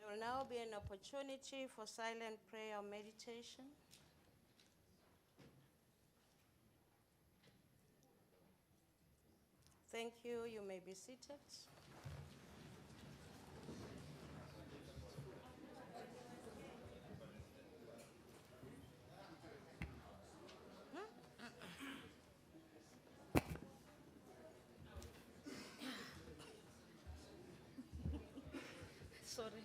will now be an opportunity for silent prayer or meditation. Thank you. You may be seated. Sorry.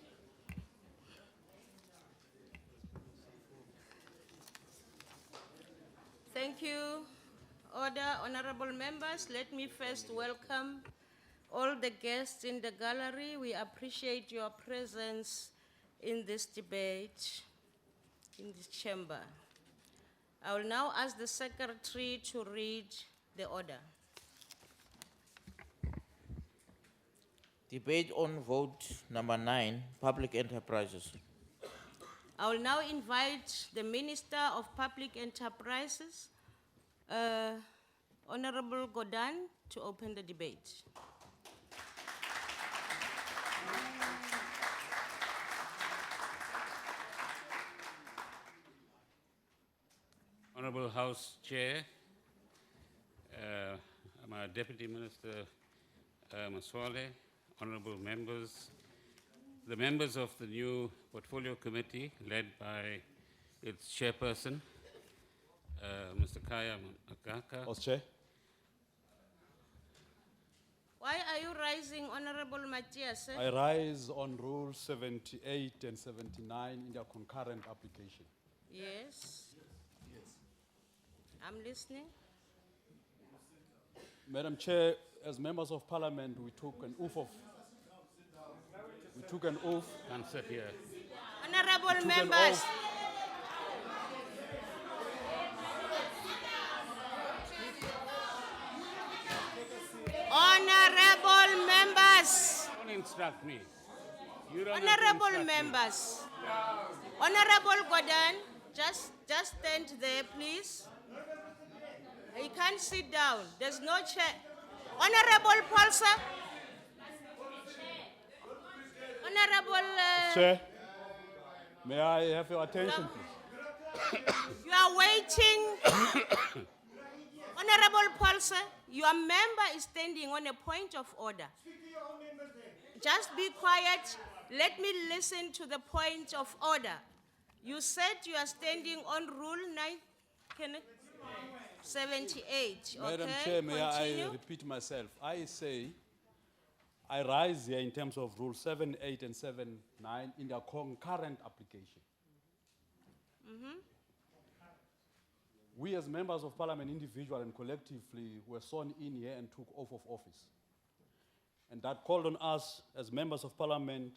Thank you. Order, honorable members, let me first welcome all the guests in the gallery. We appreciate your presence in this debate, in this chamber. I will now ask the secretary to read the order. Debate on vote number 9, public enterprises. I will now invite the Minister of Public Enterprises, Honorable Godan, to open the debate. Honorable House Chair, my Deputy Minister Maswale, honorable members, the members of the new Portfolio Committee led by its chairperson, Mr. Kaya Magaka. House Chair. Why are you rising, Honorable Matthias? I rise on Rule 78 and 79 in their concurrent application. Yes. I'm listening. Madam Chair, as members of Parliament, we took an oath. Can't sit here. Honorable members. Honorable members. Don't instruct me. You don't have to Honorable instruct me. members. Honorable Godan, just stand there, please. You can't sit down. There's no chair. Honorable Paulsa. Honorable. Chair, may I have your attention, please? You are waiting. Honorable Paulsa, your member is standing on a point of order. Just be quiet. Let me listen to the point of order. You said you are standing on Rule 78. Madam Okay, Chair, may I continue. repeat myself? I say I rise here in terms of Rule 78 and 79 in their concurrent application. We as members of Parliament, individually and collectively, were sworn in here and took oath of office. And that called on us as members of Parliament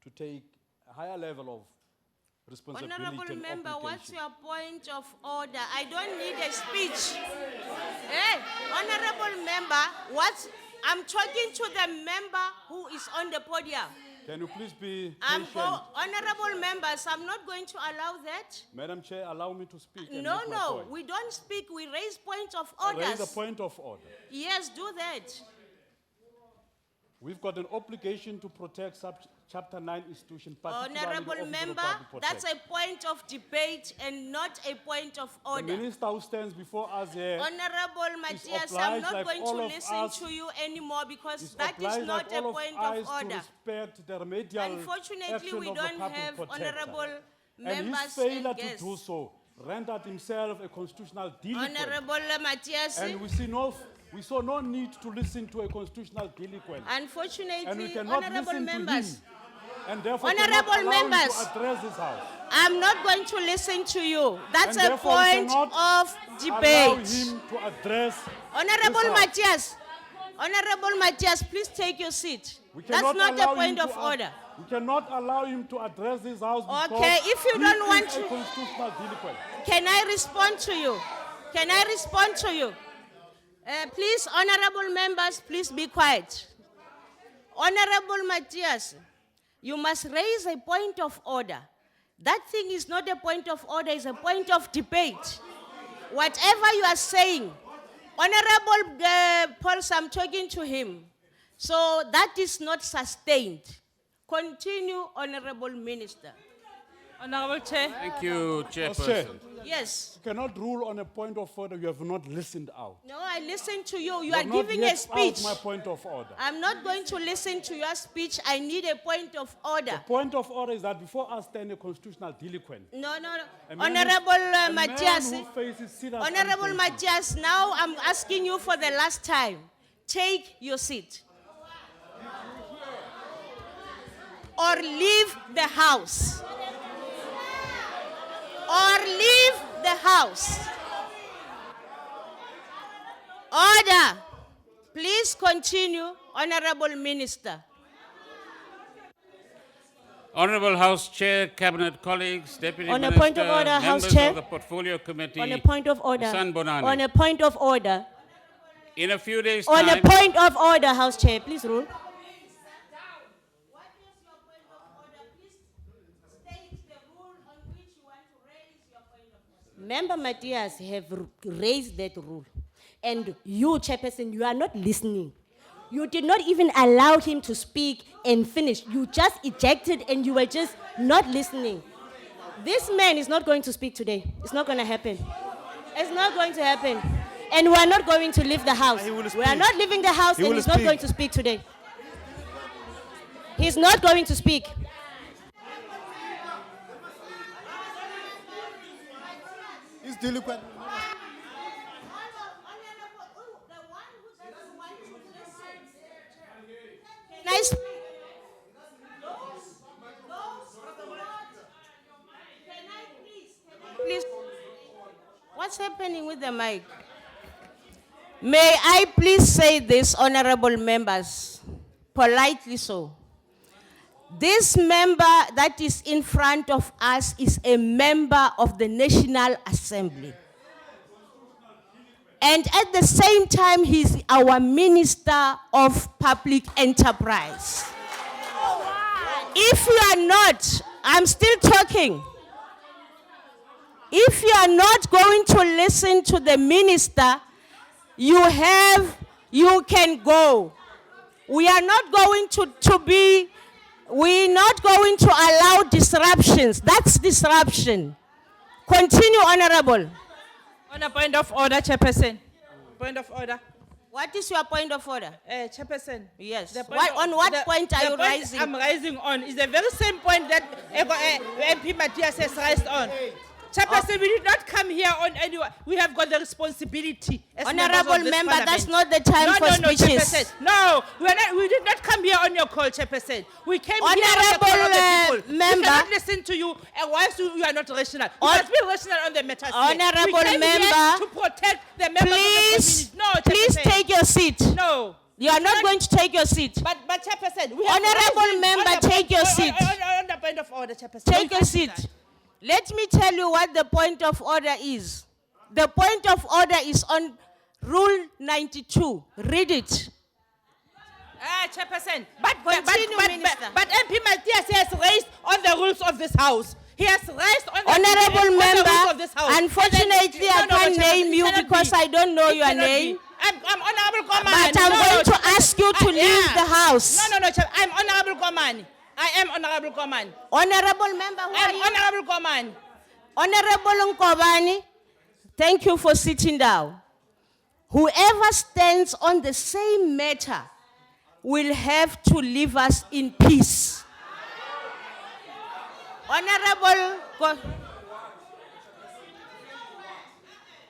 to take a higher level of responsibility Honorable and member, what's obligation. your point of order? I don't need a speech. Hey, honorable member, I'm talking to the member who is on the podium. Can you please be patient? Honorable members, I'm not going to allow that. Madam Chair, allow me to speak and No, make my no, point. we don't speak, we raise points of I raise a orders. point of order. Yes, do that. We've got an obligation to protect Chapter 9 institution, particularly the Honorable Office of the member, Public that's Protector. a point of debate and not a point of The order. minister who stands before us here Honorable Matthias, I'm obliged, not like going all to of listen us, to you anymore because is that is obliged, not like a all point us, of to order. respect the remedial Unfortunately, action we of the don't Public have Protector. honorable And members his failure and to guests. do so rendered himself a constitutional delinquent. Honorable Matthias, And we saw no need to listen to a constitutional delinquent. And we unfortunately, cannot honorable listen members, to him. And therefore Honorable cannot allow members. him to address this house. I'm not going to listen to you. That's And a therefore we point cannot of Allow debate. him to address Honorable this house. Matthias, Honorable Matthias, please take your seat. We That's cannot not a allow him point to of order. We cannot allow him to address this house because Okay, if you he don't want is a to- constitutional delinquent. Can I respond to you? Can I respond to you? Please, honorable members, please be quiet. Honorable Matthias, you must raise a point of order. That thing is not a point of order, it's a point of debate. Whatever you are saying, Honorable Paul, I'm talking to him. So that is not sustained. Continue, Honorable Minister. Honorable Chair. Thank you, Chair. Chairperson. Yes. You cannot rule on a point of order you have not listened out. No, I listened to you. You You are have not giving yet a speech. out my point of order. I'm not going to listen to your speech. I need a point of order. The point of order is that before us stand a constitutional delinquent, No, no, a no. man Honorable a man Matthias. who faces serious Honorable consequences. Matthias, now I'm asking you for the last time. Take your seat. Or leave the house. Or leave the house. Order. Please continue, Honorable Minister. Honorable House Chair, Cabinet colleagues, Deputy On a Minister, point of order, House members Chair. of the Portfolio Committee. On a point of order. San Bonani. On a point of order. In a few days' On a time, point of order, House Chair. Please rule. What is your point of order? Please state the rule on which you want to raise your point of order. Member Matthias have raised that rule. And you, Chairperson, you are not listening. You did not even allow him to speak and finish. You just ejected and you were just not listening. This man is not going to speak today. It's not going to happen. It's not going to happen. And we are not going to leave the house. He will We are speak. not leaving the house He and will he's not speak. going to speak today. He's not going to speak. He's delinquent. Can I speak? Please. What's happening with the mic? May I please say this, honorable members, politely so. This member that is in front of us is a member of the National Assembly. And at the same time, he's our Minister of Public Enterprise. If you are not, I'm still talking. If you are not going to listen to the minister, you can go. We are not going we're not going to allow disruptions. That's disruption. Continue, Honorable. On a point of order, Chairperson. Point of order. What is your point of order? Chairperson. Yes. The point What, of- on what the- point are the you point rising? I'm rising on is the very same point that MP Matthias has raised on. Chairperson, we did not come here on any. We have got the responsibility. As members Honorable of this member, parliament. that's not the time for speeches. Chairperson. No, we did not come here on your call, Chairperson. We came here on the call of Honorable, the people. member. We cannot listen to you, and whilst you are not rational. You Hon- must be rational on the matter. Honorable we came member. here to protect the members Please, of the community. No, please Chairperson. take your seat. No. You are not going to take your seat. But Chairperson, we have Honorable rising member, on the take point- your on- seat. On the point of order, Chairperson. Take No, your seat. Let me tell you what the point of order is. The point of order is on Rule 92. Read it. Chairperson, Continue, Minister. but MP Matthias has raised on the rules of this house. He has raised on the Honorable on the rules member, of this house. unfortunately, I No, no, can't Chairperson, name it you cannot because be. I don't know It your cannot name. be. I'm Honorable Komani. But I'm going to ask you to leave the house. No, I'm Honorable Komani. I am Honorable Komani. Honorable member, who are I'm you? Honorable Komani. Honorable Nkobani, thank you for sitting down. Whoever stands on the same matter will have to leave us in peace.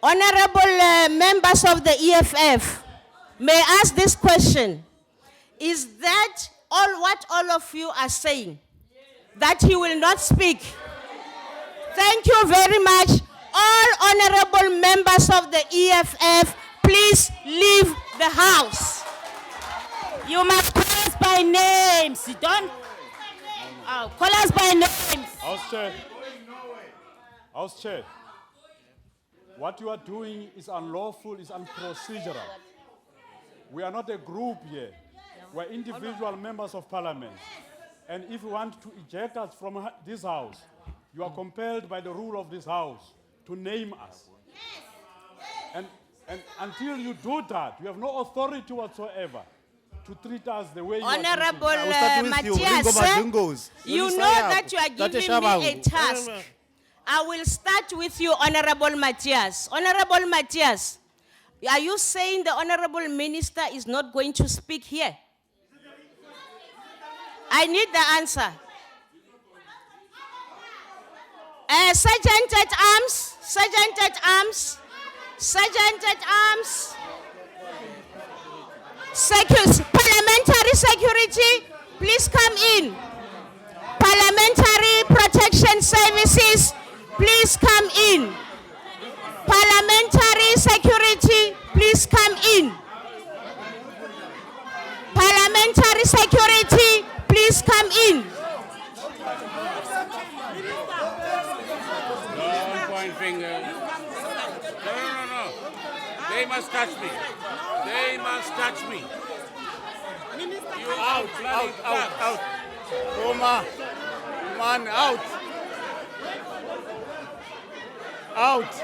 Honorable members of the EFF, may I ask this question. Is that what all of you are saying? That he will not speak? Thank you very much. All honorable members of the EFF, please leave the house. You must call us by names. You don't call us by names. House Chair. House Chair. What you are doing is unlawful, is unprocedural. We are not a group here. We're individual members of parliament. And if you want to eject us from this house, you are compelled by the rule of this house to name us. And until you do that, you have no authority whatsoever. to treat us the way you are Honorable treating us. Start with you, Ringo Matthias, Madungos. you Yolisa know yabo. that you are Tate giving me a Shabangu. task. I will start with you, Honorable Matthias. Honorable Matthias, are you saying the Honorable Minister is not going to speak here? I need the answer. Sergeant at Arms, Sergeant at Arms, Sergeant at Arms. Parliamentary security, please come in. Parliamentary protection services, please come in. Parliamentary security, please come in. Parliamentary security, please come in. Don't point fingers. No. They must touch me. They must touch me. You out, Out. Roma. Man, out. Out.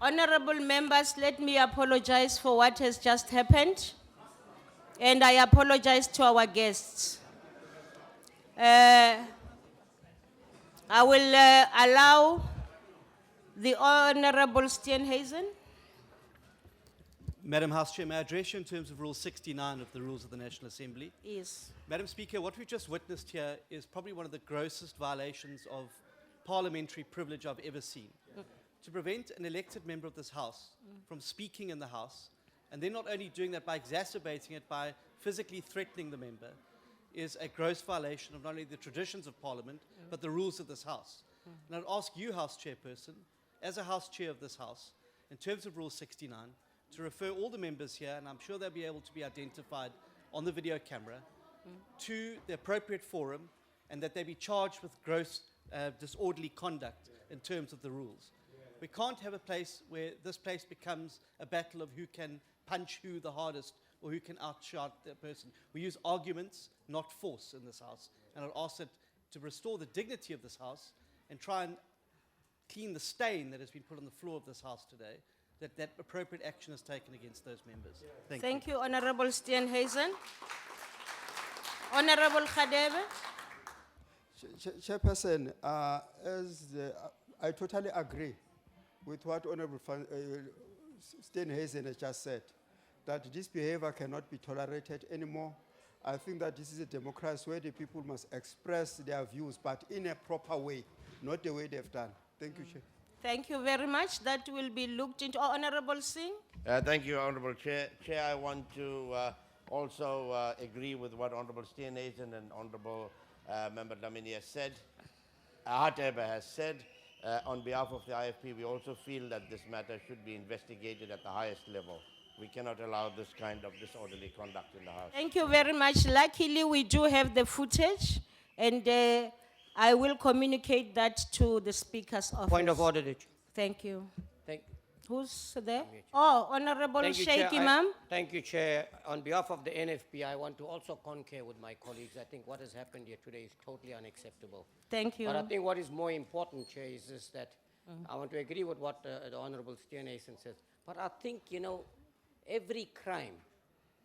Honorable members, let me apologize for what has just happened. And I apologize to our guests. I will allow the Honorable Steenhuisen. Madam House Chair, may I address you in terms of Rule 69 of the Rules of the National Assembly? Yes. Madam Speaker, what we've just witnessed here is probably one of the grossest violations of parliamentary privilege I've ever seen. To prevent an elected member of this House from speaking in the House, and then not only doing that by exacerbating it by physically threatening the member, is a gross violation of not only the traditions of Parliament, but the rules of this House. And I'd ask you, House Chairperson, as a House Chair of this House, in terms of Rule 69, to refer all the members here, and I'm sure they'll be able to be identified on the video camera, to the appropriate forum, and that they be charged with gross disorderly conduct in terms of the rules. We can't have a place where this place becomes a battle of who can punch who the hardest or who can outshout the person. We use arguments, not force in this House. And I'll ask it to restore the dignity of this House and try and clean the stain that has been put on the floor of this House today, that appropriate action is taken against those members. Thank you, Honorable Steenhuisen. Honorable Khadebe. Chairperson, I totally agree with what Honorable Steenhuisen has just said, that this behavior cannot be tolerated anymore. I think that this is a democracy where the people must express their views, but in a proper way, not the way they've done. Thank you, Chair. Thank you very much. That will be looked into. Honorable Singh. Thank you, Honorable Chair. Chair, I want to also agree with what Honorable Steenhuisen and Honorable Member Dlamini has said, Hartebe has said. On behalf of the IFP, we also feel that this matter should be investigated at the highest level. We cannot allow this kind of disorderly conduct in the House. Thank you very much. Luckily, we do have the footage, and I will communicate that to the Speaker's office. Point of order, the Chair. Thank you. Thank, Who's there? Oh, Honorable thank you, Chair. Shaky, ma'am. Thank you, Chair. On behalf of the NFP, I want to also concur with my colleagues. I think what has happened here today is totally unacceptable. Thank you. But I think what is more important, Chair, is this, that I want to agree with what the Honorable Steenhuisen says. But I think, you know, every crime,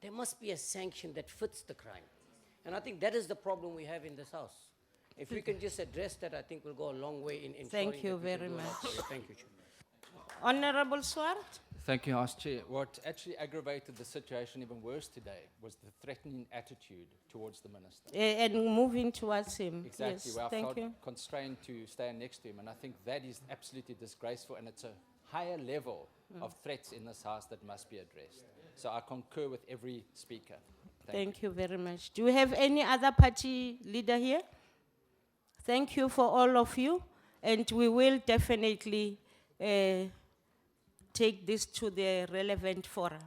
there must be a sanction that fits the crime. And I think that is the problem we have in this House. If we can just address that, I think we'll go a long way in ensuring Thank you that we can very do a lot. much. Thank you, Chair. Honorable Swart. Thank you, House Chair. What actually aggravated the situation even worse today was the threatening attitude towards the Minister. And moving towards him. Exactly, Yes, where I thank felt you. constrained to stand next to him, and I think that is absolutely disgraceful, and it's a higher level of threats in this House that must be addressed. So I concur with every speaker. Thank you very much. Do we have any other party leader here? Thank you for all of you, and we will definitely take this to the relevant fora,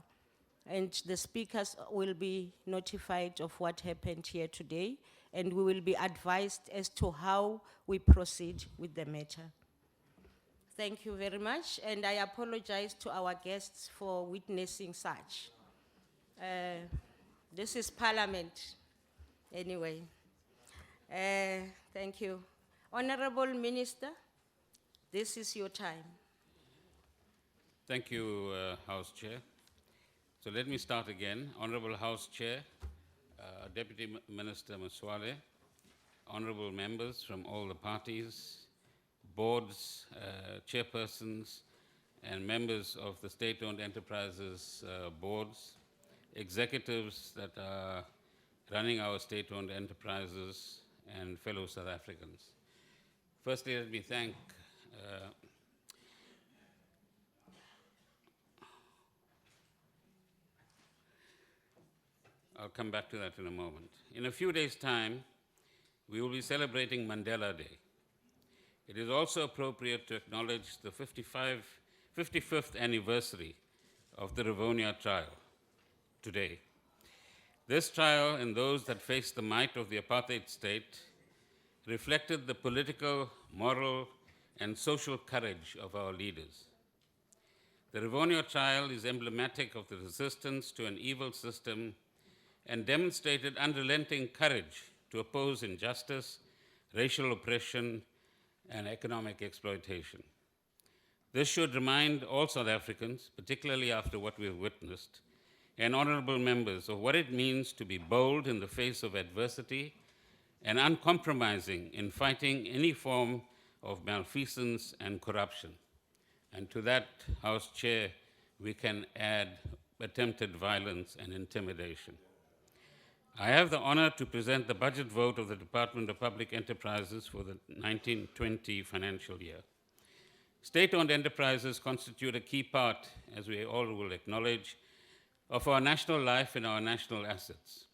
and the speakers will be notified of what happened here today, and we will be advised as to how we proceed with the matter. Thank you very much, and I apologize to our guests for witnessing such. This is Parliament, anyway. Thank you. Honorable Minister, this is your time. Thank you, House Chair. So let me start again. Honorable House Chair, Deputy Minister Maswale, honorable members from all the parties, boards, chairpersons, and members of the state-owned enterprises boards, executives that are running our state-owned enterprises, and fellow South Africans. Firstly, let me thank I'll come back to that in a moment. In a few days' time, we will be celebrating Mandela Day. It is also appropriate to acknowledge the 55th anniversary of the Rivonia trial today. This trial and those that faced the might of the apartheid state reflected the political, moral, and social courage of our leaders. The Rivonia trial is emblematic of the resistance to an evil system and demonstrated unrelenting courage to oppose injustice, racial oppression, and economic exploitation. This should remind all South Africans, particularly after what we have witnessed, and honorable members, of what it means to be bold in the face of adversity and uncompromising in fighting any form of malfeasance and corruption. And to that, House Chair, we can add attempted violence and intimidation. I have the honor to present the budget vote of the Department of Public Enterprises for the 1920 financial year. State-owned enterprises constitute a key part, as we all will acknowledge, of our national life and our national assets.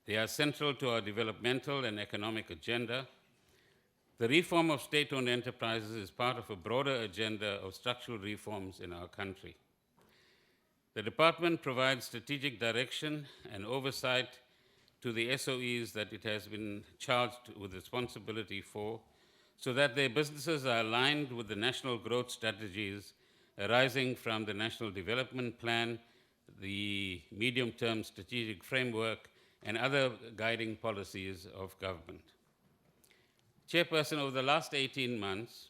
They are central to our developmental and economic agenda. The reform of state-owned enterprises is part of a broader agenda of structural reforms in our country. The department provides strategic direction and oversight to the SOEs that it has been charged with responsibility for, so that their businesses are aligned with the national growth strategies arising from the National Development Plan, the medium-term strategic framework, and other guiding policies of government. Chairperson, over the last 18 months,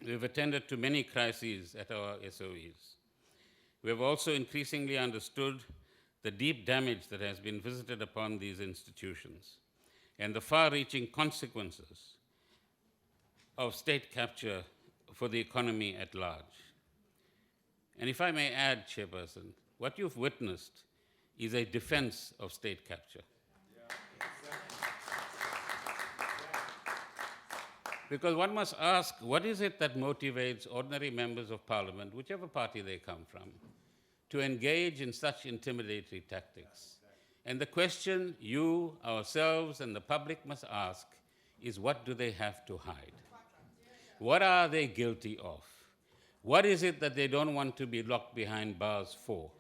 we have attended to many crises at our SOEs. We have also increasingly understood the deep damage that has been visited upon these institutions and the far-reaching consequences of state capture for the economy at large. And if I may add, Chairperson, what you've witnessed is a defense of state capture. Because one must ask, what is it that motivates ordinary members of parliament, whichever party they come from, to engage in such intimidatory tactics? And the question you, ourselves, and the public must ask is, what do they have to hide? What are they guilty of? What is it that they don't want to be locked behind bars for?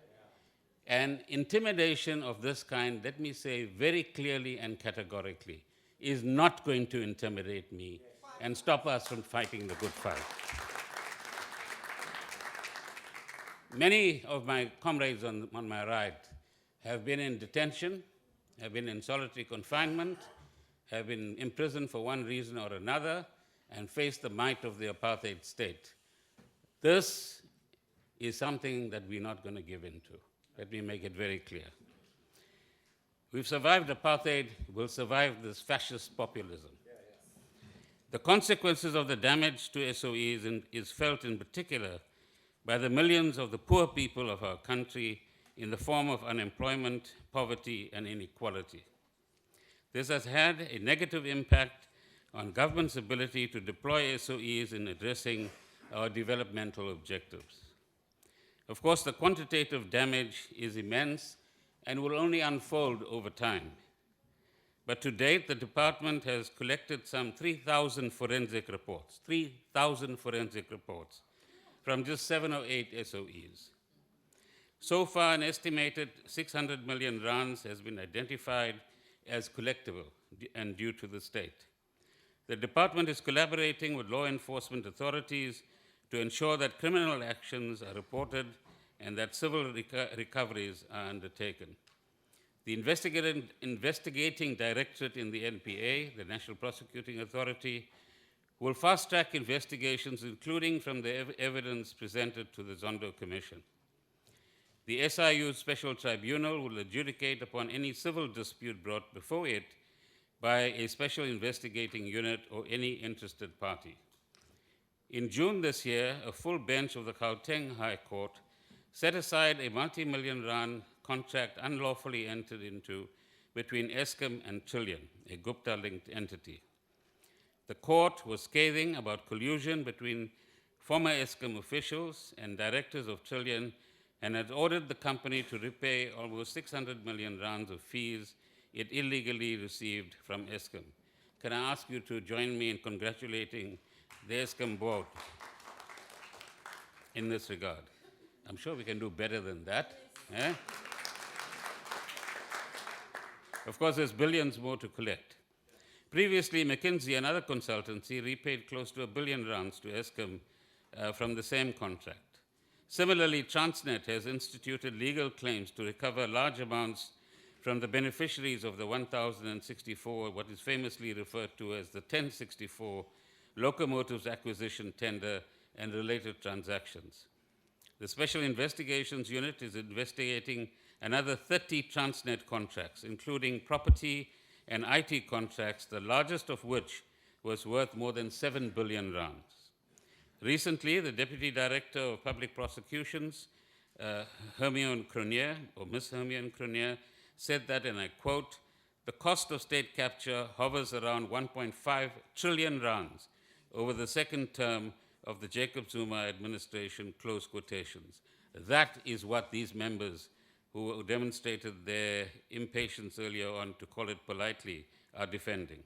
And intimidation of this kind, let me say very clearly and categorically, is not going to intimidate me and stop us from fighting the good fight. Many of my comrades on my right have been in detention, have been in solitary confinement, have been imprisoned for one reason or another, and face the might of the apartheid state. This is something that we're not going to give in to. Let me make it very clear. We've survived apartheid, we'll survive this fascist populism. The consequences of the damage to SOEs is felt in particular by the millions of the poor people of our country in the form of unemployment, poverty, and inequality. This has had a negative impact on government's ability to deploy SOEs in addressing our developmental objectives. Of course, the quantitative damage is immense and will only unfold over time. But to date, the department has collected some 3,000 forensic reports, 3,000 forensic reports from just 7 or 8 SOEs. So far, an estimated 600 million rands has been identified as collectible and due to the state. The department is collaborating with law enforcement authorities to ensure that criminal actions are reported and that civil recoveries are undertaken. The investigating directorate in the NPA, the National Prosecuting Authority, will fast-track investigations, including from the evidence presented to the Zondo Commission. The SIU Special Tribunal will adjudicate upon any civil dispute brought before it by a special investigating unit or any interested party. In June this year, a full bench of the Gauteng High Court set aside a multi-million rand contract unlawfully entered into between Eskom and Trillian, a Gupta-linked entity. The court was scathing about collusion between former Eskom officials and directors of Trillian and had ordered the company to repay almost 600 million rands of fees it illegally received from Eskom. Can I ask you to join me in congratulating the Eskom board in this regard? I'm sure we can do better than that. Eh? Of course, there's billions more to collect. Previously, McKinsey, another consultancy, repaid close to R1 billion to Eskom from the same contract. Similarly, Transnet has instituted legal claims to recover large amounts from the beneficiaries of the 1064, what is famously referred to as the 1064 locomotives acquisition tender and related transactions. The Special Investigations Unit is investigating another 30 Transnet contracts, including property and IT contracts, the largest of which was worth more than 7 billion rands. Recently, the Deputy Director of Public Prosecutions, Hermione Cronier, or Ms. Hermione Cronier, said that, and I quote, "The cost of state capture hovers around 1.5 trillion rands over the second term of the Jacob Zuma administration," close quotations. That is what these members who demonstrated their impatience earlier on, to call it politely, are defending.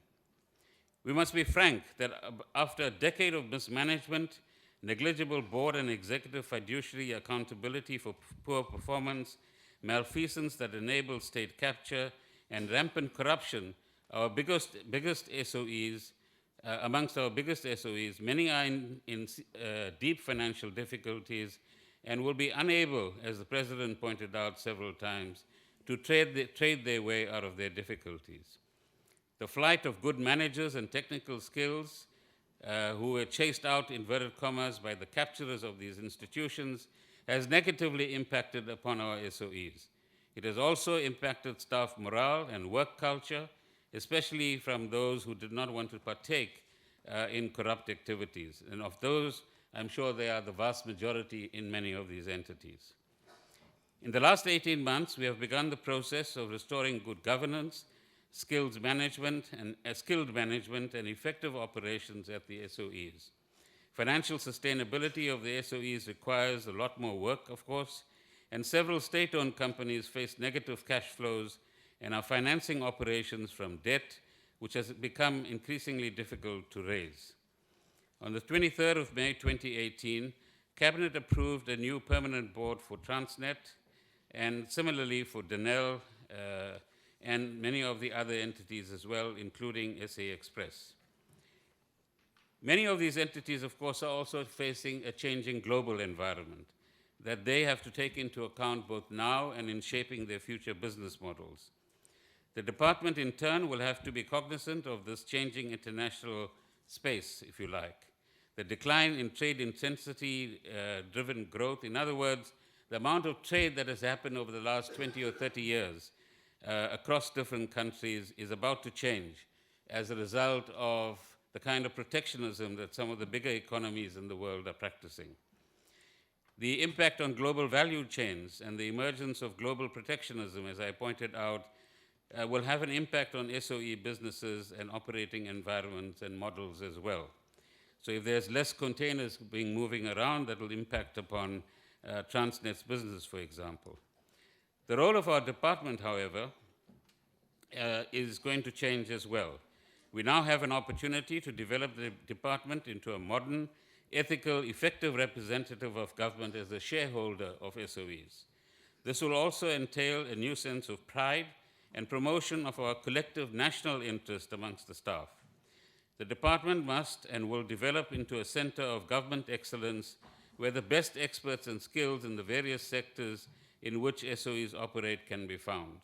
We must be frank that after a decade of mismanagement, negligible board and executive fiduciary accountability for poor performance, malfeasance that enable state capture, and rampant corruption, our biggest SOEs, amongst our biggest SOEs, many are in deep financial difficulties and will be unable, as the President pointed out several times, to trade their way out of their difficulties. The flight of good managers and technical skills who were chased out, inverted commas, by the capturers of these institutions has negatively impacted upon our SOEs. It has also impacted staff morale and work culture, especially from those who did not want to partake in corrupt activities. And of those, I'm sure they are the vast majority in many of these entities. In the last 18 months, we have begun the process of restoring good governance, skilled management and effective operations at the SOEs. Financial sustainability of the SOEs requires a lot more work, of course, and several state-owned companies face negative cash flows and are financing operations from debt, which has become increasingly difficult to raise. On the 23rd of May 2018, Cabinet approved a new permanent board for Transnet, and similarly for Denel and many of the other entities as well, including SA Express. Many of these entities, of course, are also facing a changing global environment that they have to take into account both now and in shaping their future business models. The department, in turn, will have to be cognizant of this changing international space, if you like. The decline in trade intensity-driven growth, in other words, the amount of trade that has happened over the last 20 or 30 years across different countries is about to change as a result of the kind of protectionism that some of the bigger economies in the world are practicing. The impact on global value chains and the emergence of global protectionism, as I pointed out, will have an impact on SOE businesses and operating environments and models as well. So if there's less containers moving around, that will impact upon Transnet's business, for example. The role of our department, however, is going to change as well. We now have an opportunity to develop the department into a modern, ethical, effective representative of government as a shareholder of SOEs. This will also entail a new sense of pride and promotion of our collective national interest amongst the staff. The department must and will develop into a center of government excellence where the best experts and skills in the various sectors in which SOEs operate can be found.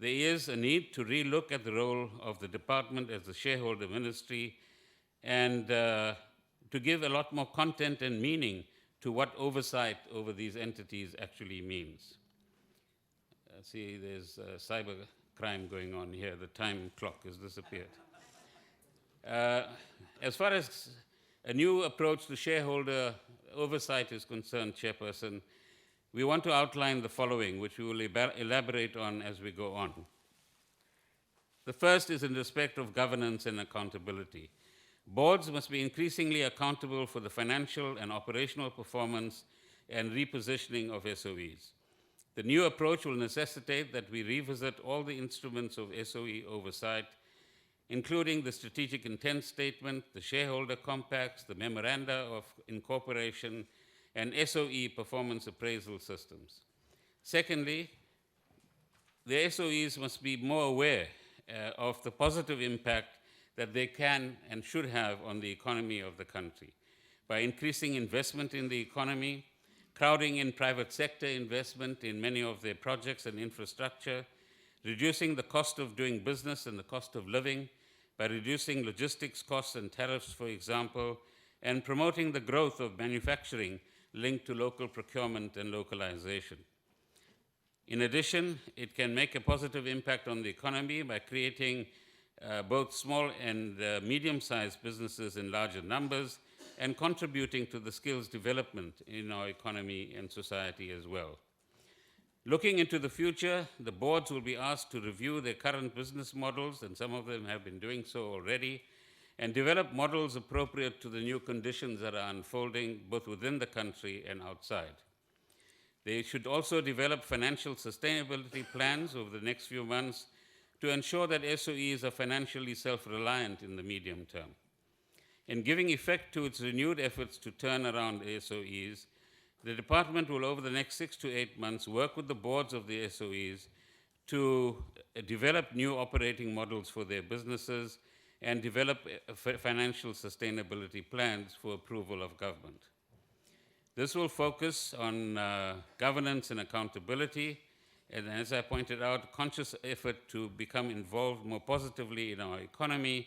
There is a need to relook at the role of the department as a shareholder ministry and to give a lot more content and meaning to what oversight over these entities actually means. See, there's cyber crime going on here. The time clock has disappeared. As far as a new approach to shareholder oversight is concerned, Chairperson, we want to outline the following, which we will elaborate on as we go on. The first is in respect of governance and accountability. Boards must be increasingly accountable for the financial and operational performance and repositioning of SOEs. The new approach will necessitate that we revisit all the instruments of SOE oversight, including the strategic intent statement, the shareholder compacts, the memoranda of incorporation, and SOE performance appraisal systems. Secondly, the SOEs must be more aware of the positive impact that they can and should have on the economy of the country by increasing investment in the economy, crowding in private sector investment in many of their projects and infrastructure, reducing the cost of doing business and the cost of living by reducing logistics costs and tariffs, for example, and promoting the growth of manufacturing linked to local procurement and localization. In addition, it can make a positive impact on the economy by creating both small and medium-sized businesses in larger numbers and contributing to the skills development in our economy and society as well. Looking into the future, the boards will be asked to review their current business models, and some of them have been doing so already, and develop models appropriate to the new conditions that are unfolding both within the country and outside. They should also develop financial sustainability plans over the next few months to ensure that SOEs are financially self-reliant in the medium term. In giving effect to its renewed efforts to turn around SOEs, the department will, over the next 6 to 8 months, work with the boards of the SOEs to develop new operating models for their businesses and develop financial sustainability plans for approval of government. This will focus on governance and accountability, and as I pointed out, conscious effort to become involved more positively in our economy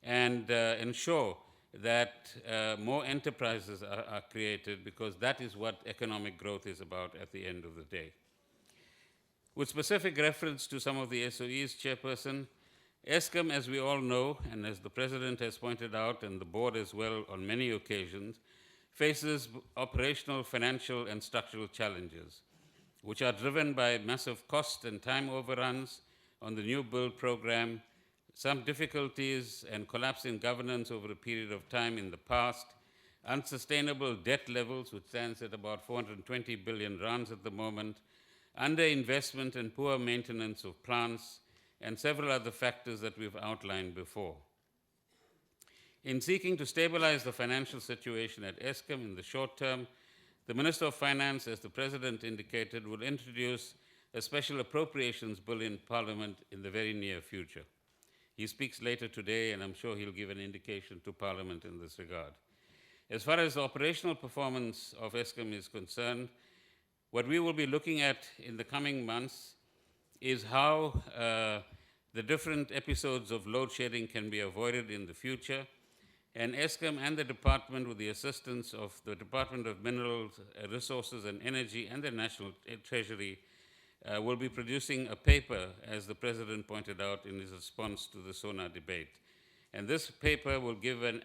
and ensure that more enterprises are created, because that is what economic growth is about at the end of the day. With specific reference to some of the SOEs, Chairperson, Eskom, as we all know, and as the President has pointed out, and the board as well on many occasions, faces operational, financial, and structural challenges, which are driven by massive cost and time overruns on the new build program, some difficulties and collapse in governance over a period of time in the past, unsustainable debt levels, which stands at about 420 billion rands at the moment, underinvestment and poor maintenance of plants, and several other factors that we've outlined before. In seeking to stabilize the financial situation at Eskom in the short term, the Minister of Finance, as the President indicated, will introduce a special appropriations bill in Parliament in the very near future. He speaks later today, and I'm sure he'll give an indication to Parliament in this regard. As far as the operational performance of Eskom is concerned, what we will be looking at in the coming months is how the different episodes of load shedding can be avoided in the future. And Eskom and the department, with the assistance of the Department of Minerals, Resources and Energy and the National Treasury, will be producing a paper, as the President pointed out in his response to the SONA debate. And this paper will give an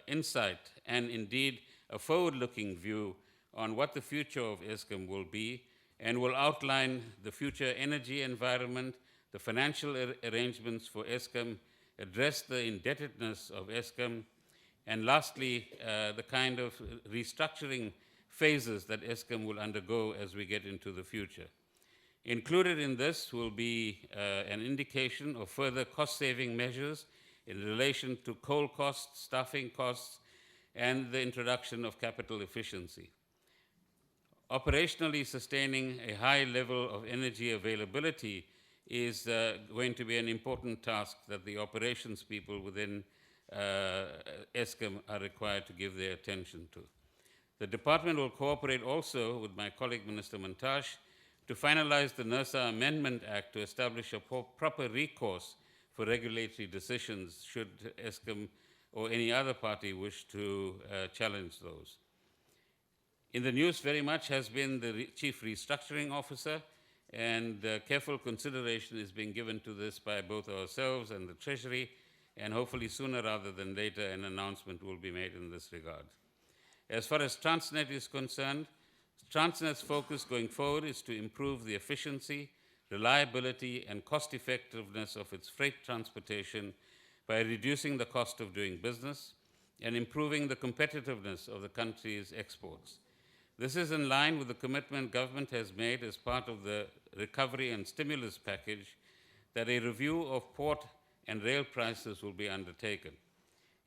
insight and indeed a forward-looking view on what the future of Eskom will be, and will outline the future energy environment, the financial arrangements for Eskom, address the indebtedness of Eskom, and lastly, the kind of restructuring phases that Eskom will undergo as we get into the future. Included in this will be an indication of further cost-saving measures in relation to coal costs, staffing costs, and the introduction of capital efficiency. Operationally sustaining a high level of energy availability is going to be an important task that the operations people within Eskom are required to give their attention to. The department will cooperate also with my colleague Minister Mantashe to finalize the NERSA Amendment Act to establish a proper recourse for regulatory decisions should Eskom or any other party wish to challenge those. In the news very much has been the Chief Restructuring Officer, and careful consideration is being given to this by both ourselves and the Treasury, and hopefully sooner rather than later an announcement will be made in this regard. As far as Transnet is concerned, Transnet's focus going forward is to improve the efficiency, reliability, and cost-effectiveness of its freight transportation by reducing the cost of doing business and improving the competitiveness of the country's exports. This is in line with the commitment government has made as part of the recovery and stimulus package that a review of port and rail prices will be undertaken.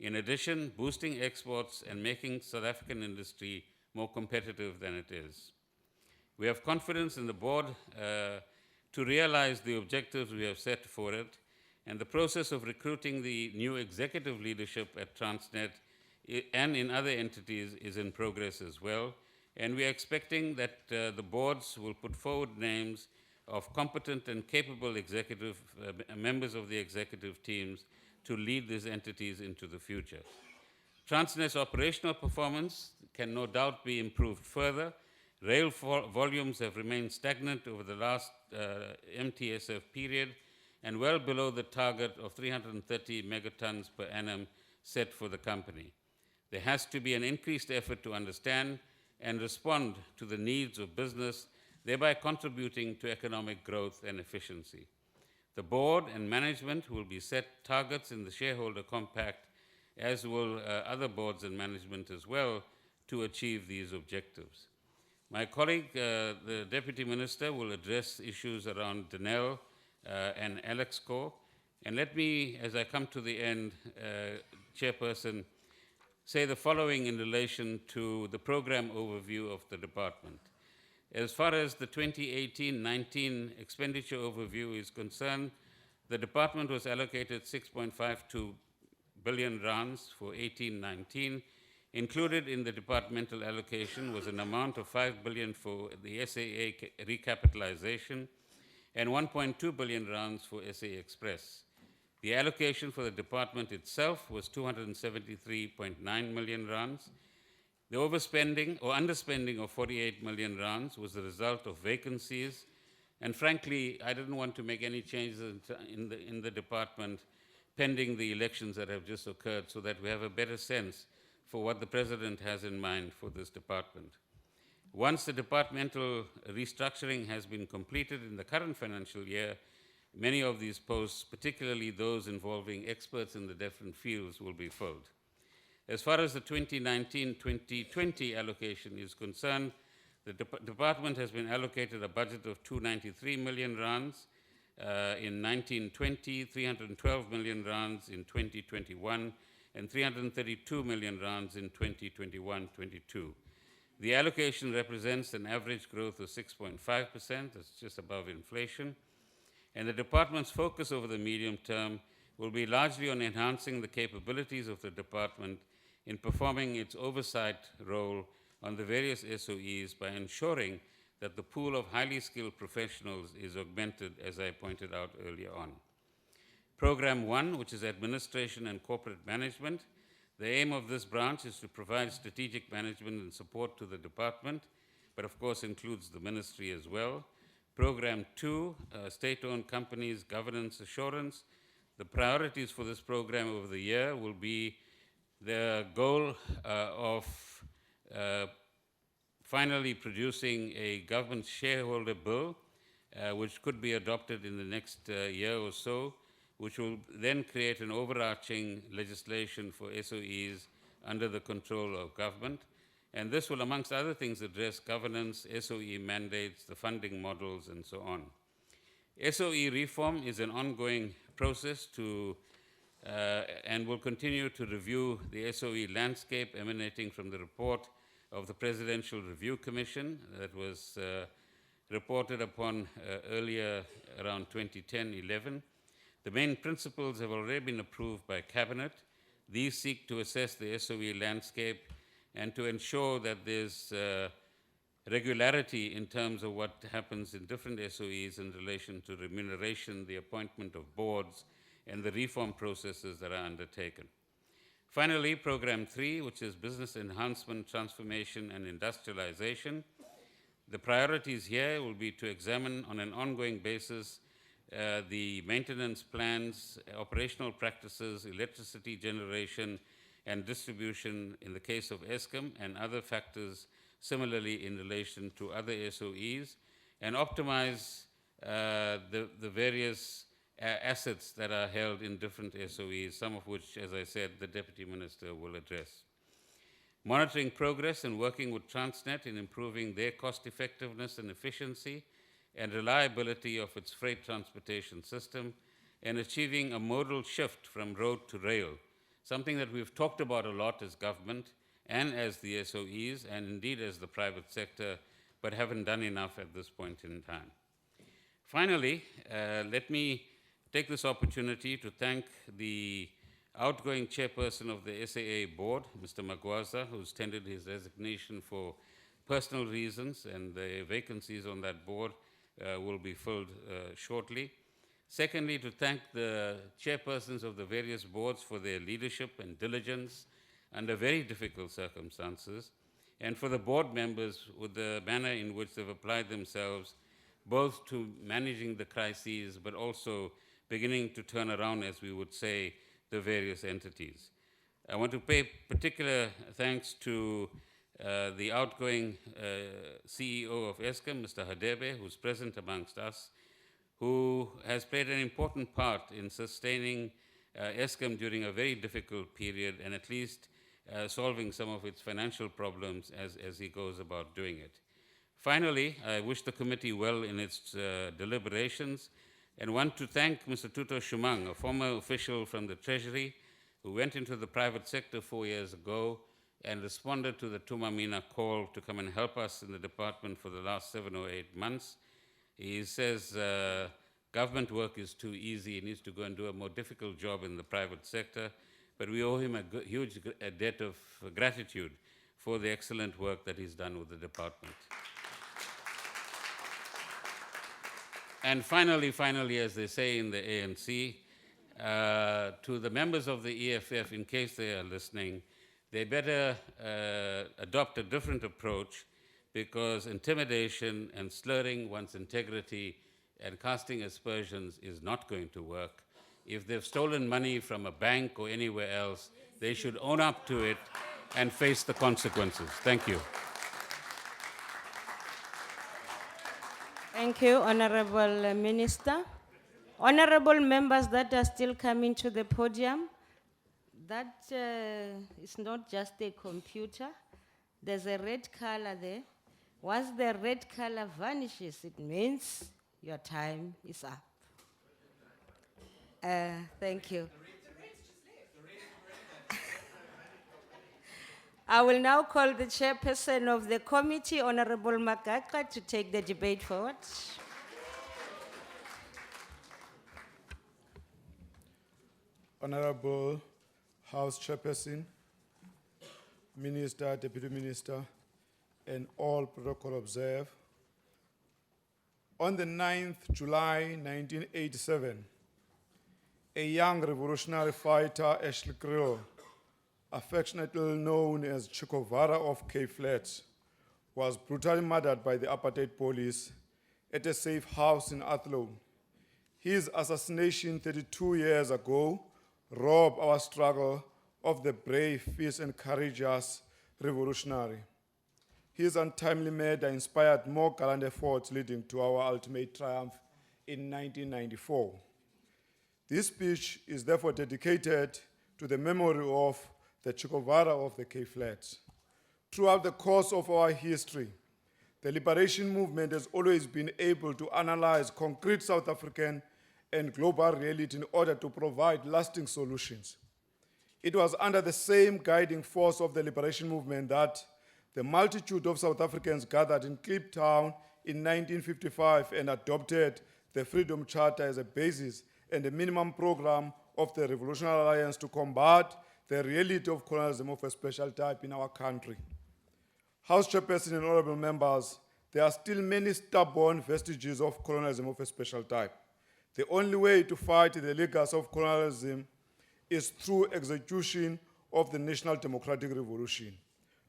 In addition, boosting exports and making South African industry more competitive than it is. We have confidence in the board to realize the objectives we have set for it, and the process of recruiting the new executive leadership at Transnet and in other entities is in progress as well, and we are expecting that the boards will put forward names of competent and capable executive members of the executive teams to lead these entities into the future. Transnet's operational performance can no doubt be improved further. Rail volumes have remained stagnant over the last MTSF period and well below the target of 330 megatons per annum set for the company. There has to be an increased effort to understand and respond to the needs of business, thereby contributing to economic growth and efficiency. The board and management will be set targets in the shareholder compact, as will other boards and management as well, to achieve these objectives. My colleague, the Deputy Minister, will address issues around Denel and Alexco. And let me, as I come to the end, Chairperson, say the following in relation to the program overview of the department. As far as the 2018-19 expenditure overview is concerned, the department was allocated 6.52 billion rands for 18-19. Included in the departmental allocation was an amount of 5 billion for the SAA recapitalization and 1.2 billion rands for SA Express. The allocation for the department itself was 273.9 million rands. The overspending or underspending of 48 million rands was the result of vacancies, and frankly, I didn't want to make any changes in the department pending the elections that have just occurred, so that we have a better sense for what the President has in mind for this department. Once the departmental restructuring has been completed in the current financial year, many of these posts, particularly those involving experts in the different fields, will be filled. As far as the 2019-2020 allocation is concerned, The department has been allocated a budget of 293 million rands in 1920, 312 million rands in 2021, and 332 million rands in 2021-22. The allocation represents an average growth of 6.5%, that's just above inflation, and the department's focus over the medium term will be largely on enhancing the capabilities of the department in performing its oversight role on the various SOEs by ensuring that the pool of highly skilled professionals is augmented, as I pointed out earlier on. Program 1, which is Administration and Corporate Management, the aim of this branch is to provide strategic management and support to the department, but of course includes the ministry as well. Program 2, State-Owned Companies Governance Assurance. The priorities for this program over the year will be the goal of finally producing a government shareholder bill, which could be adopted in the next year or so, which will then create an overarching legislation for SOEs under the control of government. And this will, amongst other things, address governance, SOE mandates, the funding models, and so on. SOE reform is an ongoing process and will continue to review the SOE landscape emanating from the report of the Presidential Review Commission that was reported upon earlier around 2010-11. The main principles have already been approved by Cabinet. These seek to assess the SOE landscape and to ensure that there's regularity in terms of what happens in different SOEs in relation to remuneration, the appointment of boards, and the reform processes that are undertaken. Finally, Program 3, which is Business Enhancement, Transformation, and Industrialization. The priorities here will be to examine on an ongoing basis the maintenance plans, operational practices, electricity generation and distribution in the case of Eskom, and other factors similarly in relation to other SOEs, and optimize the various assets that are held in different SOEs, some of which, as I said, the Deputy Minister will address. Monitoring progress and working with Transnet in improving their cost effectiveness and efficiency and reliability of its freight transportation system, and achieving a modal shift from road to rail, something that we've talked about a lot as government and as the SOEs and indeed as the private sector, but haven't done enough at this point in time. Finally, let me take this opportunity to thank the outgoing chairperson of the SAA board, Mr. Magwaza, who's tendered his resignation for personal reasons, and the vacancies on that board will be filled shortly. Secondly, to thank the chairpersons of the various boards for their leadership and diligence under very difficult circumstances, and for the board members with the manner in which they've applied themselves both to managing the crises, but also beginning to turn around, as we would say, the various entities. I want to pay particular thanks to the outgoing CEO of Eskom, Mr. Hadebe, who's present amongst us, who has played an important part in sustaining Eskom during a very difficult period, and at least solving some of its financial problems as he goes about doing it. Finally, I wish the committee well in its deliberations, and want to thank Mr. Tuto Shumang, a former official from the Treasury, who went into the private sector 4 years ago and responded to the Tumamina call to come and help us in the department for the last 7 or 8 months. He says government work is too easy, he needs to go and do a more difficult job in the private sector, but we owe him a huge debt of gratitude for the excellent work that he's done with the department. And finally, as they say in the ANC, to the members of the EFF, in case they are listening, they better adopt a different approach, because intimidation and slurring one's integrity and casting aspersions is not going to work. If they've stolen money from a bank or anywhere else, they should own up to it and face the consequences. Thank you. Thank you, Honorable Minister. Honorable members that are still coming to the podium, that is not just a computer. There's a red color there. Once the red color vanishes, it means your time is up. Thank you. I will now call the chairperson of the committee, Honorable Magaka, to take the debate forward. Honorable House Chairperson, Minister, Deputy Minister, and all protocol observed. On the 9th July 1987, a young revolutionary fighter, Ashley Krill, affectionately known as Che Guevara of Cape Flats, was brutally murdered by the apartheid police at a safe house in Athlone. His assassination 32 years ago robbed our struggle of the brave, fierce, and courageous revolutionary. His untimely murder inspired more gallant efforts leading to our ultimate triumph in 1994. This speech is therefore dedicated to the memory of the Che Guevara of the Cape Flats. Throughout the course of our history, the liberation movement has always been able to analyze concrete South African and global reality in order to provide lasting solutions. It was under the same guiding force of the liberation movement that the multitude of South Africans gathered in Cape Town in 1955 and adopted the Freedom Charter as a basis and a minimum program of the Revolutionary Alliance to combat the reality of colonialism of a special type in our country. House Chairperson and honorable members, there are still many stubborn vestiges of colonialism of a special type. The only way to fight the legacy of colonialism is through execution of the National Democratic Revolution.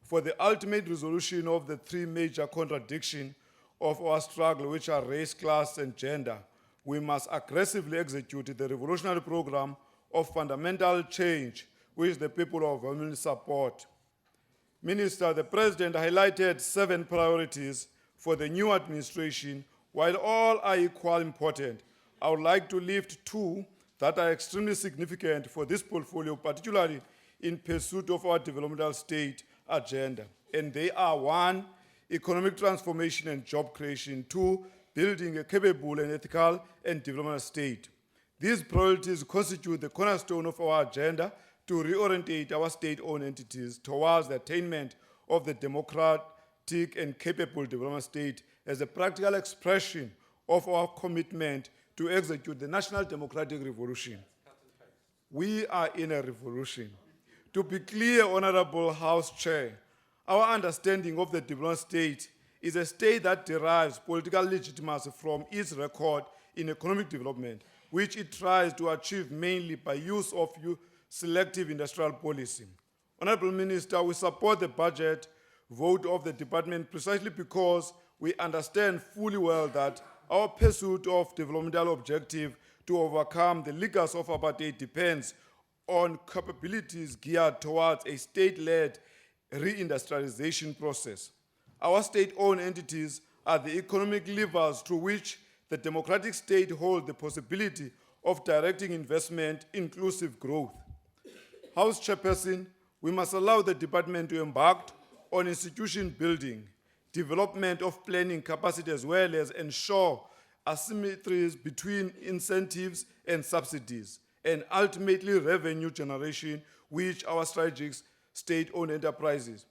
For the ultimate resolution of the three major contradictions of our struggle, which are race, class, and gender, we must aggressively execute the revolutionary program of fundamental change which the people overwhelmingly support. Minister, the President highlighted 7 priorities for the new administration. While all are equally important, I would like to lift 2 that are extremely significant for this portfolio, particularly in pursuit of our developmental state agenda. And they are: 1, economic transformation and job creation; 2, building a capable and ethical and developmental state. These priorities constitute the cornerstone of our agenda to reorientate our state-owned entities towards the attainment of the democratic and capable development state as a practical expression of our commitment to execute the national democratic revolution. We are in a revolution. To be clear, Honorable House Chair, our understanding of the development state is a state that derives political legitimacy from its record in economic development, which it tries to achieve mainly by use of selective industrial policy. Honorable Minister, we support the budget vote of the department precisely because we understand fully well that our pursuit of developmental objective to overcome the legacy of apartheid depends on capabilities geared towards a state-led reindustrialization process. Our state-owned entities are the economic levers through which the democratic state holds the possibility of directing investment, inclusive growth. House Chairperson, we must allow the department to embark on institution building, development of planning capacity, as well as ensure asymmetries between incentives and subsidies, and ultimately revenue generation, which our strategic state-owned enterprises.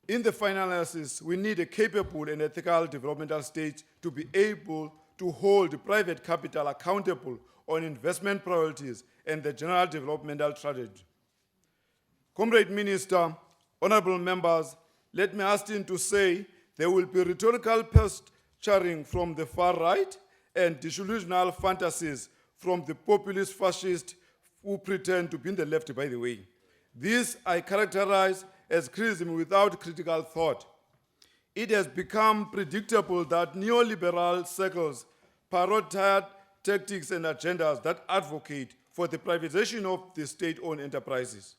In the final analysis, we need a capable and ethical developmental state to be able to hold private capital accountable on investment priorities and the general developmental strategy. Comrade Minister, honorable members, let me hasten to say there will be rhetorical posturing from the far right and disillusional fantasies from the populist fascists who pretend to be in the left, by the way. This I characterize as criticism without critical thought. It has become predictable that neoliberal circles parrot tactics and agendas that advocate for the privatization of the state-owned enterprises.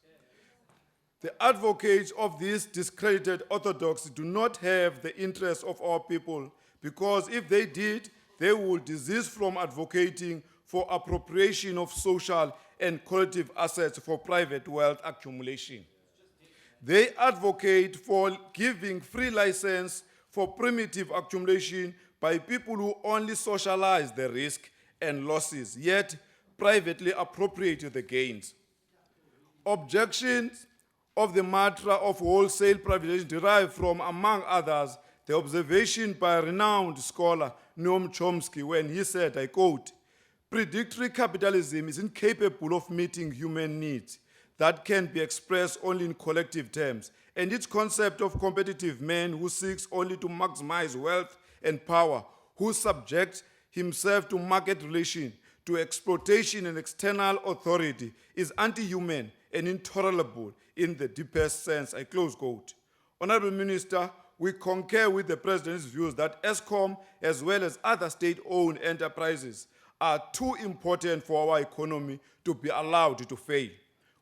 The advocates of these discredited orthodoxy do not have the interests of our people, because if they did, they would desist from advocating for appropriation of social and collective assets for private wealth accumulation. They advocate for giving free license for primitive accumulation by people who only socialize the risk and losses, yet privately appropriate the gains. Objections of the matter of wholesale privatization derive from, among others, the observation by a renowned scholar, Noam Chomsky, when he said, I quote, "Predatory capitalism is incapable of meeting human needs that can be expressed only in collective terms, and its concept of competitive man who seeks only to maximize wealth and power, who subjects himself to market relation, to exploitation and external authority, is anti-human and intolerable in the deepest sense," I close quote. Honorable Minister, we concur with the President's views that ESCOM, as well as other state-owned enterprises, are too important for our economy to be allowed to fail.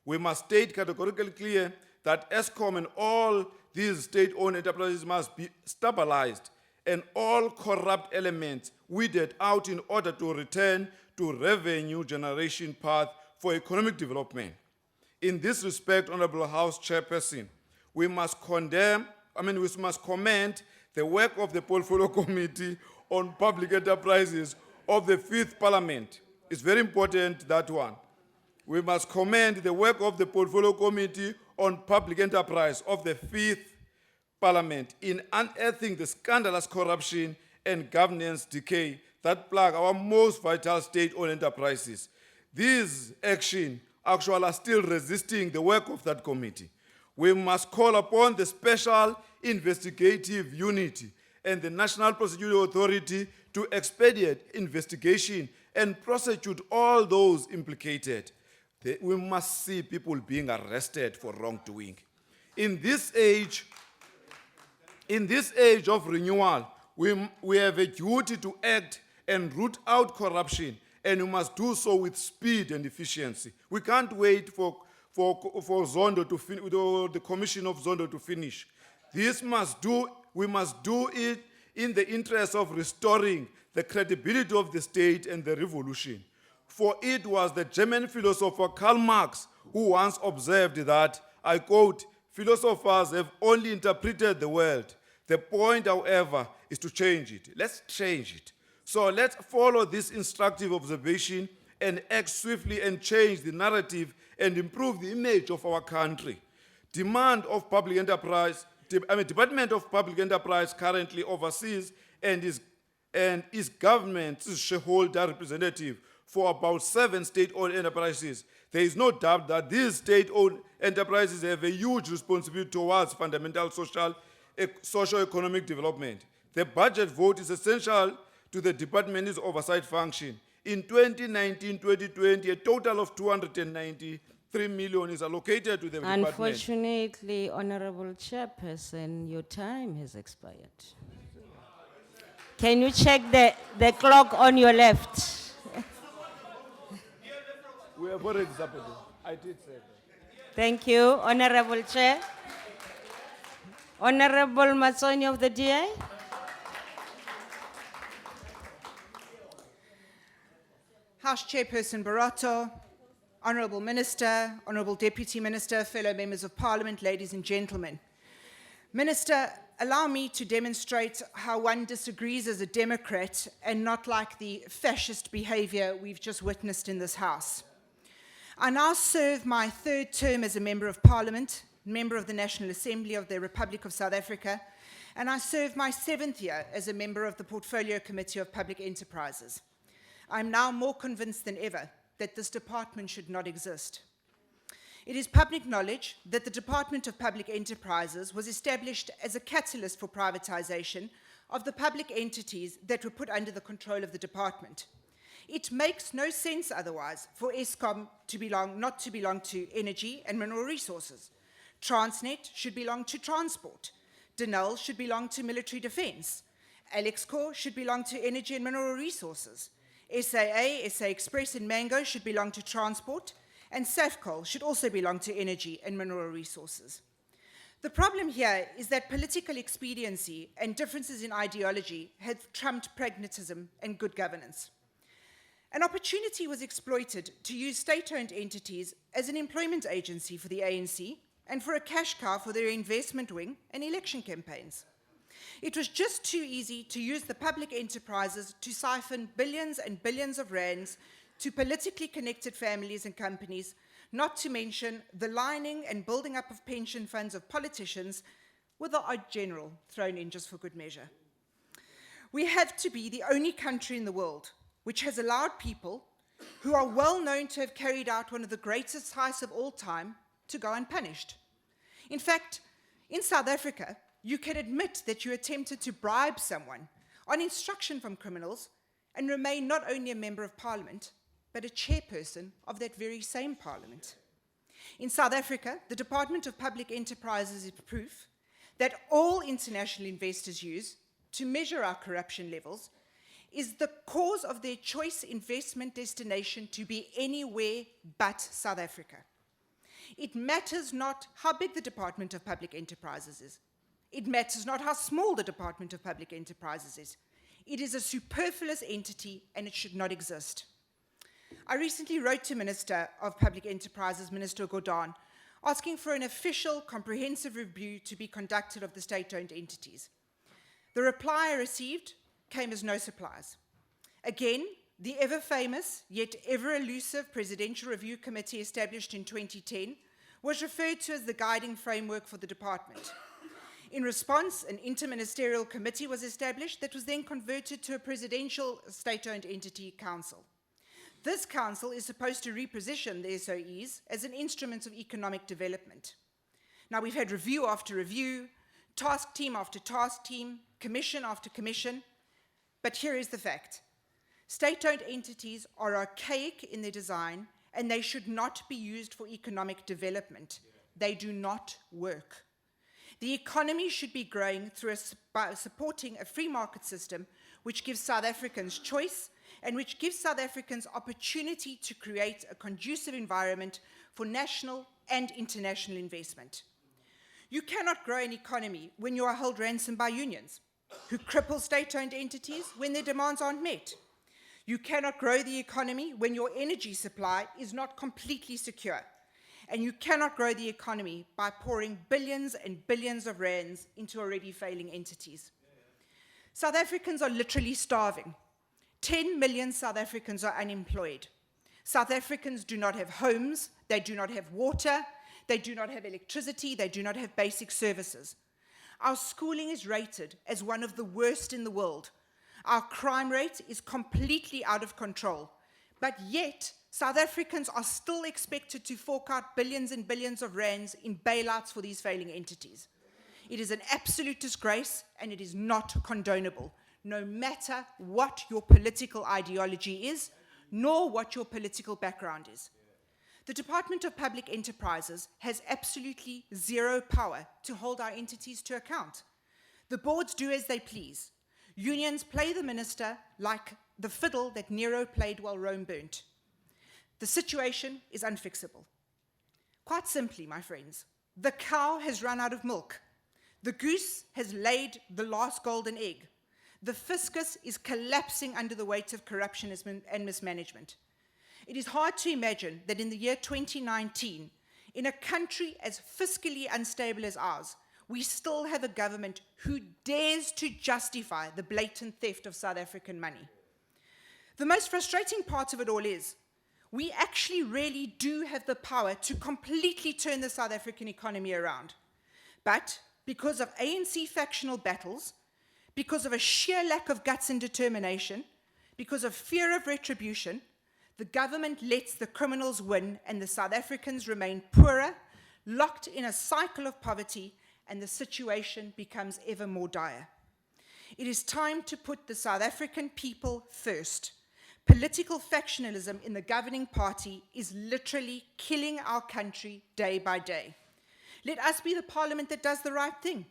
We must state categorically clear that ESCOM and all these state-owned enterprises must be stabilized and all corrupt elements weeded out in order to return to revenue generation path for economic development. In this respect, Honorable House Chairperson, we must commend the work of the Portfolio Committee on Public Enterprises of the 5th Parliament. It's very important, that one. We must commend the work of the Portfolio Committee on Public Enterprise of the 5th Parliament in unearthing the scandalous corruption and governance decay that plague our most vital state-owned enterprises. These actions actually are still resisting the work of that committee. We must call upon the Special Investigative Unit and the National Prosecuting Authority to expedite investigation and prosecute all those implicated. We must see people being arrested for wrongdoing. In this age of renewal, we have a duty to act and root out corruption, and we must do so with speed and efficiency. We can't wait for Zondo to finish, the Commission of Zondo to finish. We must do it in the interest of restoring the credibility of the state and the revolution. For it was the German philosopher Karl Marx who once observed that, I quote, "Philosophers have only interpreted the world. The point, however, is to change it." Let's change it. So let's follow this instructive observation and act swiftly and change the narrative and improve the image of our country. Department of Public Enterprise currently oversees and is government's shareholder representative for about 7 state-owned enterprises. There is no doubt that these state-owned enterprises have a huge responsibility towards fundamental socio-economic development. The budget vote is essential to the department's oversight function. In 2019-2020, a total of 293 million is allocated to the department. Unfortunately, Honorable Chairperson, your time has expired. Can you check the clock on your left? We have already submitted. I did say that. Thank you, Honorable Chair. Honorable Matsoni of the DA. House Chairperson Barato, Honourable Minister, Honourable Deputy Minister, fellow members of Parliament, ladies and gentlemen. Minister, allow me to demonstrate how one disagrees as a Democrat and not like the fascist behaviour we've just witnessed in this House. I now serve my 3rd term as a Member of Parliament, Member of the National Assembly of the Republic of South Africa, and I serve my 7th year as a Member of the Portfolio Committee of Public Enterprises. I'm now more convinced than ever that this department should not exist. It is public knowledge that the Department of Public Enterprises was established as a catalyst for privatization of the public entities that were put under the control of the department. It makes no sense otherwise for ESCOM not to belong to energy and mineral resources. Transnet should belong to transport. Denel should belong to military defense. Alexcor should belong to energy and mineral resources. SAA, SA Express and Mango should belong to transport, and Safcol should also belong to energy and mineral resources. The problem here is that political expediency and differences in ideology have trumped pragmatism and good governance. An opportunity was exploited to use state-owned entities as an employment agency for the ANC and for a cash cow for their investment wing and election campaigns. It was just too easy to use the public enterprises to siphon billions and billions of rands to politically connected families and companies, not to mention the lining and building up of pension funds of politicians, with the odd general thrown in just for good measure. We have to be the only country in the world which has allowed people who are well known to have carried out one of the greatest heists of all time to go unpunished. In fact, in South Africa, you can admit that you attempted to bribe someone on instruction from criminals and remain not only a member of parliament, but a chairperson of that very same parliament. In South Africa, the Department of Public Enterprises is proof that all international investors use to measure our corruption levels is the cause of their choice investment destination to be anywhere but South Africa. It matters not how big the Department of Public Enterprises is. It matters not how small the Department of Public Enterprises is. It is a superfluous entity and it should not exist. I recently wrote to Minister of Public Enterprises, Minister Gordhan, asking for an official comprehensive review to be conducted of the state-owned entities. The reply I received came as no surprise. Again, the ever-famous, yet ever-elusive Presidential Review Committee established in 2010 was referred to as the guiding framework for the department. In response, an interministerial committee was established that was then converted to a presidential state-owned entity council. This council is supposed to reposition the SOEs as an instrument of economic development. Now, we've had review after review, task team after task team, commission after commission, but here is the fact. State-owned entities are archaic in their design and they should not be used for economic development. They do not work. The economy should be growing by supporting a free market system which gives South Africans choice and which gives South Africans opportunity to create a conducive environment for national and international investment. You cannot grow an economy when you are held ransom by unions, who cripple state-owned entities when their demands aren't met. You cannot grow the economy when your energy supply is not completely secure. And you cannot grow the economy by pouring billions and billions of rands into already failing entities. South Africans are literally starving. 10 million South Africans are unemployed. South Africans do not have homes, they do not have water, they do not have electricity, they do not have basic services. Our schooling is rated as one of the worst in the world. Our crime rate is completely out of control. But yet, South Africans are still expected to fork out billions and billions of rands in bailouts for these failing entities. It is an absolute disgrace and it is not condonable, no matter what your political ideology is, nor what your political background is. The Department of Public Enterprises has absolutely zero power to hold our entities to account. The boards do as they please. Unions play the minister like the fiddle that Nero played while Rome burnt. The situation is unfixable. Quite simply, my friends, the cow has run out of milk. The goose has laid the last golden egg. The fiscus is collapsing under the weight of corruption and mismanagement. It is hard to imagine that in the year 2019, in a country as fiscally unstable as ours, we still have a government who dares to justify the blatant theft of South African money. The most frustrating part of it all is, we actually really do have the power to completely turn the South African economy around. But because of ANC factional battles, because of a sheer lack of guts and determination, because of fear of retribution, the government lets the criminals win and the South Africans remain poorer, locked in a cycle of poverty, and the situation becomes ever more dire. It is time to put the South African people first. Political factionalism in the governing party is literally killing our country day by day. Let us be the parliament that does the right thing.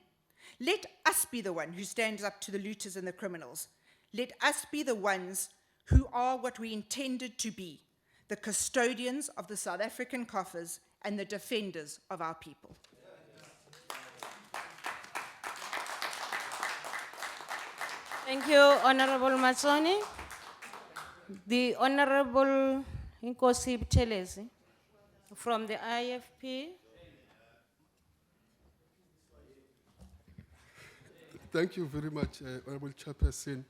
Let us be the one who stands up to the looters and the criminals. Let us be the ones who are what we intended to be, the custodians of the South African coffers and the defenders of our people. Thank you, Honorable Matsoni. The Honorable Nkosi Buthelezi from the IFP. Thank you very much, Honorable Chairperson,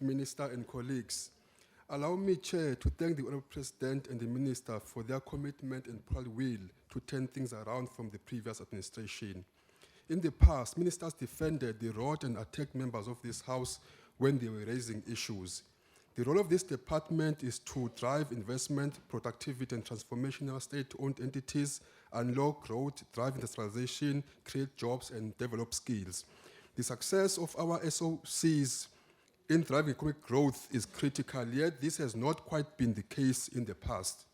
Minister, and colleagues. Allow me, Chair, to thank the Honorable President and the Minister for their commitment and proud will to turn things around from the previous administration. In the past, ministers defended the wrought and attacked members of this House when they were raising issues. The role of this department is to drive investment, productivity, and transformation in our state-owned entities, unlock growth, drive industrialization, create jobs, and develop skills. The success of our SOCs in driving economic growth is critical, yet this has not quite been the case in the past.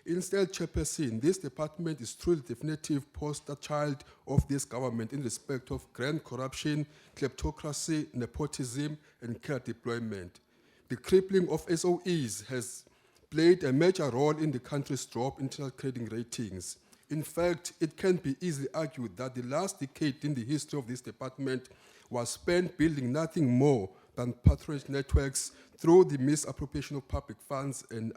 Instead, Chairperson, this department is truly the definitive poster child of this government in respect of grand corruption, kleptocracy, nepotism, and care deployment. The crippling of SOEs has played a major role in the country's drop in international trading ratings. In fact, it can be easily argued that the last decade in the history of this department was spent building nothing more than patronage networks through the misappropriation of public funds and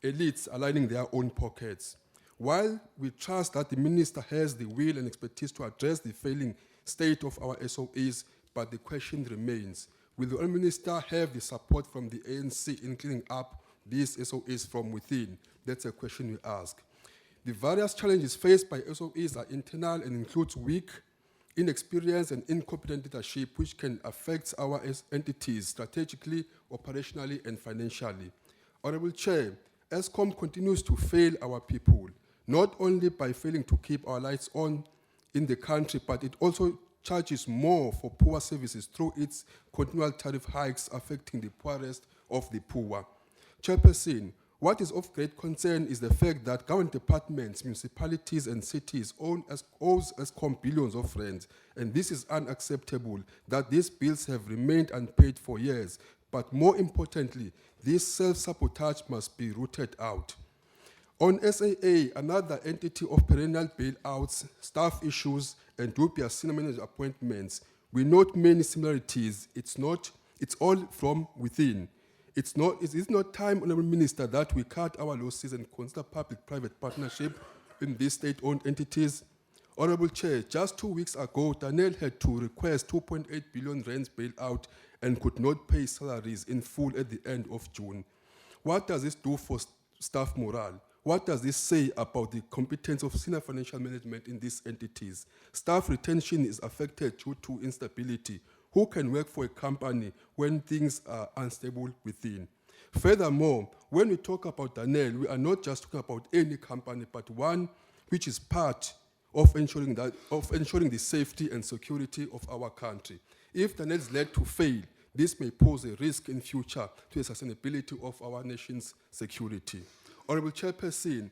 elites aligning their own pockets. While we trust that the minister has the will and expertise to address the failing state of our SOEs, but the question remains, will the Honourable Minister have the support from the ANC in cleaning up these SOEs from within? That's a question we ask. The various challenges faced by SOEs are internal and includes weak, inexperienced, and incompetent leadership, which can affect our entities strategically, operationally, and financially. Honourable Chair, ESCOM continues to fail our people, not only by failing to keep our lights on in the country, but it also charges more for poor services through its continual tariff hikes affecting the poorest of the poor. Chairperson, what is of great concern is the fact that government departments, municipalities, and cities owes ESCOM billions of rands, and this is unacceptable that these bills have remained unpaid for years. But more importantly, this self-sabotage must be rooted out. On SAA, another entity of perennial bailouts, staff issues, and dubious senior manager appointments, we note many similarities. It's all from within. It is not time, Honourable Minister, that we cut our losses and consider public-private partnership in these state-owned entities. Honourable Chair, just 2 weeks ago, Daniel had to request 2.8 billion rands bailout and could not pay salaries in full at the end of June. What does this do for staff morale? What does this say about the competence of senior financial management in these entities? Staff retention is affected due to instability. Who can work for a company when things are unstable within? Furthermore, when we talk about Daniel, we are not just talking about any company, but one which is part of ensuring the safety and security of our country. If Daniel is led to fail, this may pose a risk in future to the sustainability of our nation's security. Honourable Chairperson,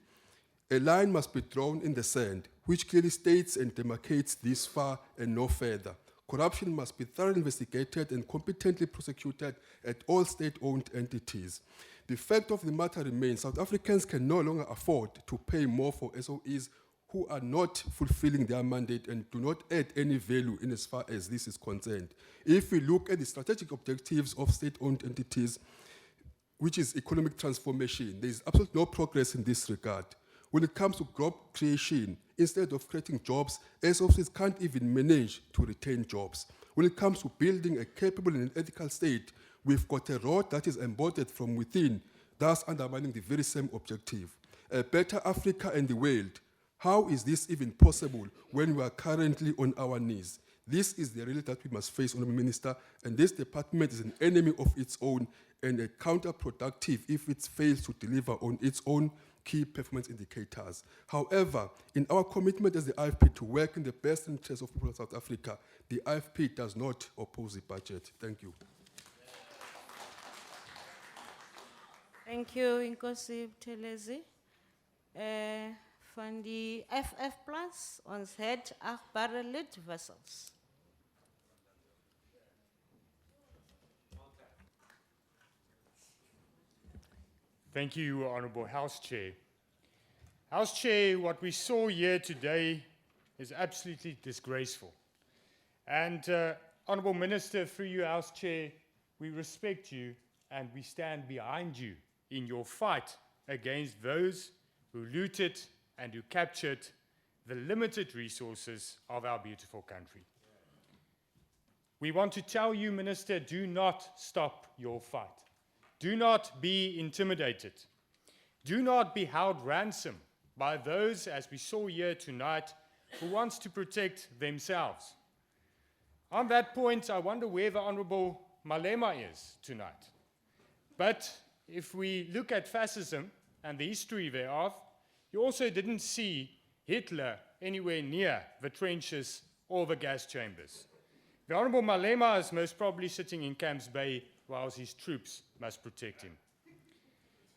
a line must be drawn in the sand, which clearly states and demarcates this far and no further. Corruption must be thoroughly investigated and competently prosecuted at all state-owned entities. The fact of the matter remains, South Africans can no longer afford to pay more for SOEs who are not fulfilling their mandate and do not add any value in as far as this is concerned. If we look at the strategic objectives of state-owned entities, which is economic transformation, there is absolutely no progress in this regard. When it comes to job creation, instead of creating jobs, SOCs can't even manage to retain jobs. When it comes to building a capable and ethical state, we've got a rod that is embodied from within, thus undermining the very same objective. A better Africa and the world. How is this even possible when we are currently on our knees? This is the reality that we must face, Honourable Minister, and this department is an enemy of its own and a counterproductive if it fails to deliver on its own key performance indicators. However, in our commitment as the IFP to work in the best interest of people of South Africa, the IFP does not oppose the budget. Thank you. Thank you, Inkosi Buthelezi. Van die FF Plus, ons het achtbare lidwissels. Thank you, Honourable House Chair. House Chair, what we saw here today is absolutely disgraceful. And Honourable Minister, through you, House Chair, we respect you and we stand behind you in your fight against those who looted and who captured the limited resources of our beautiful country. We want to tell you, Minister, do not stop your fight. Do not be intimidated. Do not be held ransom by those, as we saw here tonight, who wants to protect themselves. On that point, I wonder where the Honorable Malema is tonight. But if we look at fascism and the history thereof, you also didn't see Hitler anywhere near the trenches or the gas chambers. The Honorable Malema is most probably sitting in Camps Bay whilst his troops must protect him.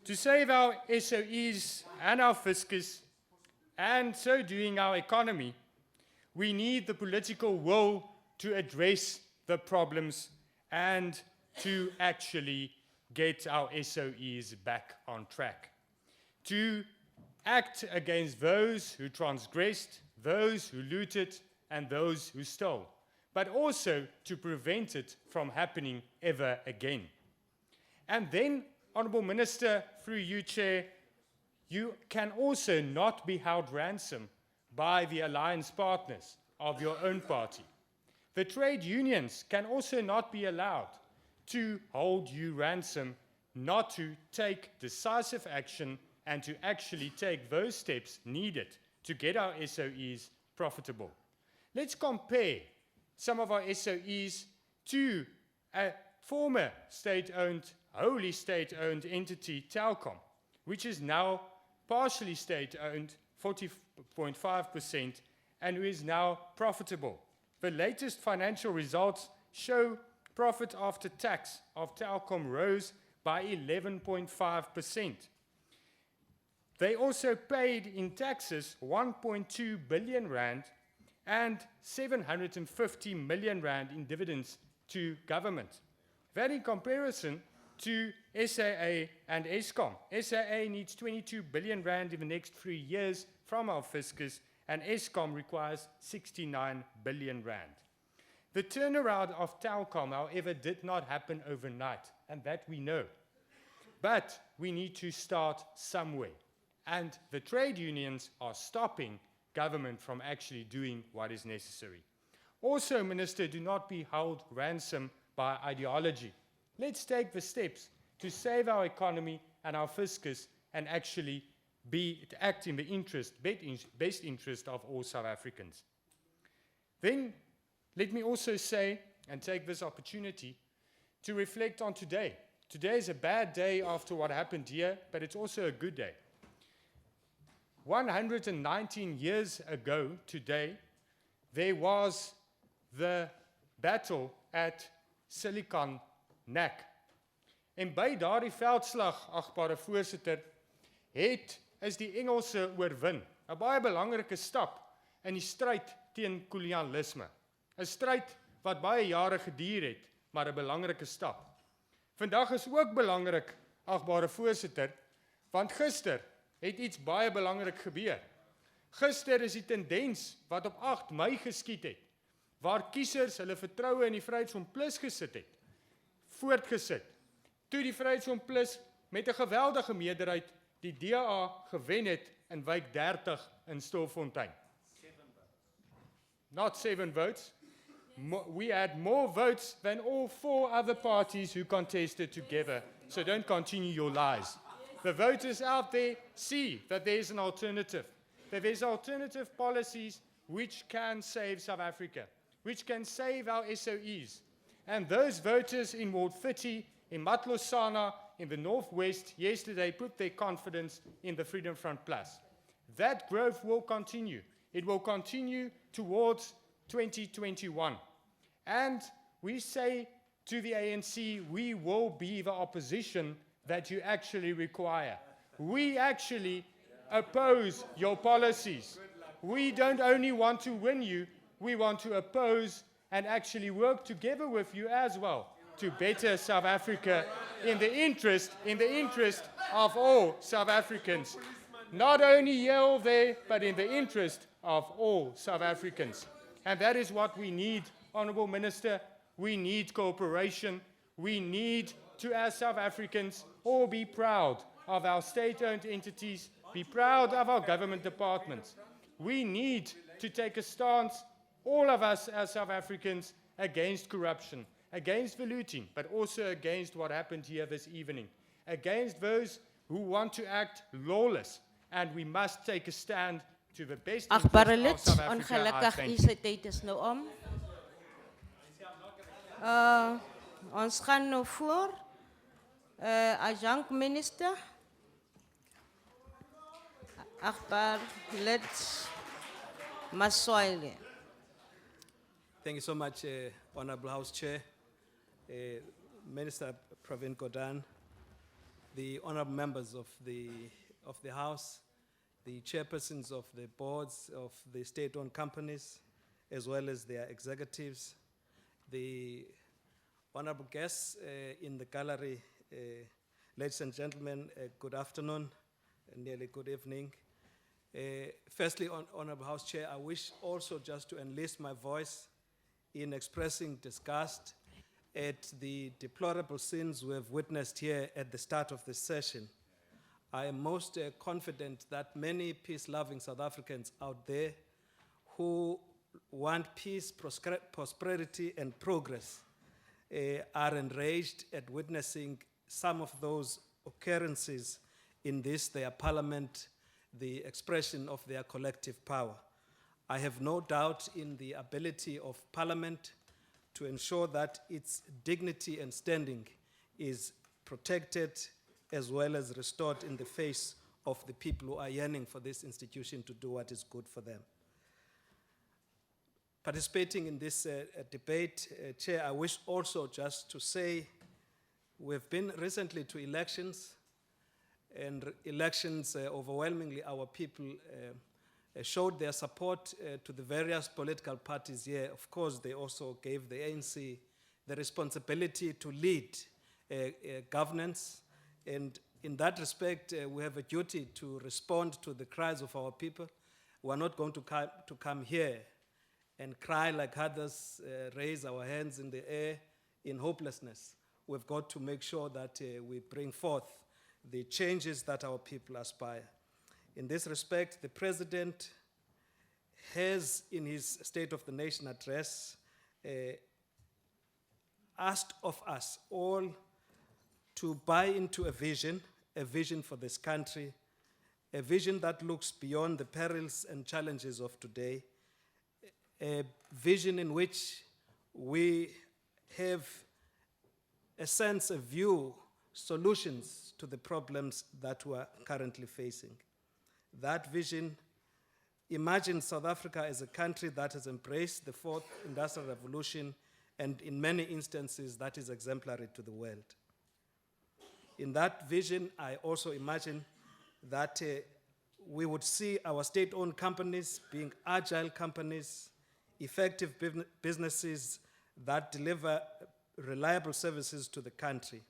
To save our SOEs and our fiscus, and so doing our economy, we need the political will to address the problems and to actually get our SOEs back on track. To act against those who transgressed, those who looted, and those who stole, but also to prevent it from happening ever again. And then, Honourable Minister, through you, Chair, you can also not be held ransom by the alliance partners of your own party. The trade unions can also not be allowed to hold you ransom, not to take decisive action and to actually take those steps needed to get our SOEs profitable. Let's compare some of our SOEs to a former state-owned, wholly state-owned entity, Telkom, which is now partially state-owned, 40.5%, and who is now profitable. The latest financial results show profit after tax of Telkom rose by 11.5%. They also paid in taxes 1.2 billion rand and 750 million rand in dividends to government. That in comparison to SAA and Eskom. SAA needs 22 billion rand in the next 3 years from our fiscus, and Eskom requires 69 billion rand. The turnaround of Telkom, however, did not happen overnight, and that we know. But we need to start somewhere, and the trade unions are stopping government from actually doing what is necessary. Also, Minister, do not be held ransom by ideology. Let's take the steps to save our economy and our fiscus and actually act in the best interest of all South Africans. Then, let me also say and take this opportunity to reflect on today. Today is a bad day after what happened here, but it's also a good day. 119 years ago today, there was the battle at Silicon Neck. En by daardie veldslag, agbare voorsitter, is die Engelse oorwin. 'n Baie belangrike stap in die stryd teen kolonialisme. 'n Stryd wat baie jare geduur het, maar 'n belangrike stap. Vandag is ook belangrik, agbare voorsitter, want gister het iets baie belangrik gebeur. Gister is die tendens wat op 8 Mei geskied het, waar kiesers hulle vertroue in die Vryheidsfront Plus gesit het, voortgesit. Toe die Vryheidsfront Plus met 'n geweldige meerderheid die DA gewen het in wijk 30 in Stilfontein. Not 7 votes. We had more votes than all 4 other parties who contested together. So don't continue your lies. The voters out there see that there is an alternative. That there's alternative policies which can save South Africa, which can save our SOEs. And those voters in Ward 30, in Matlosana, in the Northwest, yesterday put their confidence in the Freedom Front Plus. That growth will continue. It will continue towards 2021. And we say to the ANC, we will be the opposition that you actually require. We actually oppose your policies. We don't only want to win you, we want to oppose and actually work together with you as well to better South Africa in the interest of all South Africans. Not only here or there, but in the interest of all South Africans. And that is what we need, Honourable Minister. We need cooperation. We need to, as South Africans, all be proud of our state-owned entities, be proud of our government departments. We need to take a stance, all of us as South Africans, against corruption, against the looting, but also against what happened here this evening, against those who want to act lawless. And we must take a stand to the best Agbare interest lid, of South Africa. I ongelukkig thank u you. se tyd is nou om. Ons gaan nou voor. Adjunct minister. Agbare lid Maswali. Thank you so much, Honorable House Chair, Minister Pravin Gordhan, the honorable members of the House, the chairpersons of the boards of the state-owned companies, as well as their executives, the honorable guests in the gallery, ladies and gentlemen, good afternoon, nearly good evening. Firstly, Honorable House Chair, I wish also just to enlist my voice in expressing disgust at the deplorable scenes we have witnessed here at the start of this session. I am most confident that many peace-loving South Africans out there who want peace, prosperity, and progress are enraged at witnessing some of those occurrences in this, their parliament, the expression of their collective power. I have no doubt in the ability of Parliament to ensure that its dignity and standing is protected as well as restored in the face of the people who are yearning for this institution to do what is good for them. Participating in this debate, Chair, I wish also just to say we've been recently to elections, and elections overwhelmingly our people showed their support to the various political parties here. Of course, they also gave the ANC the responsibility to lead governance. And in that respect, we have a duty to respond to the cries of our people. We are not going to come here and cry like others, raise our hands in the air in hopelessness. We've got to make sure that we bring forth the changes that our people aspire. In this respect, the President has, in his State of the Nation address, asked of us all to buy into a vision for this country, a vision that looks beyond the perils and challenges of today, a vision in which we have a sense, a view, solutions to the problems that we are currently facing. That vision imagines South Africa as a country that has embraced the fourth industrial revolution, and in many instances that is exemplary to the world. In that vision, I also imagine that we would see our state-owned companies being agile companies, effective businesses that deliver reliable services to the country.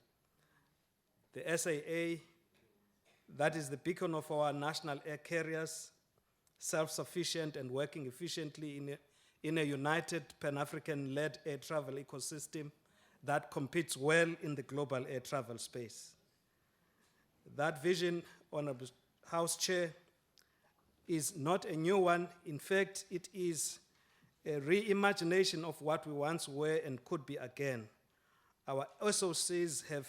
The SAA, that is the beacon of our national air carriers, self-sufficient and working efficiently in a united Pan-African-led air travel ecosystem that competes well in the global air travel space. That vision, Honorable House Chair, is not a new one. In fact, it is a reimagination of what we once were and could be again. Our SOCs have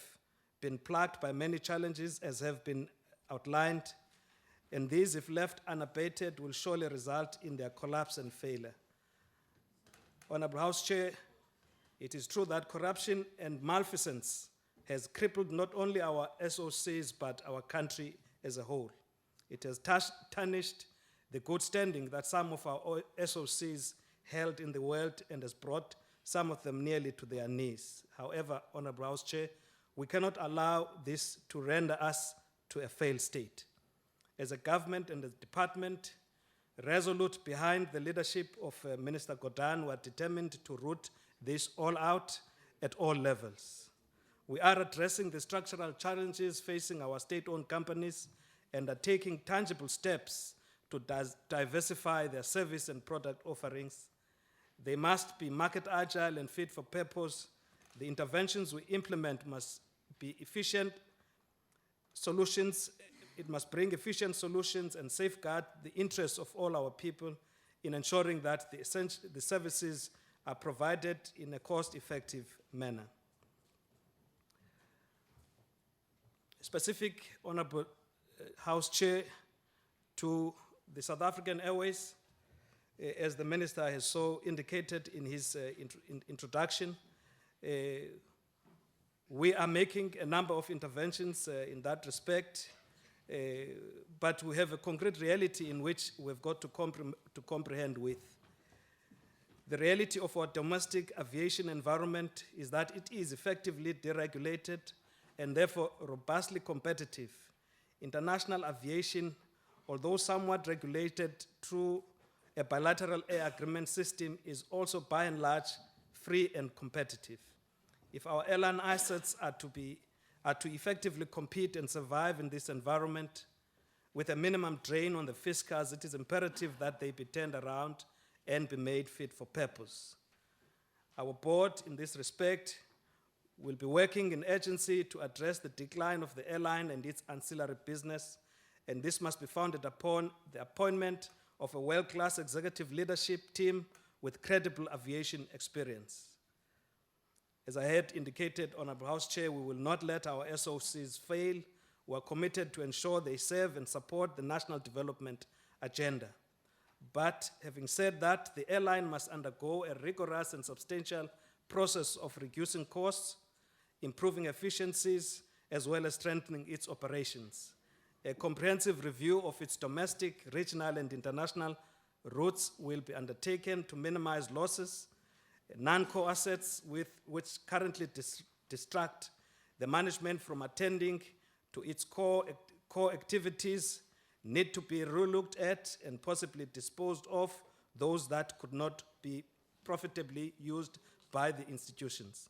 been plagued by many challenges, as have been outlined, and these, if left unabated, will surely result in their collapse and failure. Honorable House Chair, it is true that corruption and malfeasance has crippled not only our SOCs, but our country as a whole. It has tarnished the good standing that some of our SOCs held in the world and has brought some of them nearly to their knees. However, Honorable House Chair, we cannot allow this to render us to a failed state. As a government and a department, resolute behind the leadership of Minister Gordhan, we are determined to root this all out at all levels. We are addressing the structural challenges facing our state-owned companies and are taking tangible steps to diversify their service and product offerings. They must be market agile and fit for purpose. The interventions we implement must be efficient solutions. It must bring efficient solutions and safeguard the interests of all our people in ensuring that the services are provided in a cost-effective manner. Specific, Honorable House Chair, to the South African Airways, as the Minister has so indicated in his introduction, we are making a number of interventions in that respect, but we have a concrete reality in which we've got to comprehend with. The reality of our domestic aviation environment is that it is effectively deregulated and therefore robustly competitive. International aviation, although somewhat regulated through a bilateral air agreement system, is also by and large free and competitive. If our airline assets are to effectively compete and survive in this environment with a minimum drain on the fiscals, it is imperative that they be turned around and be made fit for purpose. Our board, in this respect, will be working in urgency to address the decline of the airline and its ancillary business, and this must be founded upon the appointment of a world-class executive leadership team with credible aviation experience. As I had indicated, Honorable House Chair, we will not let our SOCs fail. We are committed to ensure they serve and support the national development agenda. But having said that, the airline must undergo a rigorous and substantial process of reducing costs, improving efficiencies, as well as strengthening its operations. A comprehensive review of its domestic, regional, and international routes will be undertaken to minimize losses, non-core assets which currently distract the management from attending to its core activities need to be re-looked at and possibly disposed of, those that could not be profitably used by the institutions.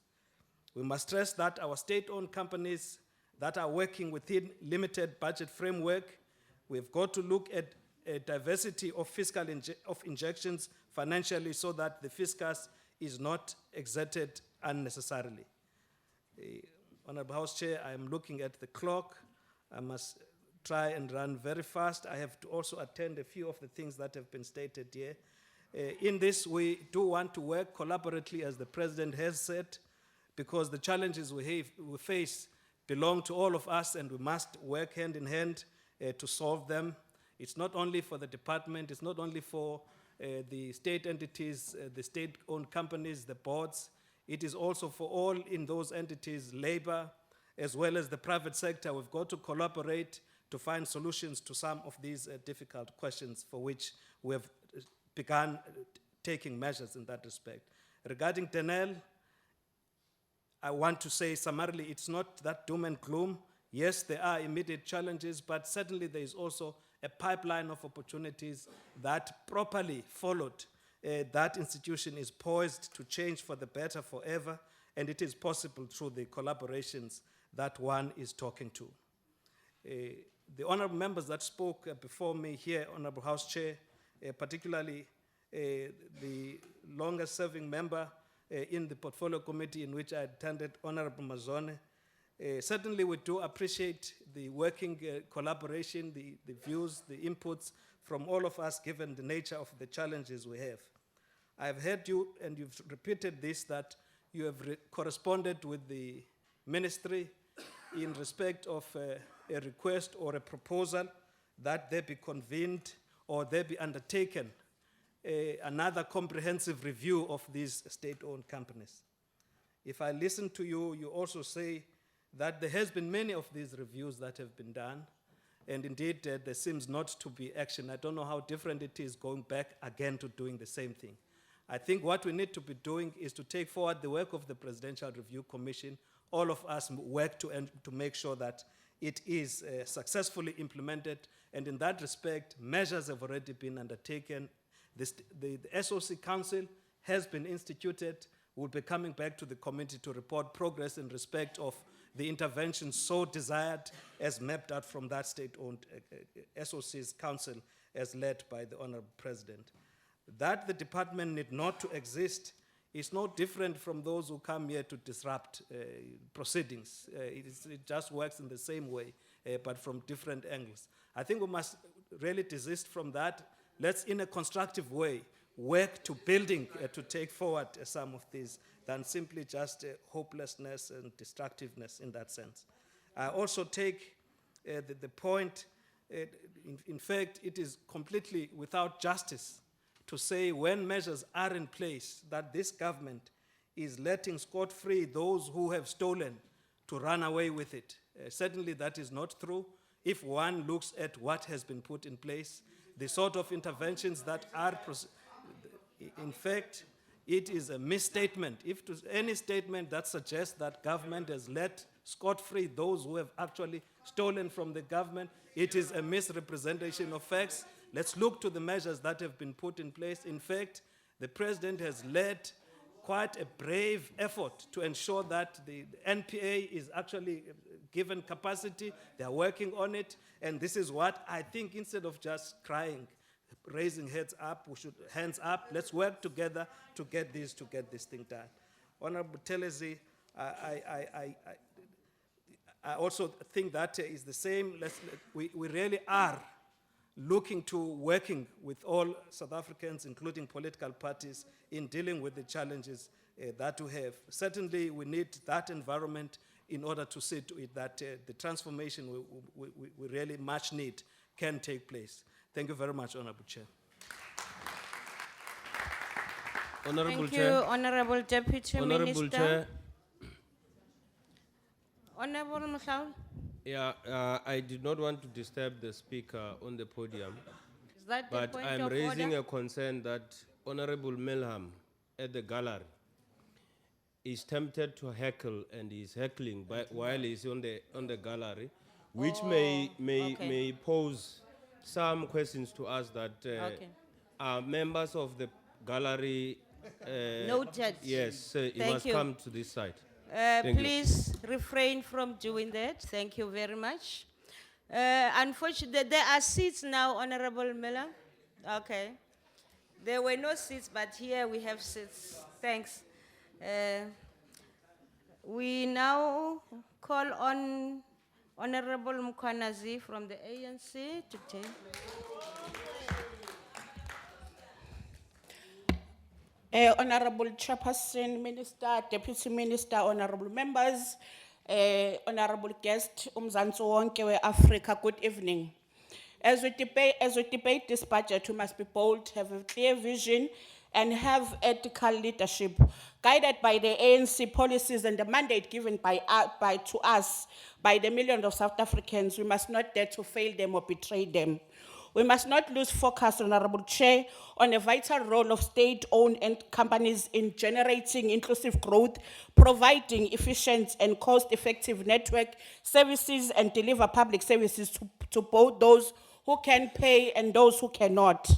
We must stress that our state-owned companies that are working within limited budget framework, we've got to look at a diversity of fiscal injections financially so that the fiscus is not exerted unnecessarily. Honorable House Chair, I am looking at the clock. I must try and run very fast. I have to also attend a few of the things that have been stated here. In this, we do want to work collaboratively, as the President has said, because the challenges we face belong to all of us, and we must work hand in hand to solve them. It's not only for the department, it's not only for the state entities, the state-owned companies, the boards. It is also for all in those entities, labor, as well as the private sector. We've got to collaborate to find solutions to some of these difficult questions for which we have begun taking measures in that respect. Regarding Denel, I want to say summarily, it's not that doom and gloom. Yes, there are immediate challenges, but certainly there is also a pipeline of opportunities that, properly followed, that institution is poised to change for the better forever, and it is possible through the collaborations that one is talking to. The honorable members that spoke before me here, Honorable House Chair, particularly the longest serving member in the Portfolio Committee in which I attended, Honorable Mazone, certainly we do appreciate the working collaboration, the views, the inputs from all of us given the nature of the challenges we have. I have heard you, and you've repeated this, that you have corresponded with the ministry in respect of a request or a proposal that they be convened or they be undertaken another comprehensive review of these state-owned companies. If I listen to you, you also say that there has been many of these reviews that have been done, and indeed there seems not to be action. I don't know how different it is going back again to doing the same thing. I think what we need to be doing is to take forward the work of the Presidential Review Commission. All of us work to make sure that it is successfully implemented, and in that respect, measures have already been undertaken. The SOC Council has been instituted. We'll be coming back to the committee to report progress in respect of the intervention so desired as mapped out from that state-owned SOC's council as led by the Honorable President. That the department need not to exist is no different from those who come here to disrupt proceedings. It just works in the same way, but from different angles. I think we must really desist from that. Let's, in a constructive way, work to building to take forward some of these than simply just hopelessness and destructiveness in that sense. I also take the point, in fact, it is completely without justice to say when measures are in place that this government is letting scot-free those who have stolen to run away with it. Certainly that is not true. If one looks at what has been put in place, the sort of interventions that are, in fact, it is a misstatement. If to any statement that suggests that government has let scot-free those who have actually stolen from the government, it is a misrepresentation of facts. Let's look to the measures that have been put in place. In fact, the president has led quite a brave effort to ensure that the NPA is actually given capacity. They are working on it. And this is what I think, instead of just crying, raising heads up, we should hands up. Let's work together to get this thing done. Honorable Telezi, I also think that is the same. We really are looking to working with all South Africans, including political parties, in dealing with the challenges that we have. Certainly, we need that environment in order to see to it that the transformation we really much need can take place. Thank you very much, Honorable Chair. Honorable Thank Chair. you, Honorable Deputy Honorable Minister. Chair. Honorable Mhlawumbe. Yeah, I did not want to disturb the speaker on the podium, Is that the but point I'm of raising order? a concern that Honorable Milham at the gallery is tempted to heckle and is heckling while he's on the gallery, which may pose some questions to us that are members of the gallery. Noted. Yes, you Thank must you. come to this side. Thank you. Please refrain from doing that. Thank you very much. Unfortunately, there are seats now, Honorable Miller. Okay. There were no seats, but here we have seats. Thanks. We now call on Honorable Mkwanazi from the ANC to take. Honorable Chairperson, Minister, Deputy Minister, honorable members, honorable guest, Umzansi wonke we-Africa, good evening. As we debate this budget, we must be bold, have a clear vision, and have ethical leadership, guided by the ANC policies and the mandate given to us by the millions of South Africans. We must not dare to fail them or betray them. We must not lose focus, Honorable Chair, on a vital role of state-owned companies in generating inclusive growth, providing efficient and cost-effective network services, and deliver public services to both those who can pay and those who cannot.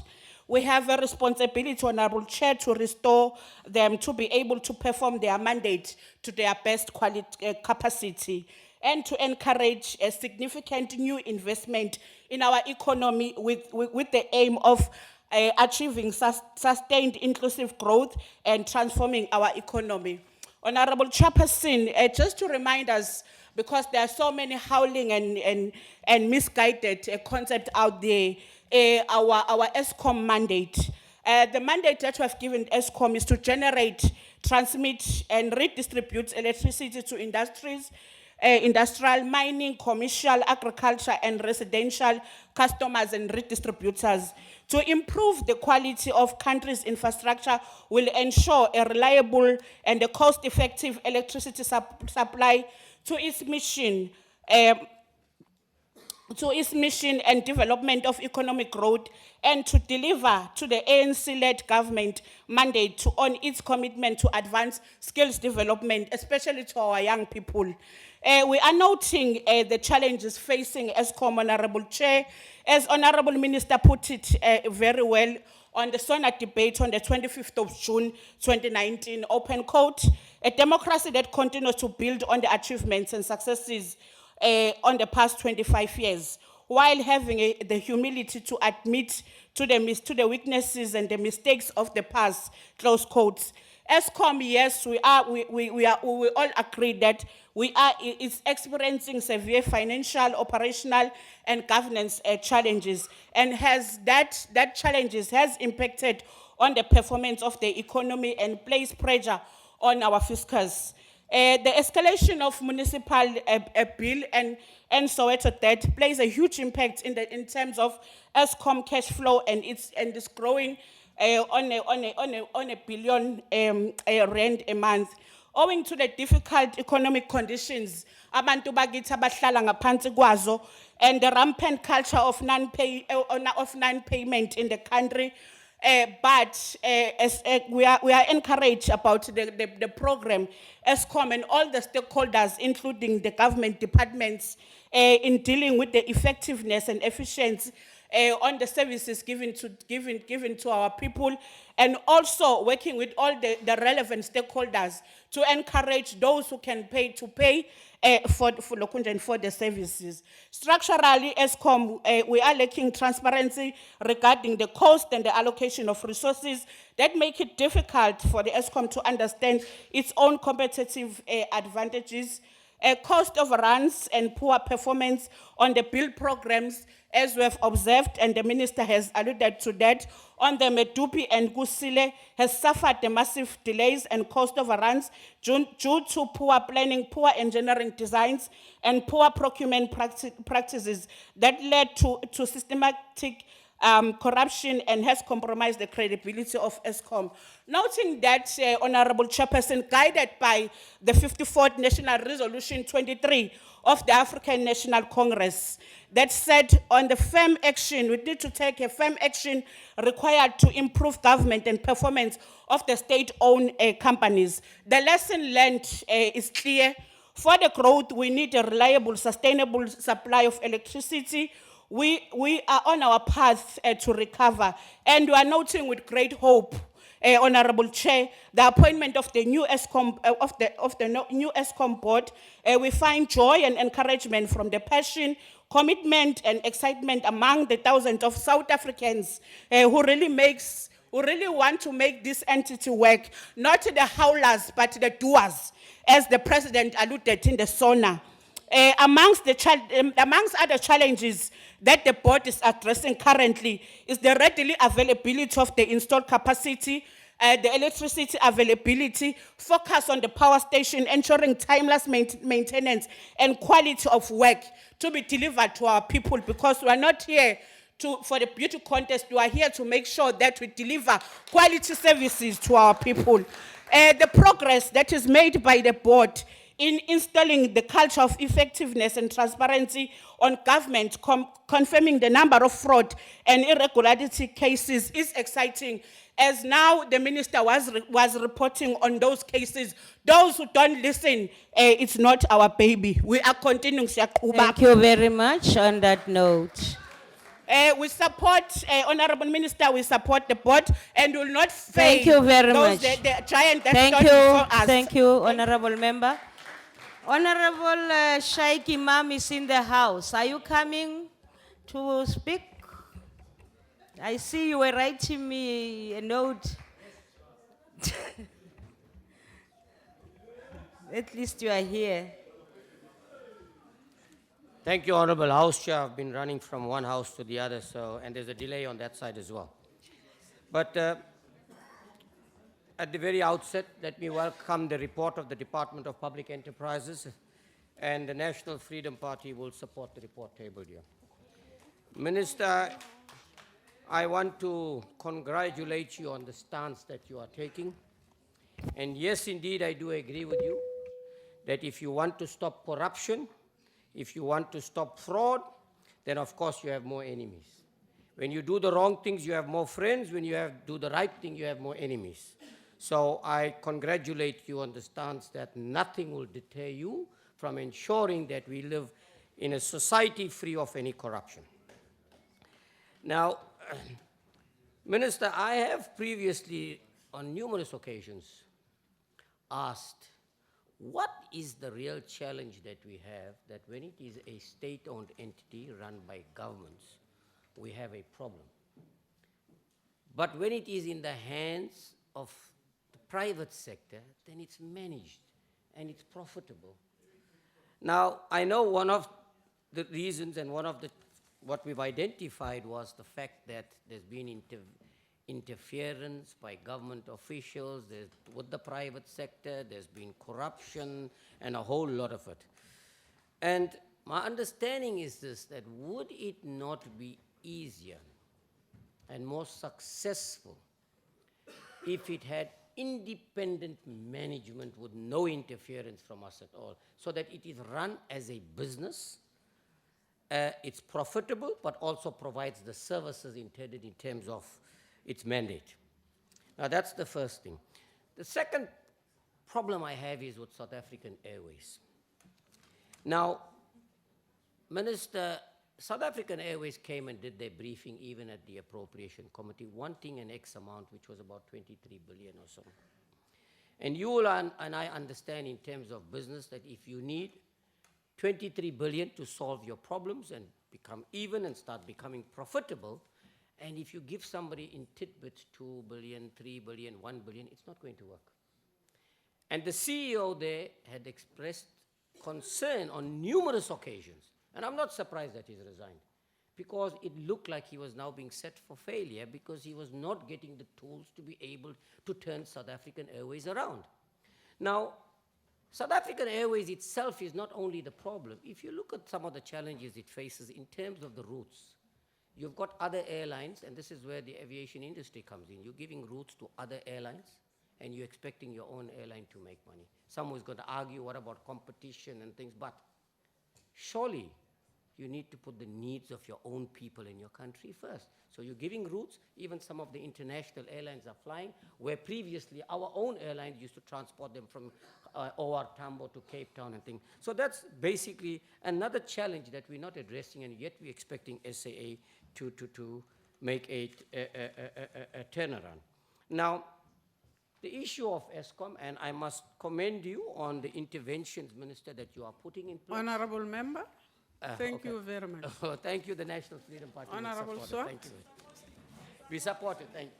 We have a responsibility, Honorable Chair, to restore them to be able to perform their mandate to their best capacity, and to encourage a significant new investment in our economy with the aim of achieving sustained inclusive growth and transforming our economy. Honorable Chairperson, just to remind us, because there are so many howling and misguided concepts out there, our ESCOM mandate. The mandate that we have given ESCOM is to generate, transmit, and redistribute electricity to industries, industrial, mining, commercial, agriculture, and residential customers and redistributors. To improve the quality of country's infrastructure will ensure a reliable and a cost-effective electricity supply to its mission and development of economic growth, and to deliver to the ANC-led government mandate on its commitment to advance skills development, especially to our young people. We are noting the challenges facing ESCOM, Honorable Chair. As Honorable Minister put it very well on the SONA debate on the 25th of June 2019, open quote, a democracy that continues to build on the achievements and successes on the past 25 years, while having the humility to admit to the weaknesses and the mistakes of the past, close quotes. ESCOM, yes, we all agree that it's experiencing severe financial, operational, and governance challenges, and that challenges has impacted on the performance of the economy and place pressure on our fiscus. The escalation of municipal bill and Soweto debt plays a huge impact in terms of ESCOM cash flow, and it's growing on a billion rand a month. Owing to the difficult economic conditions, abantu bakithi abahlala ngaphansi kwazo, and the rampant culture of non-payment in the country, but we are encouraged about the program, ESCOM and all the stakeholders, including the government departments, in dealing with the effectiveness and efficiency on the services given to our people, and also working with all the relevant stakeholders to encourage those who can pay to pay for the services. Structurally, ESCOM, we are lacking transparency regarding the cost and the allocation of resources that make it difficult for the ESCOM to understand its own competitive advantages. Cost overruns and poor performance on the build programs, as we have observed, and the minister has alluded to that, on the Medupi and Kusile has suffered the massive delays and cost overruns due to poor planning, poor engineering designs, and poor procurement practices that led to systematic corruption and has compromised the credibility of ESCOM. Noting that, Honorable Chairperson, guided by the 54th National Resolution 23 of the African National Congress, that said on the firm action, we need to take a firm action required to improve government and performance of the state-owned companies. The lesson learned is clear. For the growth, we need a reliable, sustainable supply of electricity. We are on our path to recover, and we are noting with great hope, Honorable Chair, the appointment of the new ESCOM new ESCOM board. We find joy and encouragement from the passion, commitment, and excitement among the thousands of South Africans who really want to make this entity work. Not the howlers, but the doers, as the President alluded in the SONA. Amongst other challenges that the board is addressing currently is the readily availability of the installed capacity, the electricity availability, focus on the power station, ensuring timeless maintenance and quality of work to be delivered to our people, because we are not here for the beauty contest. We are here to make sure that we deliver quality services to our people. The progress that is made by the board in installing the culture of effectiveness and transparency on government, confirming the number of fraud and irregularity cases is exciting, as now the minister was reporting on those cases. Those who don't listen, it's not our baby. We are continuing. Thank you very much on that note. We support, Honorable Minister, we support the board and will not fail. Thank you very much. The giant that Thank stood before us. Thank you, Honorable Member. Honorable Shaikh Imam is in the house. Are you coming to speak? I see you were writing me a note. At least you are here. Thank you, Honorable House Chair. I've been running from one house to the other, and there's a delay on that side as well. But at the very outset, let me welcome the report of the Department of Public Enterprises, and the National Freedom Party will support the report tabled here. Minister, I want to congratulate you on the stance that you are taking. And yes, indeed, I do agree with you that if you want to stop corruption, if you want to stop fraud, then of course you have more enemies. When you do the wrong things, you have more friends. When you do the right thing, you have more enemies. So I congratulate you on the stance that nothing will deter you from ensuring that we live in a society free of any corruption. Now, Minister, I have previously, on numerous occasions, asked, what is the real challenge that we have that when it is a state-owned entity run by governments, we have a problem? But when it is in the hands of the private sector, then it's managed and it's profitable. Now, I know one of the reasons and one of what we've identified was the fact that there's been interference by government officials, with the private sector, there's been corruption, and a whole lot of it. And my understanding is this, that would it not be easier and more successful if it had independent management with no interference from us at all, so that it is run as a business, it's profitable, but also provides the services intended in terms of its mandate. Now that's the first thing. The second problem I have is with South African Airways. Now, Minister, South African Airways came and did their briefing even at the Appropriation Committee, wanting an X amount, which was about 23 billion or so. And you will and I understand in terms of business that if you need 23 billion to solve your problems and become even and start becoming profitable, and if you give somebody in tidbits 2 billion, 3 billion, 1 billion, it's not going to work. And the CEO there had expressed concern on numerous occasions, and I'm not surprised that he's resigned, because it looked like he was now being set for failure because he was not getting the tools to be able to turn South African Airways around. Now, South African Airways itself is not only the problem. If you look at some of the challenges it faces in terms of the routes, you've got other airlines, and this is where the aviation industry comes in. You're giving routes to other airlines, and you're expecting your own airline to make money. Someone's going to argue, what about competition and things? But surely you need to put the needs of your own people in your country first. So you're giving routes, even some of the international airlines are flying, where previously our own airlines used to transport them from OR Tambo to Cape Town and things. So that's basically another challenge that we're not addressing, and yet we're expecting SAA to make a turnaround. Now, the issue of ESCOM, and I must commend you on the interventions, Minister, that you are putting in place. Honorable Member, thank okay. you very much. Thank you, the National Freedom Party. will Honorable support it. Swart. Thank you. We support it. Thank you.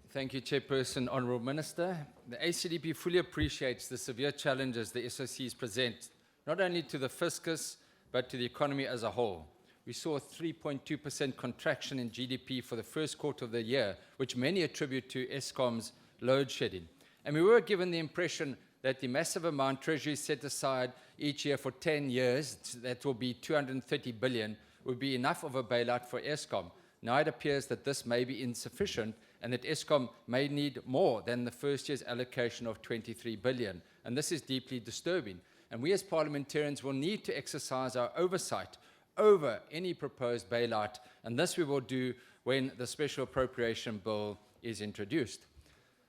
Thank you, Chairperson. Honourable Minister, the ACDP fully appreciates the severe challenges the SOCs present, not only to the fiscus, but to the economy as a whole. We saw a 3.2% contraction in GDP for the first quarter of the year, which many attribute to ESCOM's load shedding. And we were given the impression that the massive amount Treasury set aside each year for 10 years, that will be 230 billion, would be enough of a bailout for ESCOM. Now it appears that this may be insufficient and that ESCOM may need more than the first year's allocation of 23 billion. And this is deeply disturbing. And we as parliamentarians will need to exercise our oversight over any proposed bailout, and this we will do when the special appropriation bill is introduced.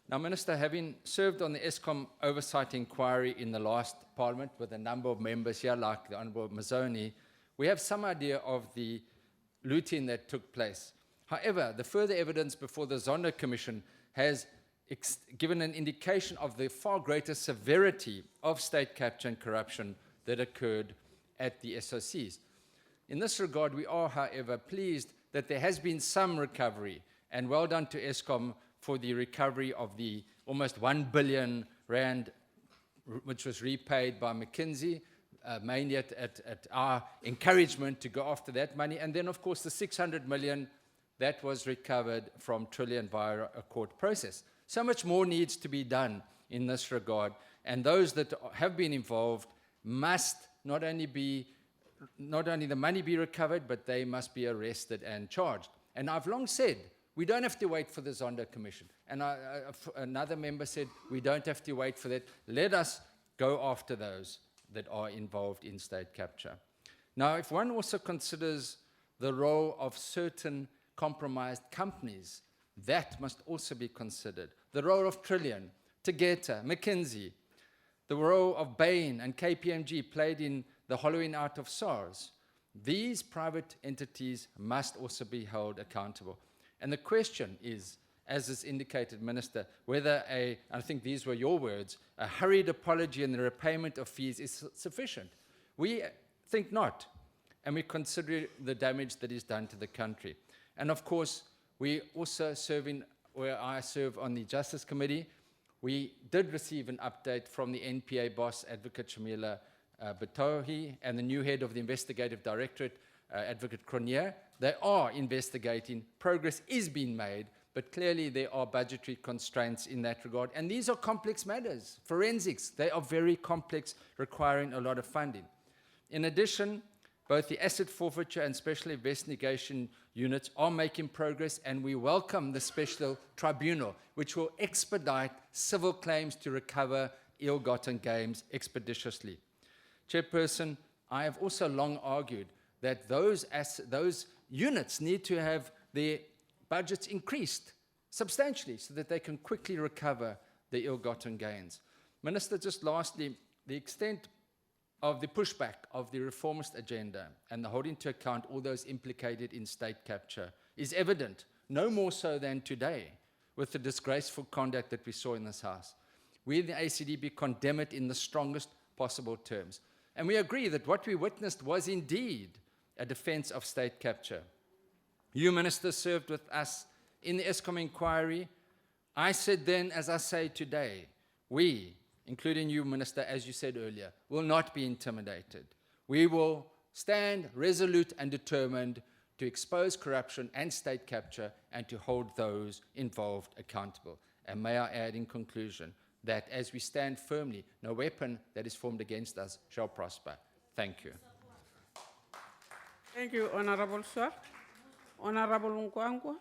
Now, Minister, having served on the ESCOM oversight inquiry in the last Parliament with a number of members here, like the Honourable Mazzoni, we have some idea of the looting that took place. However, the further evidence before the Zondo Commission has given an indication of the far greater severity of state capture and corruption that occurred at the SOCs. In this regard, we are, however, pleased that there has been some recovery, and well done to ESCOM for the recovery of the almost 1 billion rand, which was repaid by McKinsey, mainly at our encouragement to go after that money. And then, of course, the 600 million that was recovered from Trillian via a court process. So much more needs to be done in this regard, and those that have been involved must not only the money be recovered, but they must be arrested and charged. And I've long said, we don't have to wait for the Zondo Commission. And another member said, we don't have to wait for that. Let us go after those that are involved in state capture. Now, if one also considers the role of certain compromised companies, that must also be considered. The role of Trillian, Tegeta, McKinsey, the role of Bain and KPMG played in the hollowing out of SARS. These private entities must also be held accountable. And the question is, as is indicated, Minister, whether I think these were your words, a hurried apology and the repayment of fees is sufficient. We think not, and we consider the damage that is done to the country. And of course, we also where I serve on the Justice Committee, we did receive an update from the NPA boss, Advocate Shamila Batohi, and the new head of the Investigative Directorate, Advocate Cronier. They are investigating. Progress is being made, but clearly there are budgetary constraints in that regard. And these are complex matters. Forensics, they are very complex, requiring a lot of funding. In addition, both the asset forfeiture and special investigation units are making progress, and we welcome the special tribunal, which will expedite civil claims to recover ill-gotten gains expeditiously. Chairperson, I have also long argued that those units need to have their budgets increased substantially so that they can quickly recover the ill-gotten gains. Minister, just lastly, the extent of the pushback of the reformist agenda and the holding to account all those implicated in state capture is evident, no more so than today, with the disgraceful conduct that we saw in this House. We in the ACDP condemn it in the strongest possible terms. And we agree that what we witnessed was indeed a defense of state capture. You, Minister, served with us in the Eskom inquiry. I said then, as I say today, we, including you, Minister, as you said earlier, will not be intimidated. We will stand resolute and determined to expose corruption and state capture and to hold those involved accountable. And may I add in conclusion that as we stand firmly, no weapon that is formed against us shall prosper. Thank you. Thank you, Honorable Sir. Honorable Nkwangwa.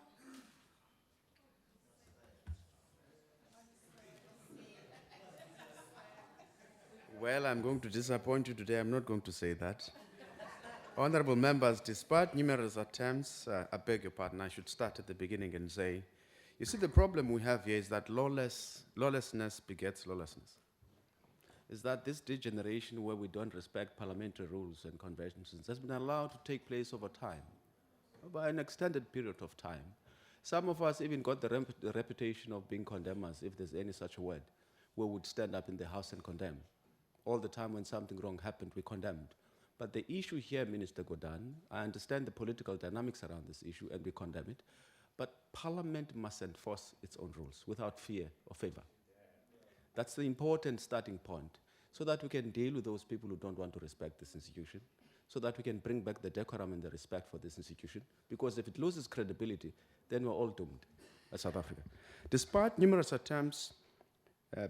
Well, I'm going to disappoint you today. I'm not going to say that. Honorable members, despite numerous attempts, I beg your pardon, I should start at the beginning and say, you see, the problem we have here is that lawlessness begets lawlessness. Is that this degeneration where we don't respect parliamentary rules and conventions has been allowed to take place over time, over an extended period of time. Some of us even got the reputation of being condemners, if there's any such a word, where we would stand up in the House and condemn. All the time when something wrong happened, we condemned. But the issue here, Minister Godan, I understand the political dynamics around this issue and we condemn it, but Parliament must enforce its own rules without fear or favor. That's the important starting point, so that we can deal with those people who don't want to respect this institution, so that we can bring back the decorum and the respect for this institution, because if it loses credibility, then we're all doomed as South Africa. Despite numerous attempts,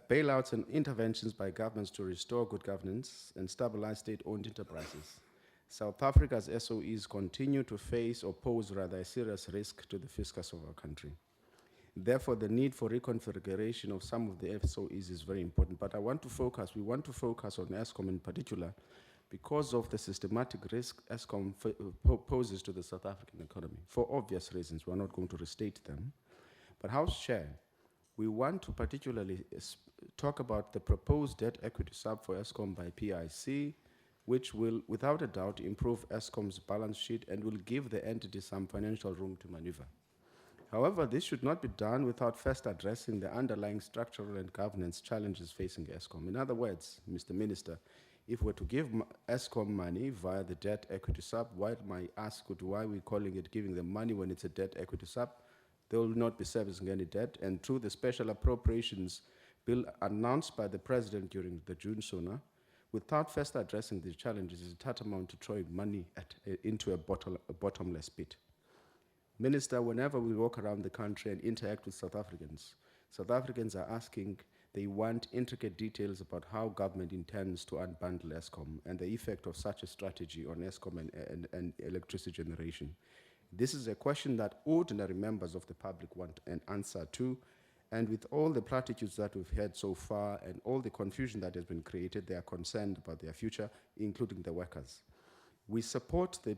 bailouts and interventions by governments to restore good governance and stabilize state-owned enterprises, South Africa's SOEs continue to face or pose rather a serious risk to the fiscus of our country. Therefore, the need for reconfiguration of some of the SOEs is very important. But we want to focus on Eskom in particular because of the systematic risk Eskom poses to the South African economy. For obvious reasons, we're not going to restate them. But House Chair, we want to particularly talk about the proposed debt equity sub for Eskom by PIC, which will, without a doubt, improve Eskom's balance sheet and will give the entity some financial room to maneuver. However, this should not be done without first addressing the underlying structural and governance challenges facing Eskom. In other words, Mr. Minister, if we're to give Eskom money via the debt equity sub, why might ask why we're calling it giving them money when it's a debt equity sub? They will not be servicing any debt, and through the special appropriations bill announced by the President during the June SONA, without first addressing these challenges, is tantamount to throwing money into a bottomless pit. Minister, whenever we walk around the country and interact with South Africans are asking, they want intricate details about how government intends to unbundle Eskom and the effect of such a strategy on Eskom and electricity generation. This is a question that ordinary members of the public want an answer to, and with all the platitudes that we've heard so far and all the confusion that has been created, they are concerned about their future, including the workers. We support the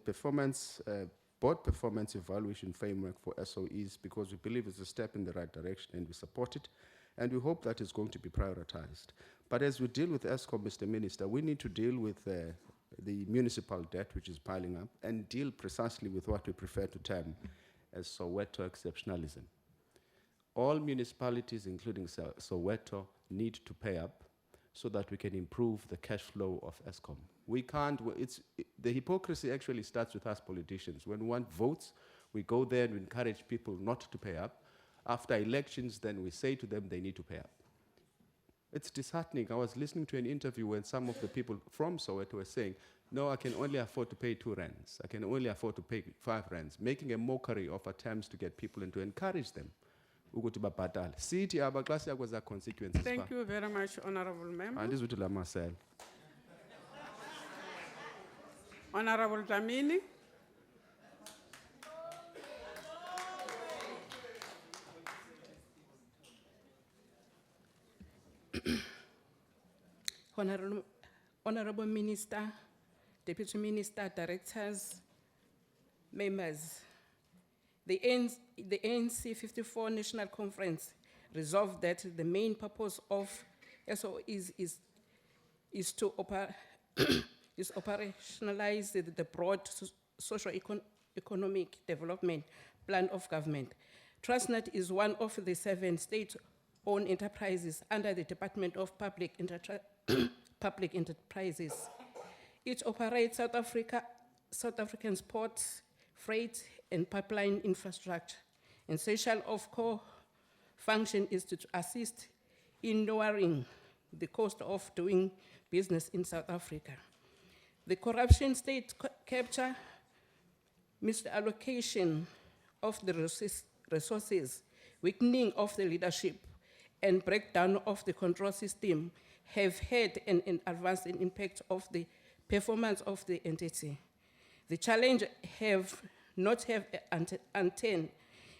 board performance evaluation framework for SOEs because we believe it's a step in the right direction and we support it, and we hope that it's going to be prioritized. But as we deal with Eskom, Mr. Minister, we need to deal with the municipal debt which is piling up and deal precisely with what we prefer to term as Soweto exceptionalism. All municipalities, including Soweto, need to pay up so that we can improve the cash flow of Eskom. We can't, the hypocrisy actually starts with us politicians. When we want votes, we go there and we encourage people not to pay up. After elections, then we say to them they need to pay up. It's disheartening. I was listening to an interview when some of the people from Soweto were saying, no, I can only afford to pay 2 rands. I can only afford to pay 5 rands, making a mockery of attempts to get people and to encourage them ukuthi babhatale. Sithi aba xa siyakwenza consequences. Thank you very much, Honorable Member. Andizuthi la masela. Honorable Dlamini. Honorable Minister, Deputy Minister, Directors, members, the ANC 54 National Conference resolved that the main purpose of SOEs is to operationalize the broad socio-economic development plan of government. Transnet is one of the 7 state-owned enterprises under the Department of Public Enterprises. It operates South African ports, freight, and pipeline infrastructure. Essential of core function is to assist in lowering the cost of doing business in South Africa. The corruption, state capture, misallocation of the resources, weakening of the leadership, and breakdown of the control system have had an adverse impact of the performance of the entity. The challenge not have antenna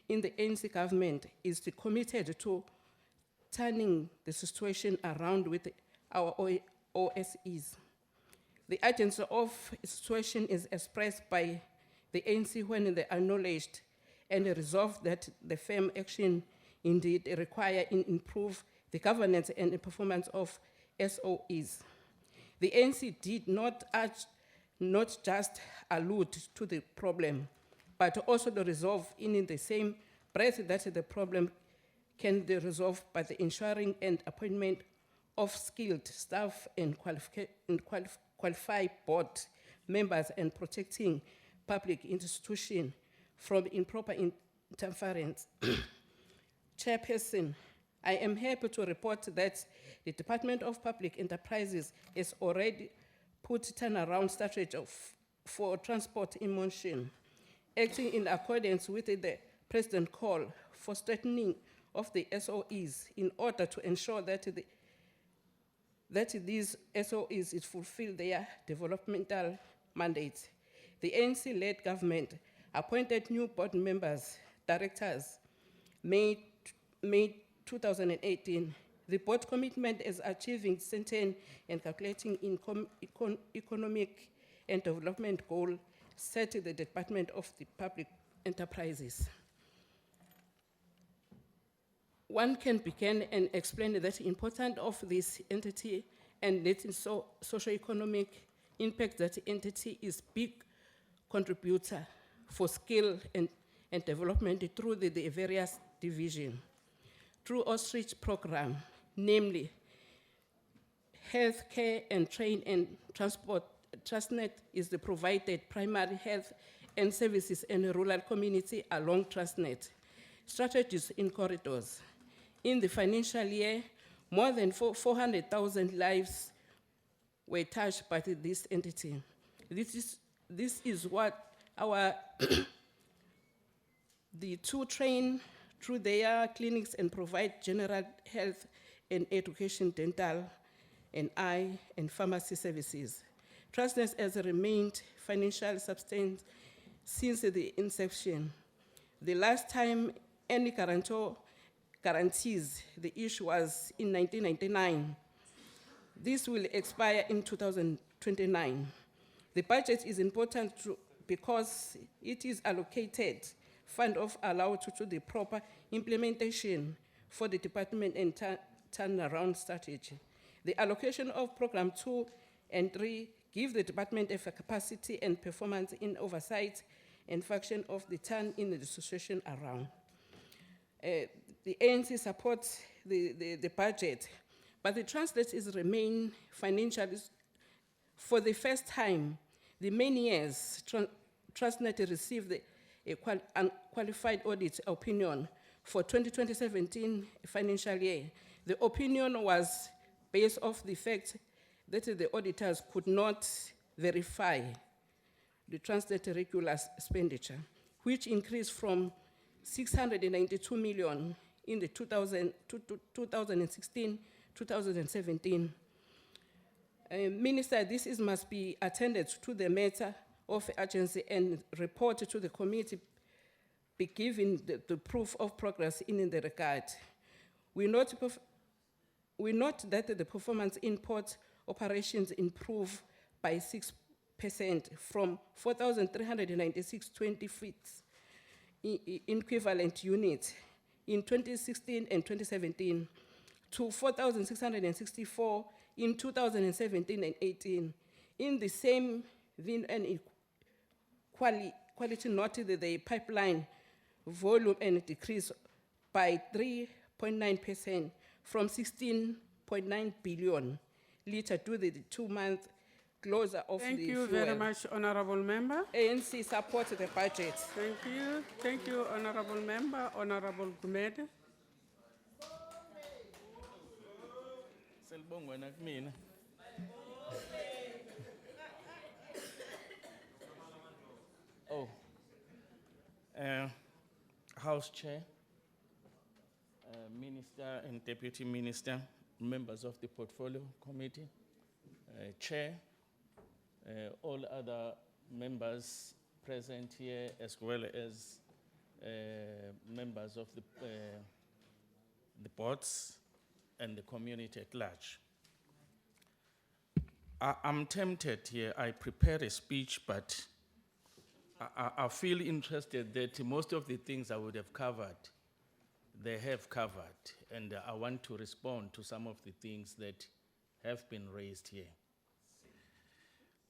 in the ANC government is committed to turning the situation around with our OSEs. The urgency of the situation is expressed by the ANC when they acknowledged and resolved that the firm action indeed require and improve the governance and the performance of SOEs. The ANC did not just allude to the problem, but also the resolve in the same breath that the problem can be resolved by the ensuring and appointment of skilled staff and qualified board members and protecting public institutions from improper interference. Chairperson, I am happy to report that the Department of Public Enterprises has already put turnaround strategy for transport in motion, acting in accordance with the President's call for strengthening of the SOEs in order to ensure that these SOEs fulfill their developmental mandates. The ANC-led government appointed new board members, directors, May 2018. The board commitment is achieving certain and calculating economic and development goal set in the Department of the Public Enterprises. One can begin and explain the importance of this entity and its socio-economic impact that the entity is big contributor for skill and development through the various divisions. Through outreach program, namely healthcare and train and transport, Transnet is the provided primary health and services in the rural community along Transnet. Strategies in corridors. In the financial year, more than 400,000 lives were touched by this entity. This is what our the 2 train through their clinics and provide general health and education, dental, and eye and pharmacy services. Transnet has remained financial substance since the inception. The last time any guarantor guarantees the issue was in 1999. This will expire in 2029. The budget is important because it is allocated fund of allowed to the proper implementation for the department and turnaround strategy. The allocation of program 2 and 3 give the department a capacity and performance in oversight and function of the turn in the situation around. The ANC supports the budget, but the Transnet is remain financially. For the first time, the many years, Transnet received a unqualified audit opinion for 2017 financial year. The opinion was based off the fact that the auditors could not verify the Transnet regular expenditure, which increased from 692 million in the 2016-2017. Minister, must be attended to the matter of urgency and reported to the committee, be given the proof of progress in the regard. We note that the performance in port operations improved by 6% from 4,396 20 feet equivalent units in 2016 and 2017 to 4,664 in 2017 and 18. In the same vein and quality noted that the pipeline volume and decreased by 3.9% from 16.9 billion litre to the 2-month closure of Thank the you fuel. very much, Honorable Member. ANC supports the budget. Thank you, Honorable Member. Honorable Gumede. Oh, House Chair, Minister and Deputy Minister, members of the Portfolio Committee, Chair, all other members present here, as well as members of the boards and the community at large. I'm tempted here. I prepared a speech, but I feel interested that most of the things I would have covered, they have covered, and I want to respond to some of the things that have been raised here.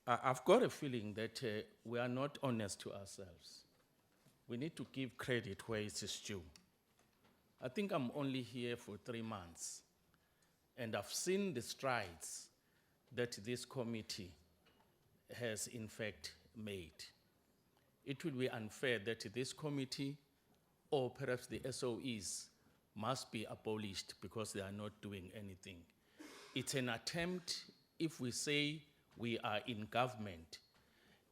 I've got a feeling that we are not honest to ourselves. We need to give credit where it is due. I think I'm only here for 3 months, and I've seen the strides that this committee has in fact made. It would be unfair that this committee, or perhaps the SOEs, must be abolished because they are not doing anything. It's an attempt. If we say we are in government,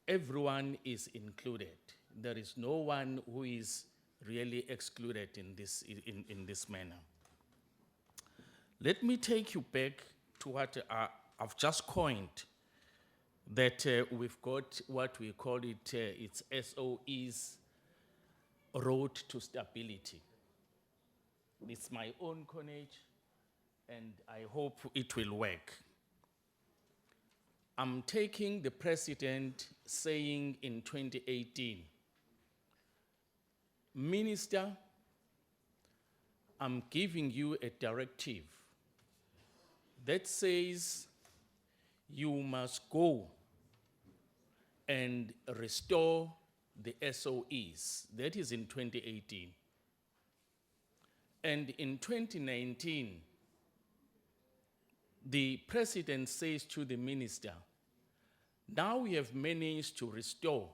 everyone is included. There is no one who is really excluded in this manner. Let me take you back to what I've just coined, that we've got what we call it, it's SOE's road to stability. It's my own coinage, and I hope it will work. I'm taking the president saying in 2018, Minister, I'm giving you a directive that says you must go and restore the SOEs. That is in 2018. And in 2019, the president says to the minister, now we have managed to restore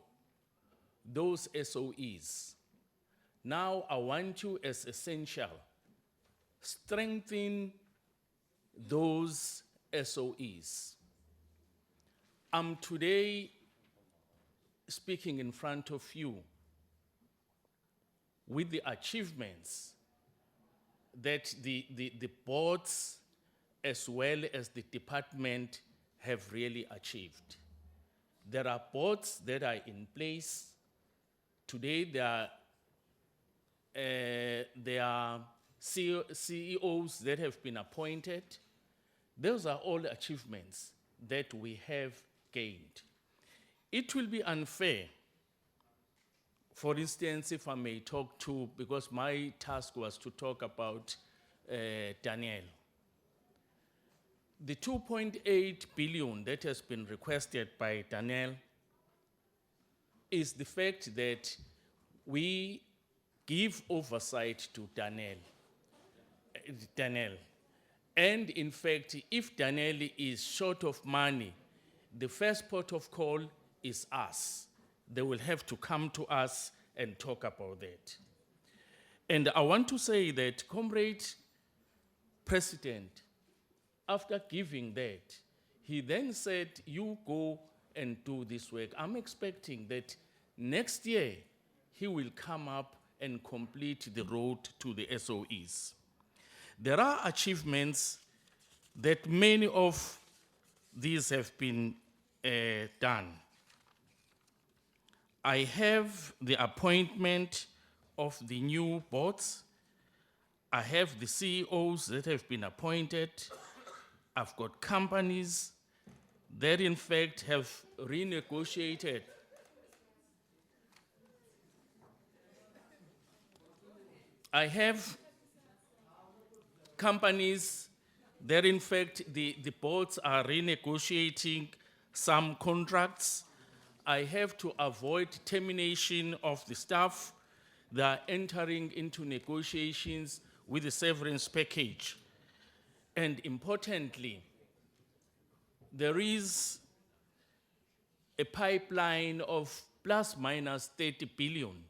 those SOEs. Now I want you, as essential, strengthen those SOEs. I'm today speaking in front of you with the achievements that the boards as well as the department have really achieved. There are boards that are in place. Today there are CEOs that have been appointed. Those are all achievements that we have gained. It will be unfair, for instance, if I may talk to, because my task was to talk about Daniel. The 2.8 billion that has been requested by Daniel is the fact that we give oversight to Daniel. And in fact, if Daniel is short of money, the first port of call is us. They will have to come to us and talk about that. And I want to say that, Comrade President, after giving that, he then said, you go and do this work. I'm expecting that next year he will come up and complete the road to the SOEs. There are achievements that many of these have been done. I have the appointment of the new boards. I have the CEOs that have been appointed. I've got companies that in fact have renegotiated. I have companies that in fact the boards are renegotiating some contracts. I have to avoid termination of the staff. They are entering into negotiations with the severance package. And importantly, there is a pipeline of plus minus 30 billion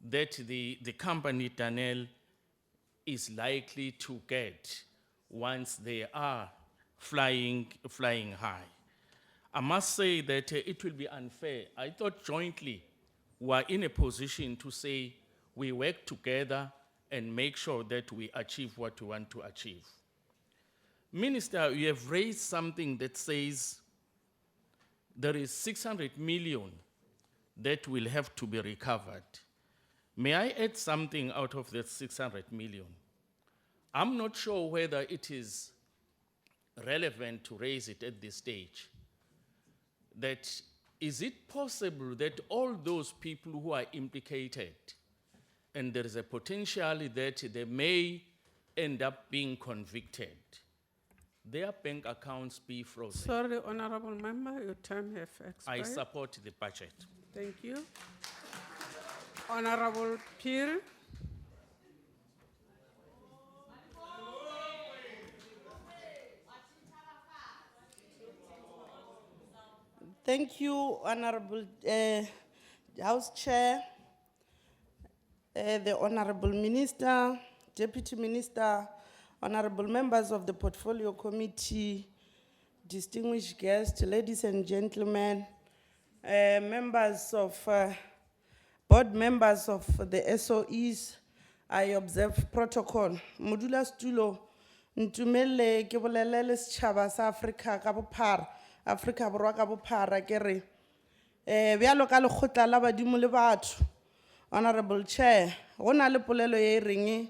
that the company Danel is likely to get once they are flying high. I must say that it will be unfair. I thought jointly we are in a position to say we work together and make sure that we achieve what we want to achieve. Minister, you have raised something that says there is 600 million that will have to be recovered. May I add something out of that 600 million? I'm not sure whether it is relevant to raise it at this stage. That is it possible that all those people who are implicated, and there is a potential that they may end up being convicted, their bank accounts be frozen? Sorry, honorable member, your time has expired. I support the budget. Thank you. Honorable Peel. Thank you, Honorable House Chair, the Honorable Minister, Deputy Minister, Honorable members of the Portfolio Committee, distinguished guests, ladies and gentlemen, members of, board members of the SOEs, I observe protocol. Modula Stulo, Ntumele, ke bolelele setjhaba sa Afrika ka bophara. Afrika borwa ka bophara ke re bjalo ka lekgotla la badimo le batho. Honorable Chair, go na le polelo e reng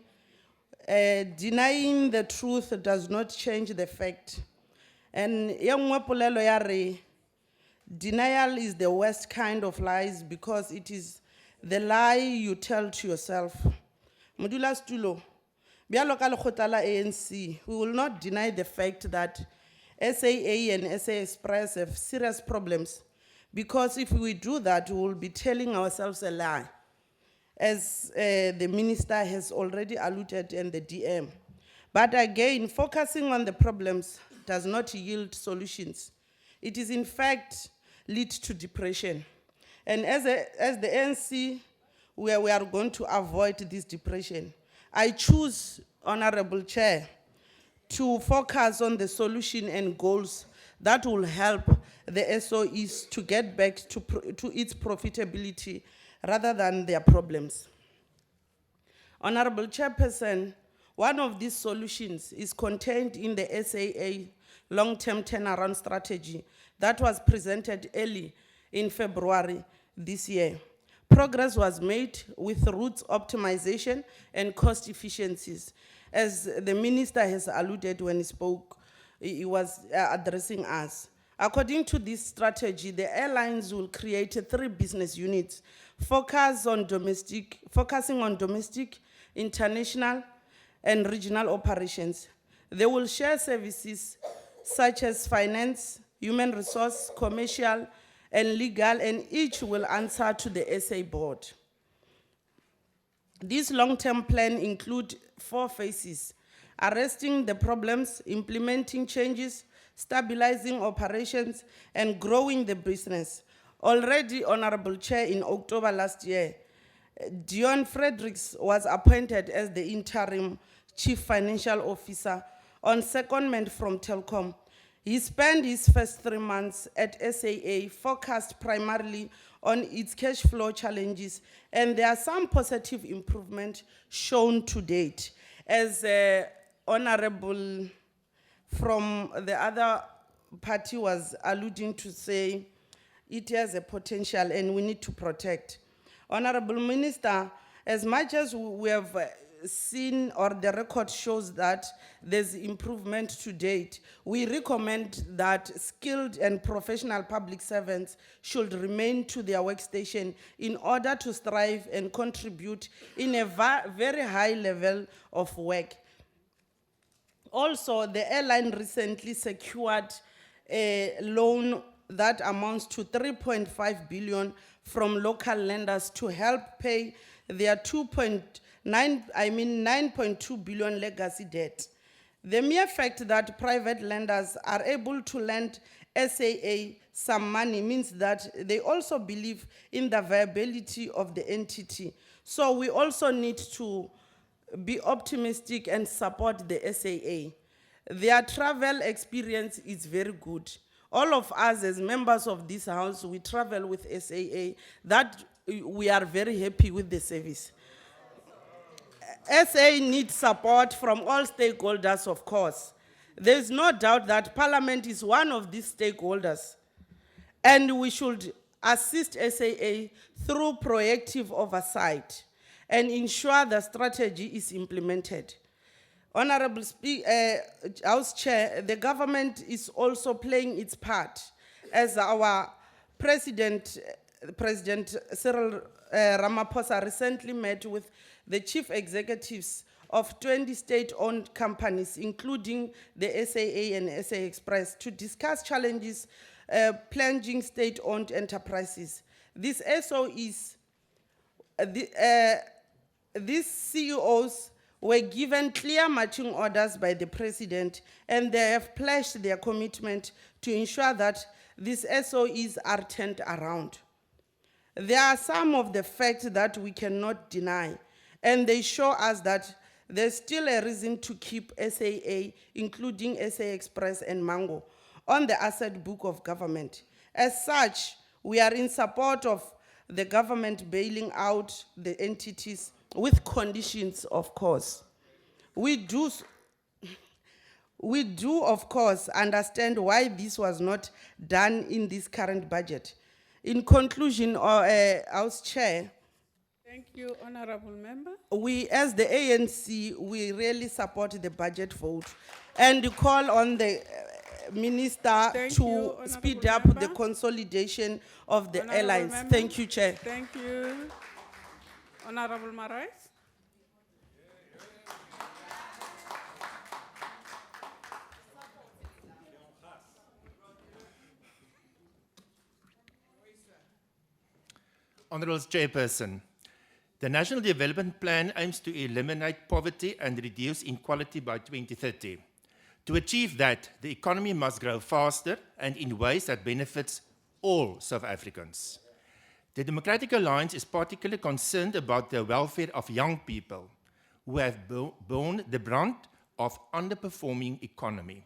denying the truth does not change the fact. And ye nngwe polelo ya re denial is the worst kind of lies because it is the lie you tell to yourself. Modula Stulo, bjalo ka lekgotla la ANC, we will not deny the fact that SAA and SA Express have serious problems, because if we do that, we will be telling ourselves a lie, as the minister has already alluded in the DM. But again, focusing on the problems does not yield solutions. It is in fact lead to depression. And as the ANC, we are going to avoid this depression. I choose, Honorable Chair, to focus on the solution and goals that will help the SOEs to get back to its profitability rather than their problems. Honorable Chairperson, one of these solutions is contained in the SAA long-term turnaround strategy that was presented early in February this year. Progress was made with route optimization and cost efficiencies. As the minister has alluded when he spoke, he was addressing us. According to this strategy, the airlines will create 3 business units, focusing on domestic, international, and regional operations. They will share services such as finance, human resource, commercial, and legal, and each will answer to the SA board. This long-term plan includes 4 phases: arresting the problems, implementing changes, stabilizing operations, and growing the business. Already, Honorable Chair, in October last year, Dion Fredericks was appointed as the interim Chief Financial Officer on secondment from Telkom. He spent his first 3 months at SAA focused primarily on its cash flow challenges, and there are some positive improvement shown to date. As Honorable from the other party was alluding to say, it has a potential and we need to protect. Honorable Minister, as much as we have seen or the record shows that there's improvement to date, we recommend that skilled and professional public servants should remain to their workstation in order to strive and contribute in a very high level of work. Also, the airline recently secured a loan that amounts to 3.5 billion from local lenders to help pay their 9.2 billion legacy debt. The mere fact that private lenders are able to lend SAA some money means that they also believe in the viability of the entity. So we also need to be optimistic and support the SAA. Their travel experience is very good. All of us as members of this house, we travel with SAA, that we are very happy with the service. SA needs support from all stakeholders, of course. There's no doubt that Parliament is one of these stakeholders, and we should assist SAA through proactive oversight and ensure the strategy is implemented. Honorable House Chair, the government is also playing its part as our President Cyril Ramaphosa recently met with the chief executives of 20 state-owned companies, including the SAA and SA Express, to discuss challenges plunging state-owned enterprises. These SOEs, these CEOs were given clear marching orders by the President, and they have pledged their commitment to ensure that these SOEs are turned around. There are some of the facts that we cannot deny, and they show us that there's still a reason to keep SAA, including SA Express and Mango, on the asset book of government. As such, we are in support of the government bailing out the entities with conditions, of course. We do, of course, understand why this was not done in this current budget. In conclusion, House Chair, Thank you, Honorable Member. we, as the ANC, we really support the budget vote and call on the Minister to speed up the consolidation of the airlines. Member. Thank you, Chair. Thank you. Honorable Marais. Honourable Chairperson, the National Development Plan aims to eliminate poverty and reduce inequality by 2030. To achieve that, the economy must grow faster and in ways that benefits all South Africans. The Democratic Alliance is particularly concerned about the welfare of young people who have borne the brunt of underperforming economy.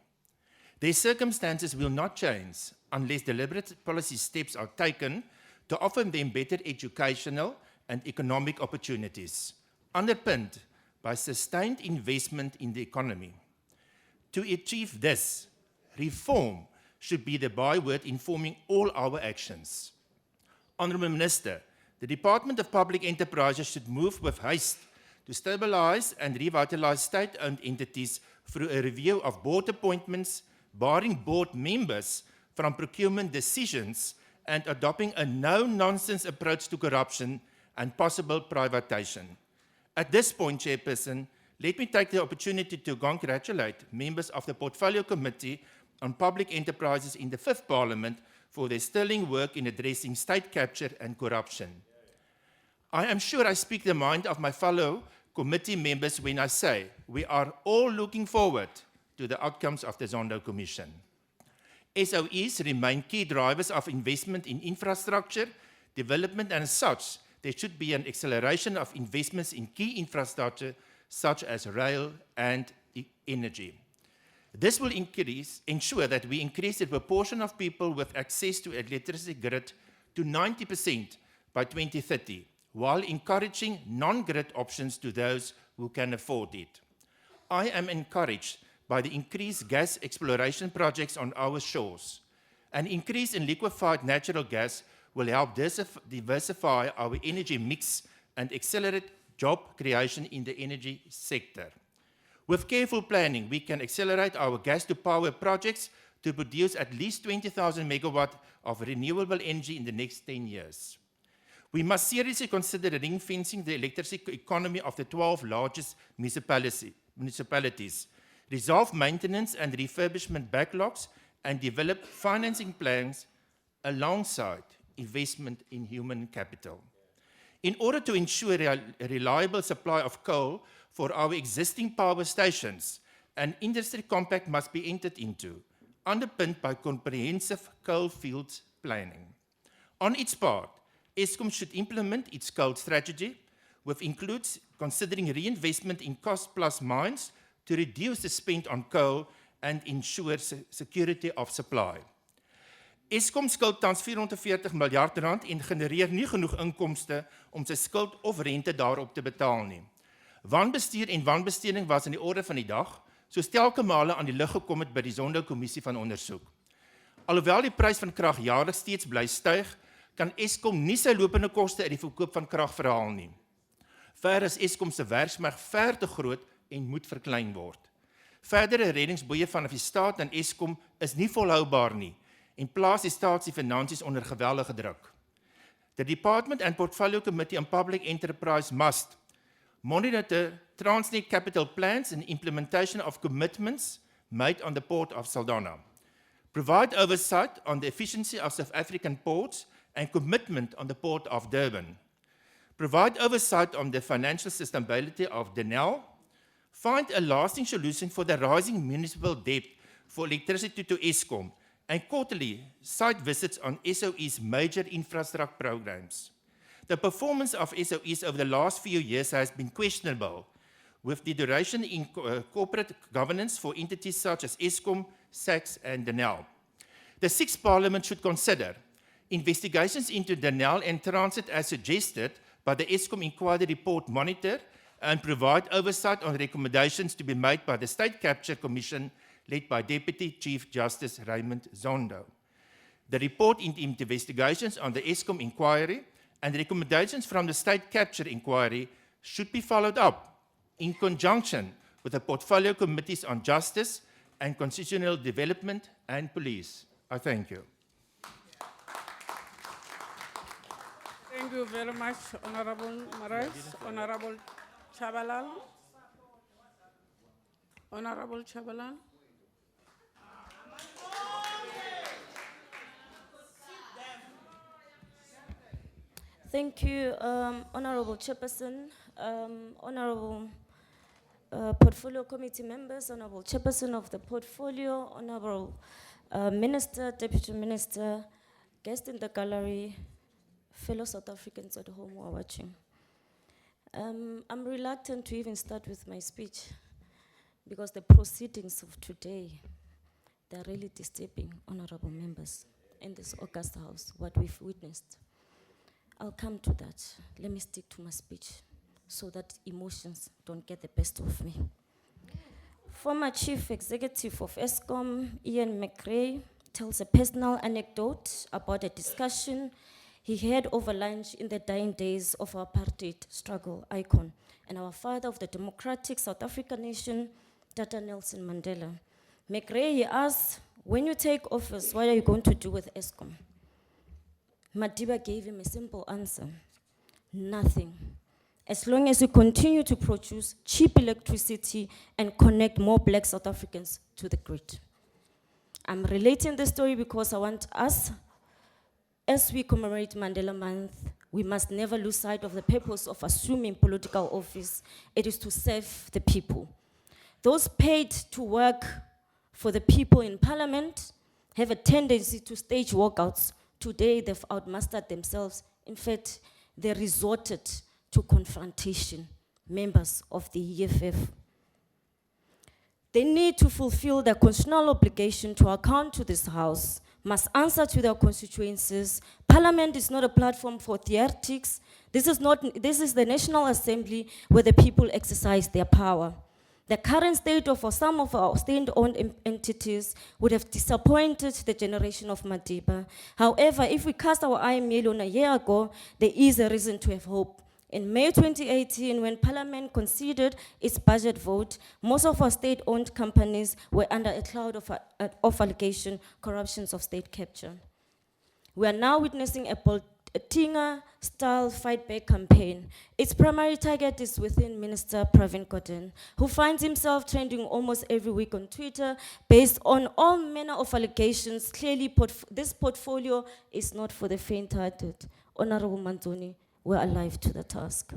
Their circumstances will not change unless deliberate policy steps are taken to offer them better educational and economic opportunities, underpinned by sustained investment in the economy. To achieve this, reform should be the byword informing all our actions. Honourable Minister, the Department of Public Enterprises should move with haste to stabilise and revitalise state-owned entities through a review of board appointments, barring board members from procurement decisions and adopting a no-nonsense approach to corruption and possible privatisation. At this point, Chairperson, let me take the opportunity to congratulate members of the Portfolio Committee on Public Enterprises in the 5th Parliament for their sterling work in addressing state capture and corruption. I am sure I speak the mind of my fellow committee members when I say we are all looking forward to the outcomes of the Zondo Commission. SOEs remain key drivers of investment in infrastructure, development, and as such, there should be an acceleration of investments in key infrastructure such as rail and energy. This will ensure that we increase the proportion of people with access to electricity grid to 90% by 2030, while encouraging non-grid options to those who can afford it. I am encouraged by the increased gas exploration projects on our shores. An increase in liquefied natural gas will help diversify our energy mix and accelerate job creation in the energy sector. With careful planning, we can accelerate our gas-to-power projects to produce at least 20,000 megawatts of renewable energy in the next 10 years. We must seriously consider ring-fencing the electricity economy of the 12 largest municipalities, resolve maintenance and refurbishment backlogs, and develop financing plans alongside investment in human capital. In order to ensure a reliable supply of coal for our existing power stations, an industry compact must be entered into, underpinned by comprehensive coal fields planning. On its part, Eskom should implement its coal strategy, which includes considering reinvestment in cost-plus mines to reduce the spend on coal and ensure security of supply. Eskom skuld tans 440 miljard rand en genereer nie genoeg inkomste om sy skuld of rente daarop te betaal nie. Wanbestuur en wanbesteding was in die orde van die dag, soos telke male aan die lig gekom het by die Sonderkommissie van ondersoek. Alhoewel die prys van krag jaarliks steeds bly styg, kan Eskom nie sy lopende koste uit die verkoop van krag verhaal nie. Verder is Eskom se werksmag ver te groot en moet verklein word. Verdere reddingsboeie vanaf die staat aan Eskom is nie volhoubaar nie en plaas die staat se finansies onder geweldige druk. The Department and Portfolio Committee on Public Enterprise must monitor Transnet capital plans and implementation of commitments made on the Port of Saldanha, provide oversight on the efficiency of South African ports and commitment on the Port of Durban, provide oversight on the financial sustainability of Denel, find a lasting solution for the rising municipal debt for electricity to Eskom, and quarterly site visits on SOE's major infrastructure programs. The performance of SOEs over the last few years has been questionable, with the duration in corporate governance for entities such as Eskom, SAX, and Denel. The Sixth Parliament should consider investigations into Denel and Transit as suggested by the Eskom Inquiry Report Monitor and provide oversight on recommendations to be made by the State Capture Commission led by Deputy Chief Justice Raymond Zondo. The report into investigations on the Eskom Inquiry and recommendations from the State Capture Inquiry should be followed up in conjunction with the Portfolio Committees on Justice and Constitutional Development and Police. I thank you. Thank you very much, Honorable Marais. Honorable Chabalal. Honorable Chabalal. Thank you, Honorable Chairperson, Honorable Portfolio Committee members, Honorable Chairperson of the Portfolio, Honorable Minister, Deputy Minister, guests in the gallery, fellow South Africans at home who are watching. I'm reluctant to even start with my speech because the proceedings of today, they're really disturbing, honorable members, in this august house, what we've witnessed. I'll come to that. Let me stick to my speech so that emotions don't get the best of me. Former Chief Executive of Eskom, Ian McRae, tells a personal anecdote about a discussion he had over lunch in the dying days of our apartheid struggle icon and our father of the democratic South African nation, Tata Nelson Mandela. McRae, he asked, when you take office, what are you going to do with Eskom? Madiba gave him a simple answer: nothing. As long as you continue to produce cheap electricity and connect more black South Africans to the grid. I'm relating this story because I want us, as we commemorate Mandela Month, we must never lose sight of the purpose of assuming political office. It is to serve the people. Those paid to work for the people in parliament have a tendency to stage walkouts. Today, they've outmastered themselves. In fact, they resorted to confrontation, members of the EFF. They need to fulfill their constitutional obligation to account to this House, must answer to their constituencies. Parliament is not a platform for theatrics. This is the National Assembly where the people exercise their power. The current state of some of our state-owned entities would have disappointed the generation of Madiba. However, if we cast our eye merely on a year ago, there is a reason to have hope. In May 2018, when Parliament considered its budget vote, most of our state-owned companies were under a cloud of allegation, corruptions of state capture. We are now witnessing a Tinga-style fight-back campaign. Its primary target is within Minister Pravin Gordhan, who finds himself trending almost every week on Twitter based on all manner of allegations. Clearly, this portfolio is not for the faint-hearted. Honorable Manzoni, we're alive to the task.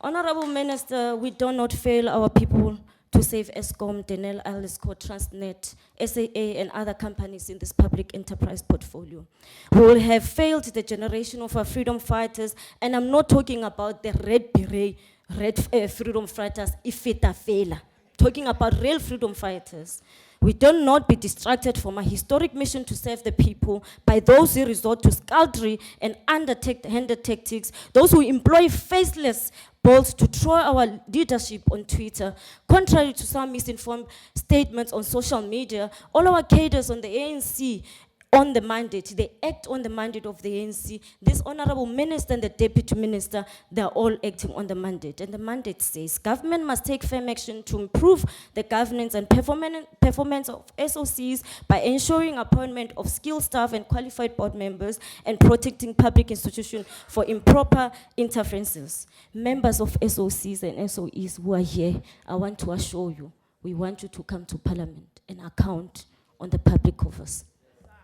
Honorable Minister, we do not fail our people to save ESCOM, Denel, Alisco, Transnet, SAA, and other companies in this public enterprise portfolio. We will have failed the generation of our freedom fighters, and I'm not talking about the red beret, freedom fighters, ifeta fela. Talking about real freedom fighters. We do not be distracted from our historic mission to serve the people by those who resort to skullduggery and underhanded tactics, those who employ faceless balls to throw our leadership on Twitter. Contrary to some misinformed statements on social media, all our cadres on the ANC on the mandate, they act on the mandate of the ANC. This honorable minister and the deputy minister, they're all acting on the mandate. And the mandate says, government must take firm action to improve the governance and performance of SOCs by ensuring appointment of skilled staff and qualified board members and protecting public institutions for improper interferences. Members of SOCs and SOEs who are here, I want to assure you, we want you to come to Parliament and account on the public offers.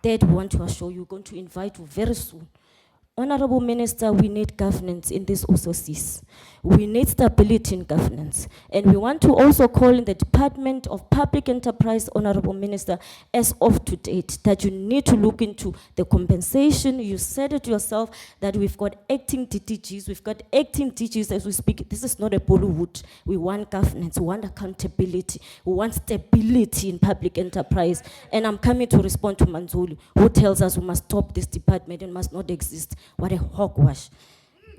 That we want to assure you, we're going to invite you very soon. Honorable Minister, we need governance in this OSOCs. We need stability in governance. And we want to also call in the Department of Public Enterprise, Honorable Minister, as of to date, that you need to look into the compensation. You said it yourself that we've got acting DDGs, we've got acting DGs as we speak. This is not a Bollywood. We want governance, we want accountability, we want stability in public enterprise. And I'm coming to respond to Manzuli, who tells us we must stop this department and must not exist. What a hogwash.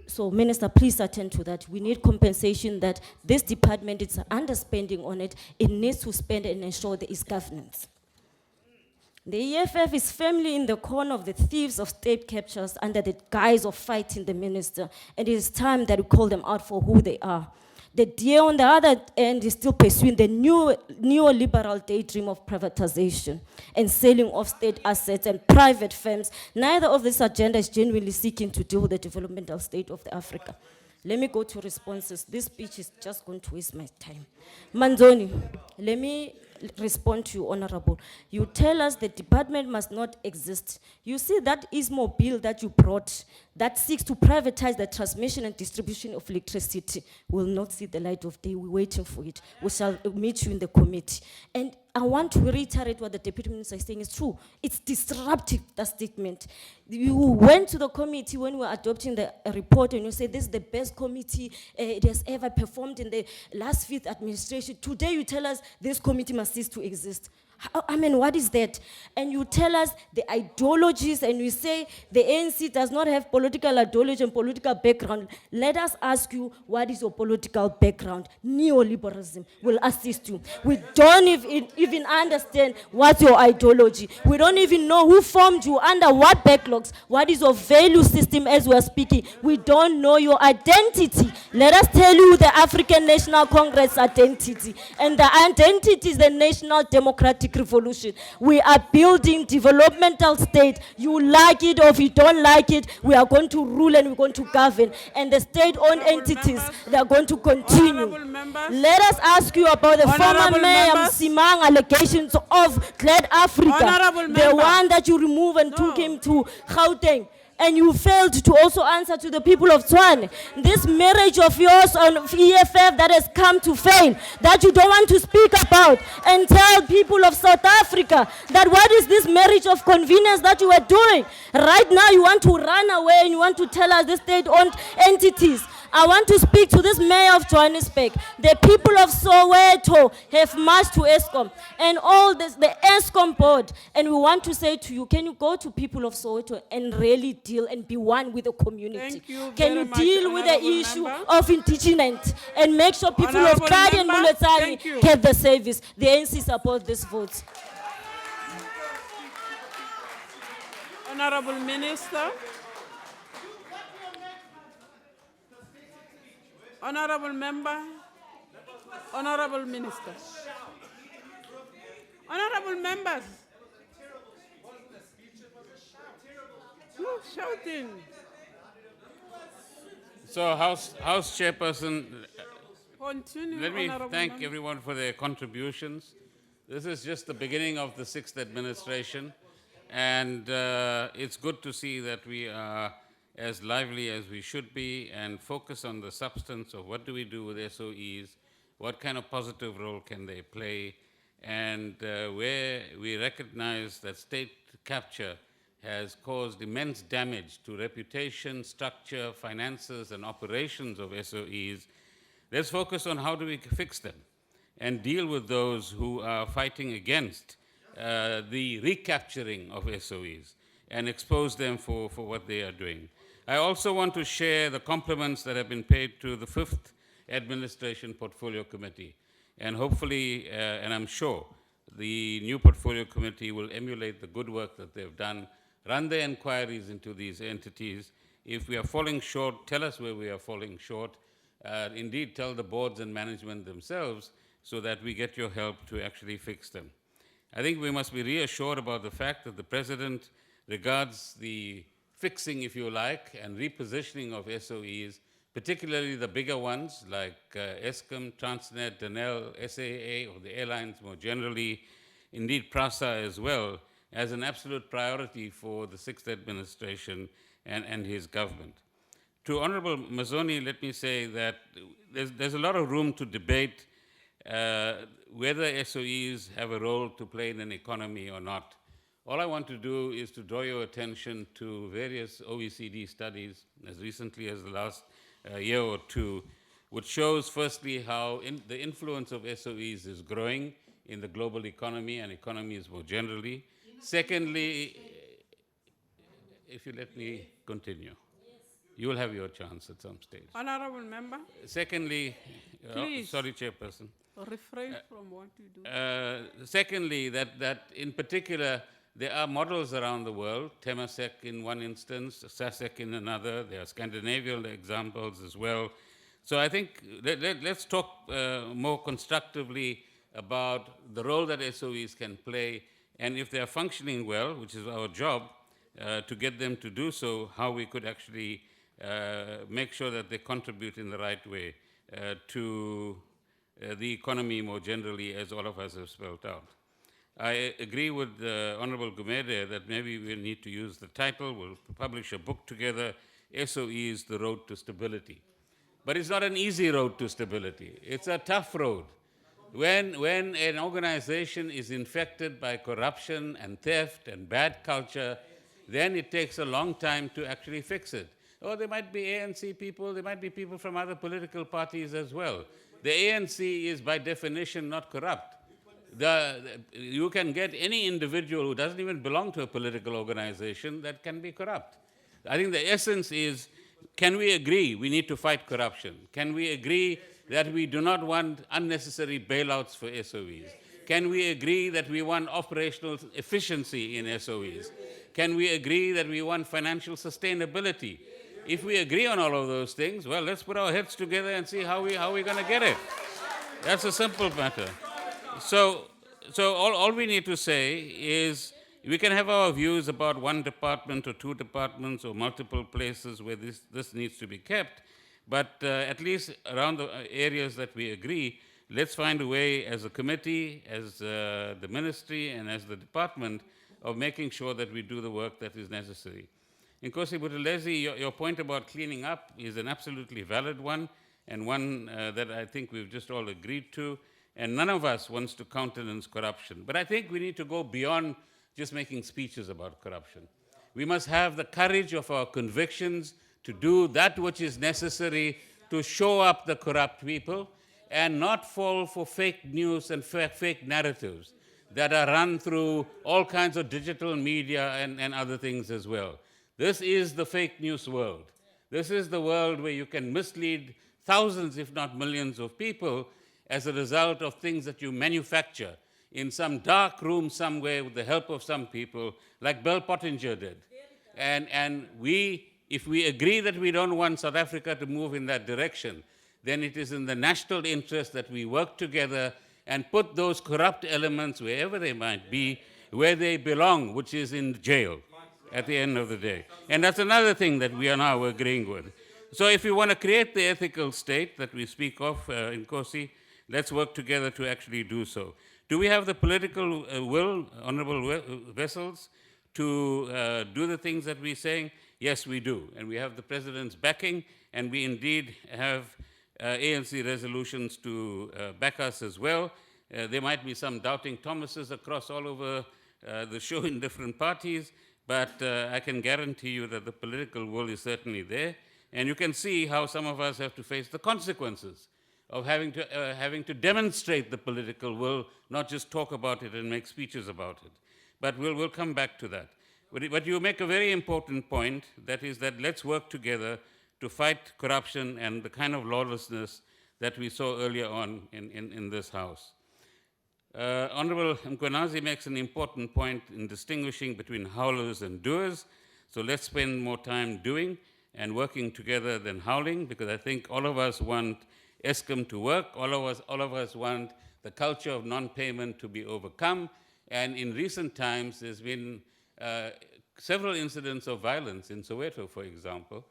So, Minister, please attend to that. We need compensation that this department is underspending on it. It needs to spend and ensure there is governance. The EFF is firmly in the corner of the thieves of state captures under the guise of fighting the minister. And it is time that we call them out for who they are. The DA on the other end is still pursuing the neoliberal daydream of privatization and selling of state assets and private firms. Neither of this agenda is genuinely seeking to deal with the developmental state of Africa. Let me go to responses. This speech is just going to waste my time. Manzoni, let me respond to you, Honorable. You tell us the department must not exist. You see that ISMO bill that you brought that seeks to privatize the transmission and distribution of electricity will not see the light of day. We're waiting for it. We shall meet you in the committee. And I want to reiterate what the Deputy Minister is saying is true. It's disruptive, that statement. You went to the committee when we were adopting the report and you said this is the best committee it has ever performed in the last 5th administration. Today you tell us this committee must cease to exist. I mean, what is that? And you tell us the ideologies and you say the ANC does not have political ideology and political background. Let us ask you, what is your political background? Neoliberalism will assist you. We don't even understand what's your ideology. We don't even know who formed you, under what backlogs. What is your value system as we are speaking? We don't know your identity. Let us tell you the African National Congress identity. And the identity is the National Democratic Revolution. We are building developmental state. You like it or if you don't like it, we are going to rule and we're going to govern. And the state-owned entities, they are going to continue. Let us ask you about the former Mayor Msimang allegations of Glad Africa, the one that you removed and took him to Gauteng. And you failed to also answer to the people of Tshwane. This marriage of yours on EFF that has come to fail, that you don't want to speak about, and tell people of South Africa that what is this marriage of convenience that you are doing? Right now you want to run away and you want to tell us the state-owned entities. I want to speak to this mayor of Johannesburg. The people of Soweto have marched to ESCOM and all this, the ESCOM board. And we want to say to you, can you go to people of Soweto and really deal and be one with the community? Thank you Can very you much, deal with the Honourable issue Member. of indigenous and make sure people of Honourable Kadi and Member, thank Mulotari you. get the service? The ANC support this vote. Honorable Minister. Honorable Member. Honorable Minister. Honorable Members. No shouting. So, House Chairperson, Continue, let me Honorable thank Member. everyone for their contributions. This is just the beginning of the 6th administration, and it's good to see that we are as lively as we should be and focus on the substance of what do we do with SOEs, what kind of positive role can they play, and where we recognize that state capture has caused immense damage to reputation, structure, finances, and operations of SOEs. Let's focus on how do we fix them and deal with those who are fighting against the recapturing of SOEs and expose them for what they are doing. I also want to share the compliments that have been paid to the 5th Administration Portfolio Committee. And hopefully, and I'm sure, the new Portfolio Committee will emulate the good work that they've done, run the inquiries into these entities. If we are falling short, tell us where we are falling short. Indeed, tell the boards and management themselves so that we get your help to actually fix them. I think we must be reassured about the fact that the President regards the fixing, if you like, and repositioning of SOEs, particularly the bigger ones like Eskom, Transnet, Denel, SAA, or the airlines more generally, indeed PRASA as well, as an absolute priority for the 6th administration and his government. To Honorable Mazzoni, let me say that there's a lot of room to debate whether SOEs have a role to play in an economy or not. All I want to do is to draw your attention to various OECD studies as recently as the last year or two, which shows firstly how the influence of SOEs is growing in the global economy and economies more generally. Secondly, if you let me continue, you will have your chance at some stage. Honorable Member. Secondly, Please. Sorry, Chairperson. Refrain from what you do. Secondly, that in particular, there are models around the world, Temasek in one instance, SASEC in another, there are Scandinavian examples as well. So I think let's talk more constructively about the role that SOEs can play, and if they are functioning well, which is our job, to get them to do so, how we could actually make sure that they contribute in the right way to the economy more generally, as all of us have spelled out. I agree with Honorable Gumede that maybe we'll need to use the title. We'll publish a book together, SOEs, The Road to Stability. But it's not an easy road to stability. It's a tough road. When an organization is infected by corruption and theft and bad culture, then it takes a long time to actually fix it. Or there might be ANC people, there might be people from other political parties as well. The ANC is by definition not corrupt. You can get any individual who doesn't even belong to a political organization that can be corrupt. I think the essence is, can we agree we need to fight corruption? Can we agree that we do not want unnecessary bailouts for SOEs? Can we agree that we want operational efficiency in SOEs? Can we agree that we want financial sustainability? If we agree on all of those things, well, let's put our heads together and see how we're going to get it. That's a simple matter. So all we need to say is we can have our views about one department or two departments or multiple places where this needs to be kept, but at least around the areas that we agree, let's find a way as a committee, as the ministry, and as the department of making sure that we do the work that is necessary. Nkosi Buthelezi, your point about cleaning up is an absolutely valid one, and one that I think we've just all agreed to, and none of us wants to countenance corruption. But I think we need to go beyond just making speeches about corruption. We must have the courage of our convictions to do that which is necessary to show up the corrupt people and not fall for fake news and fake narratives that are run through all kinds of digital media and other things as well. This is the fake news world. This is the world where you can mislead thousands, if not millions of people as a result of things that you manufacture in some dark room somewhere with the help of some people, like Bell Pottinger did. And if we agree that we don't want South Africa to move in that direction, then it is in the national interest that we work together and put those corrupt elements, wherever they might be, where they belong, which is in jail at the end of the day. And that's another thing that we are now agreeing with. So if we want to create the ethical state that we speak of in Kosi, let's work together to actually do so. Do we have the political will, honorable vessels, to do the things that we're saying? Yes, we do. And we have the president's backing, and we indeed have ANC resolutions to back us as well. There might be some doubting Thomases across all over the show in different parties, but I can guarantee you that the political will is certainly there. And you can see how some of us have to face the consequences of having to demonstrate the political will, not just talk about it and make speeches about it. But we'll come back to that. But you make a very important point, that is that let's work together to fight corruption and the kind of lawlessness that we saw earlier on in this House. Honorable Mkwenazi makes an important point in distinguishing between howlers and doers. So let's spend more time doing and working together than howling, because I think all of us want Eskom to work, all of us want the culture of non-payment to be overcome, and in recent times there's been several incidents of violence in Soweto, for example,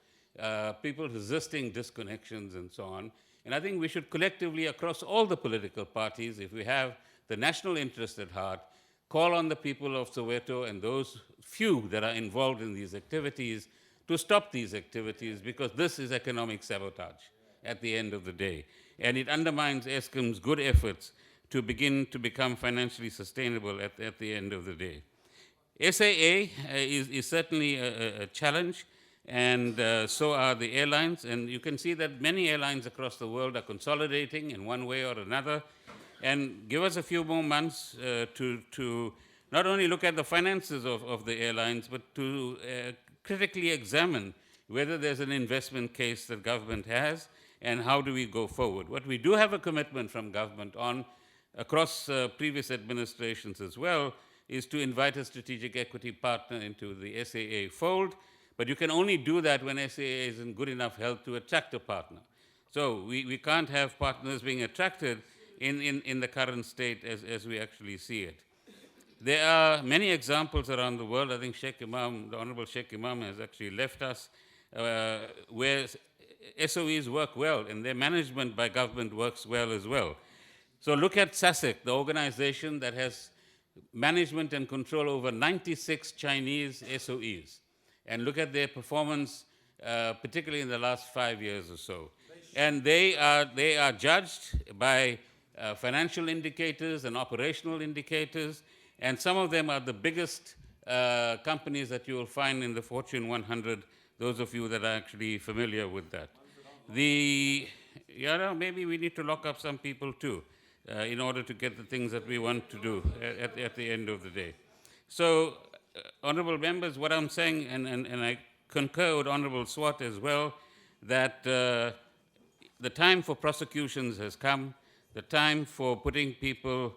people resisting disconnections and so on. And I think we should collectively, across all the political parties, if we have the national interest at heart, call on the people of Soweto and those few that are involved in these activities to stop these activities, because this is economic sabotage at the end of the day. And it undermines Eskom's good efforts to begin to become financially sustainable at the end of the day. SAA is certainly a challenge, and so are the airlines. And you can see that many airlines across the world are consolidating in one way or another. And give us a few more months to not only look at the finances of the airlines, but to critically examine whether there's an investment case that government has and how do we go forward. What we do have a commitment from government on, across previous administrations as well, is to invite a strategic equity partner into the SAA fold, but you can only do that when SAA is in good enough health to attract a partner. So we can't have partners being attracted in the current state as we actually see it. There are many examples around the world. I think Sheikh Imam, the Honorable Sheikh Imam has actually left us, where SOEs work well and their management by government works well as well. So look at SASIC, the organization that has management and control over 96 Chinese SOEs. And look at their performance, particularly in the last 5 years or so. And they are judged by financial indicators and operational indicators, and some of them are the biggest companies that you will find in the Fortune 100, those of you that are actually familiar with that. Maybe we need to lock up some people too, in order to get the things that we want to do at the end of the day. So, honorable members, what I'm saying, and I concur with Honorable Swart as well, that the time for prosecutions has come, the time for putting people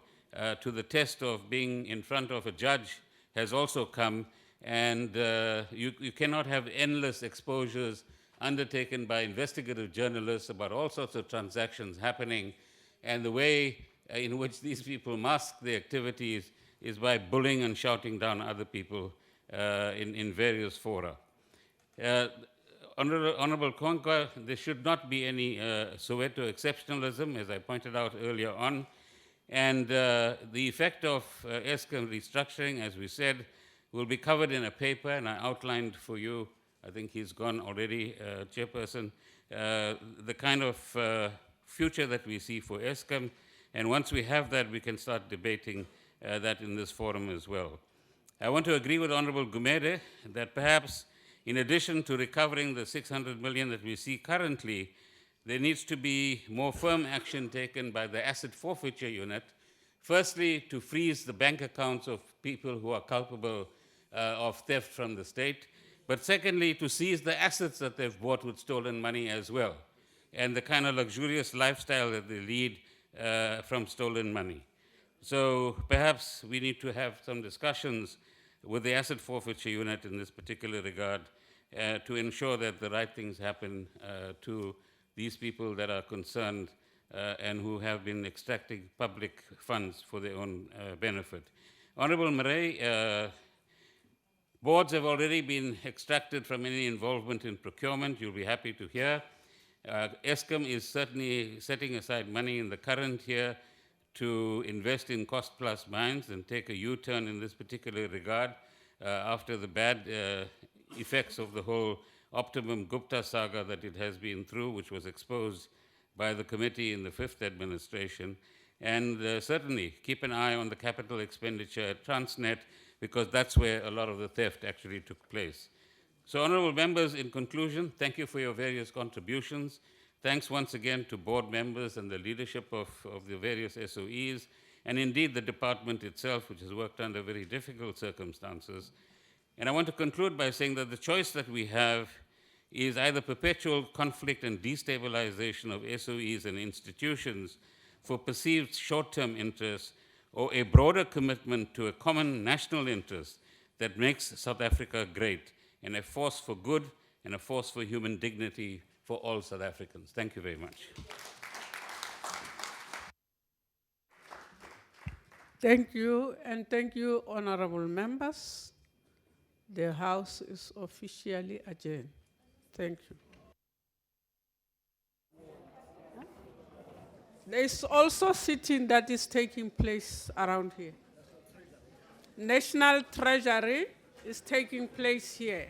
to the test of being in front of a judge has also come, and you cannot have endless exposures undertaken by investigative journalists about all sorts of transactions happening, and the way in which these people mask their activities is by bullying and shouting down other people in various fora. Honorable Kwankwa, there should not be any Soweto exceptionalism, as I pointed out earlier on. And the effect of Eskom restructuring, as we said, will be covered in a paper, and I outlined for you, I think he's gone already, Chairperson, the kind of future that we see for Eskom. And once we have that, we can start debating that in this forum as well. I want to agree with Honorable Gumede that perhaps in addition to recovering the 600 million that we see currently, there needs to be more firm action taken by the asset forfeiture unit, firstly, to freeze the bank accounts of people who are culpable of theft from the state, but secondly, to seize the assets that they've bought with stolen money as well, and the kind of luxurious lifestyle that they lead from stolen money. So perhaps we need to have some discussions with the asset forfeiture unit in this particular regard to ensure that the right things happen to these people that are concerned and who have been extracting public funds for their own benefit. Honorable Murray, boards have already been extracted from any involvement in procurement. You'll be happy to hear. ESCOM is certainly setting aside money in the current year to invest in cost-plus mines and take a U-turn in this particular regard after the bad effects of the whole Optimum Gupta saga that it has been through, which was exposed by the committee in the 5th administration. And certainly keep an eye on the capital expenditure at Transnet, because that's where a lot of the theft actually took place. So, honorable members, in conclusion, thank you for your various contributions. Thanks once again to board members and the leadership of the various SOEs, and indeed the department itself, which has worked under very difficult circumstances. And I want to conclude by saying that the choice that we have is either perpetual conflict and destabilization of SOEs and institutions for perceived short-term interests, or a broader commitment to a common national interest that makes South Africa great, and a force for good and a force for human dignity for all South Africans. Thank you very much. Thank you, and thank you, honorable members. The House is officially adjourned. Thank you. There is also sitting that is taking place around here. National Treasury is taking place here.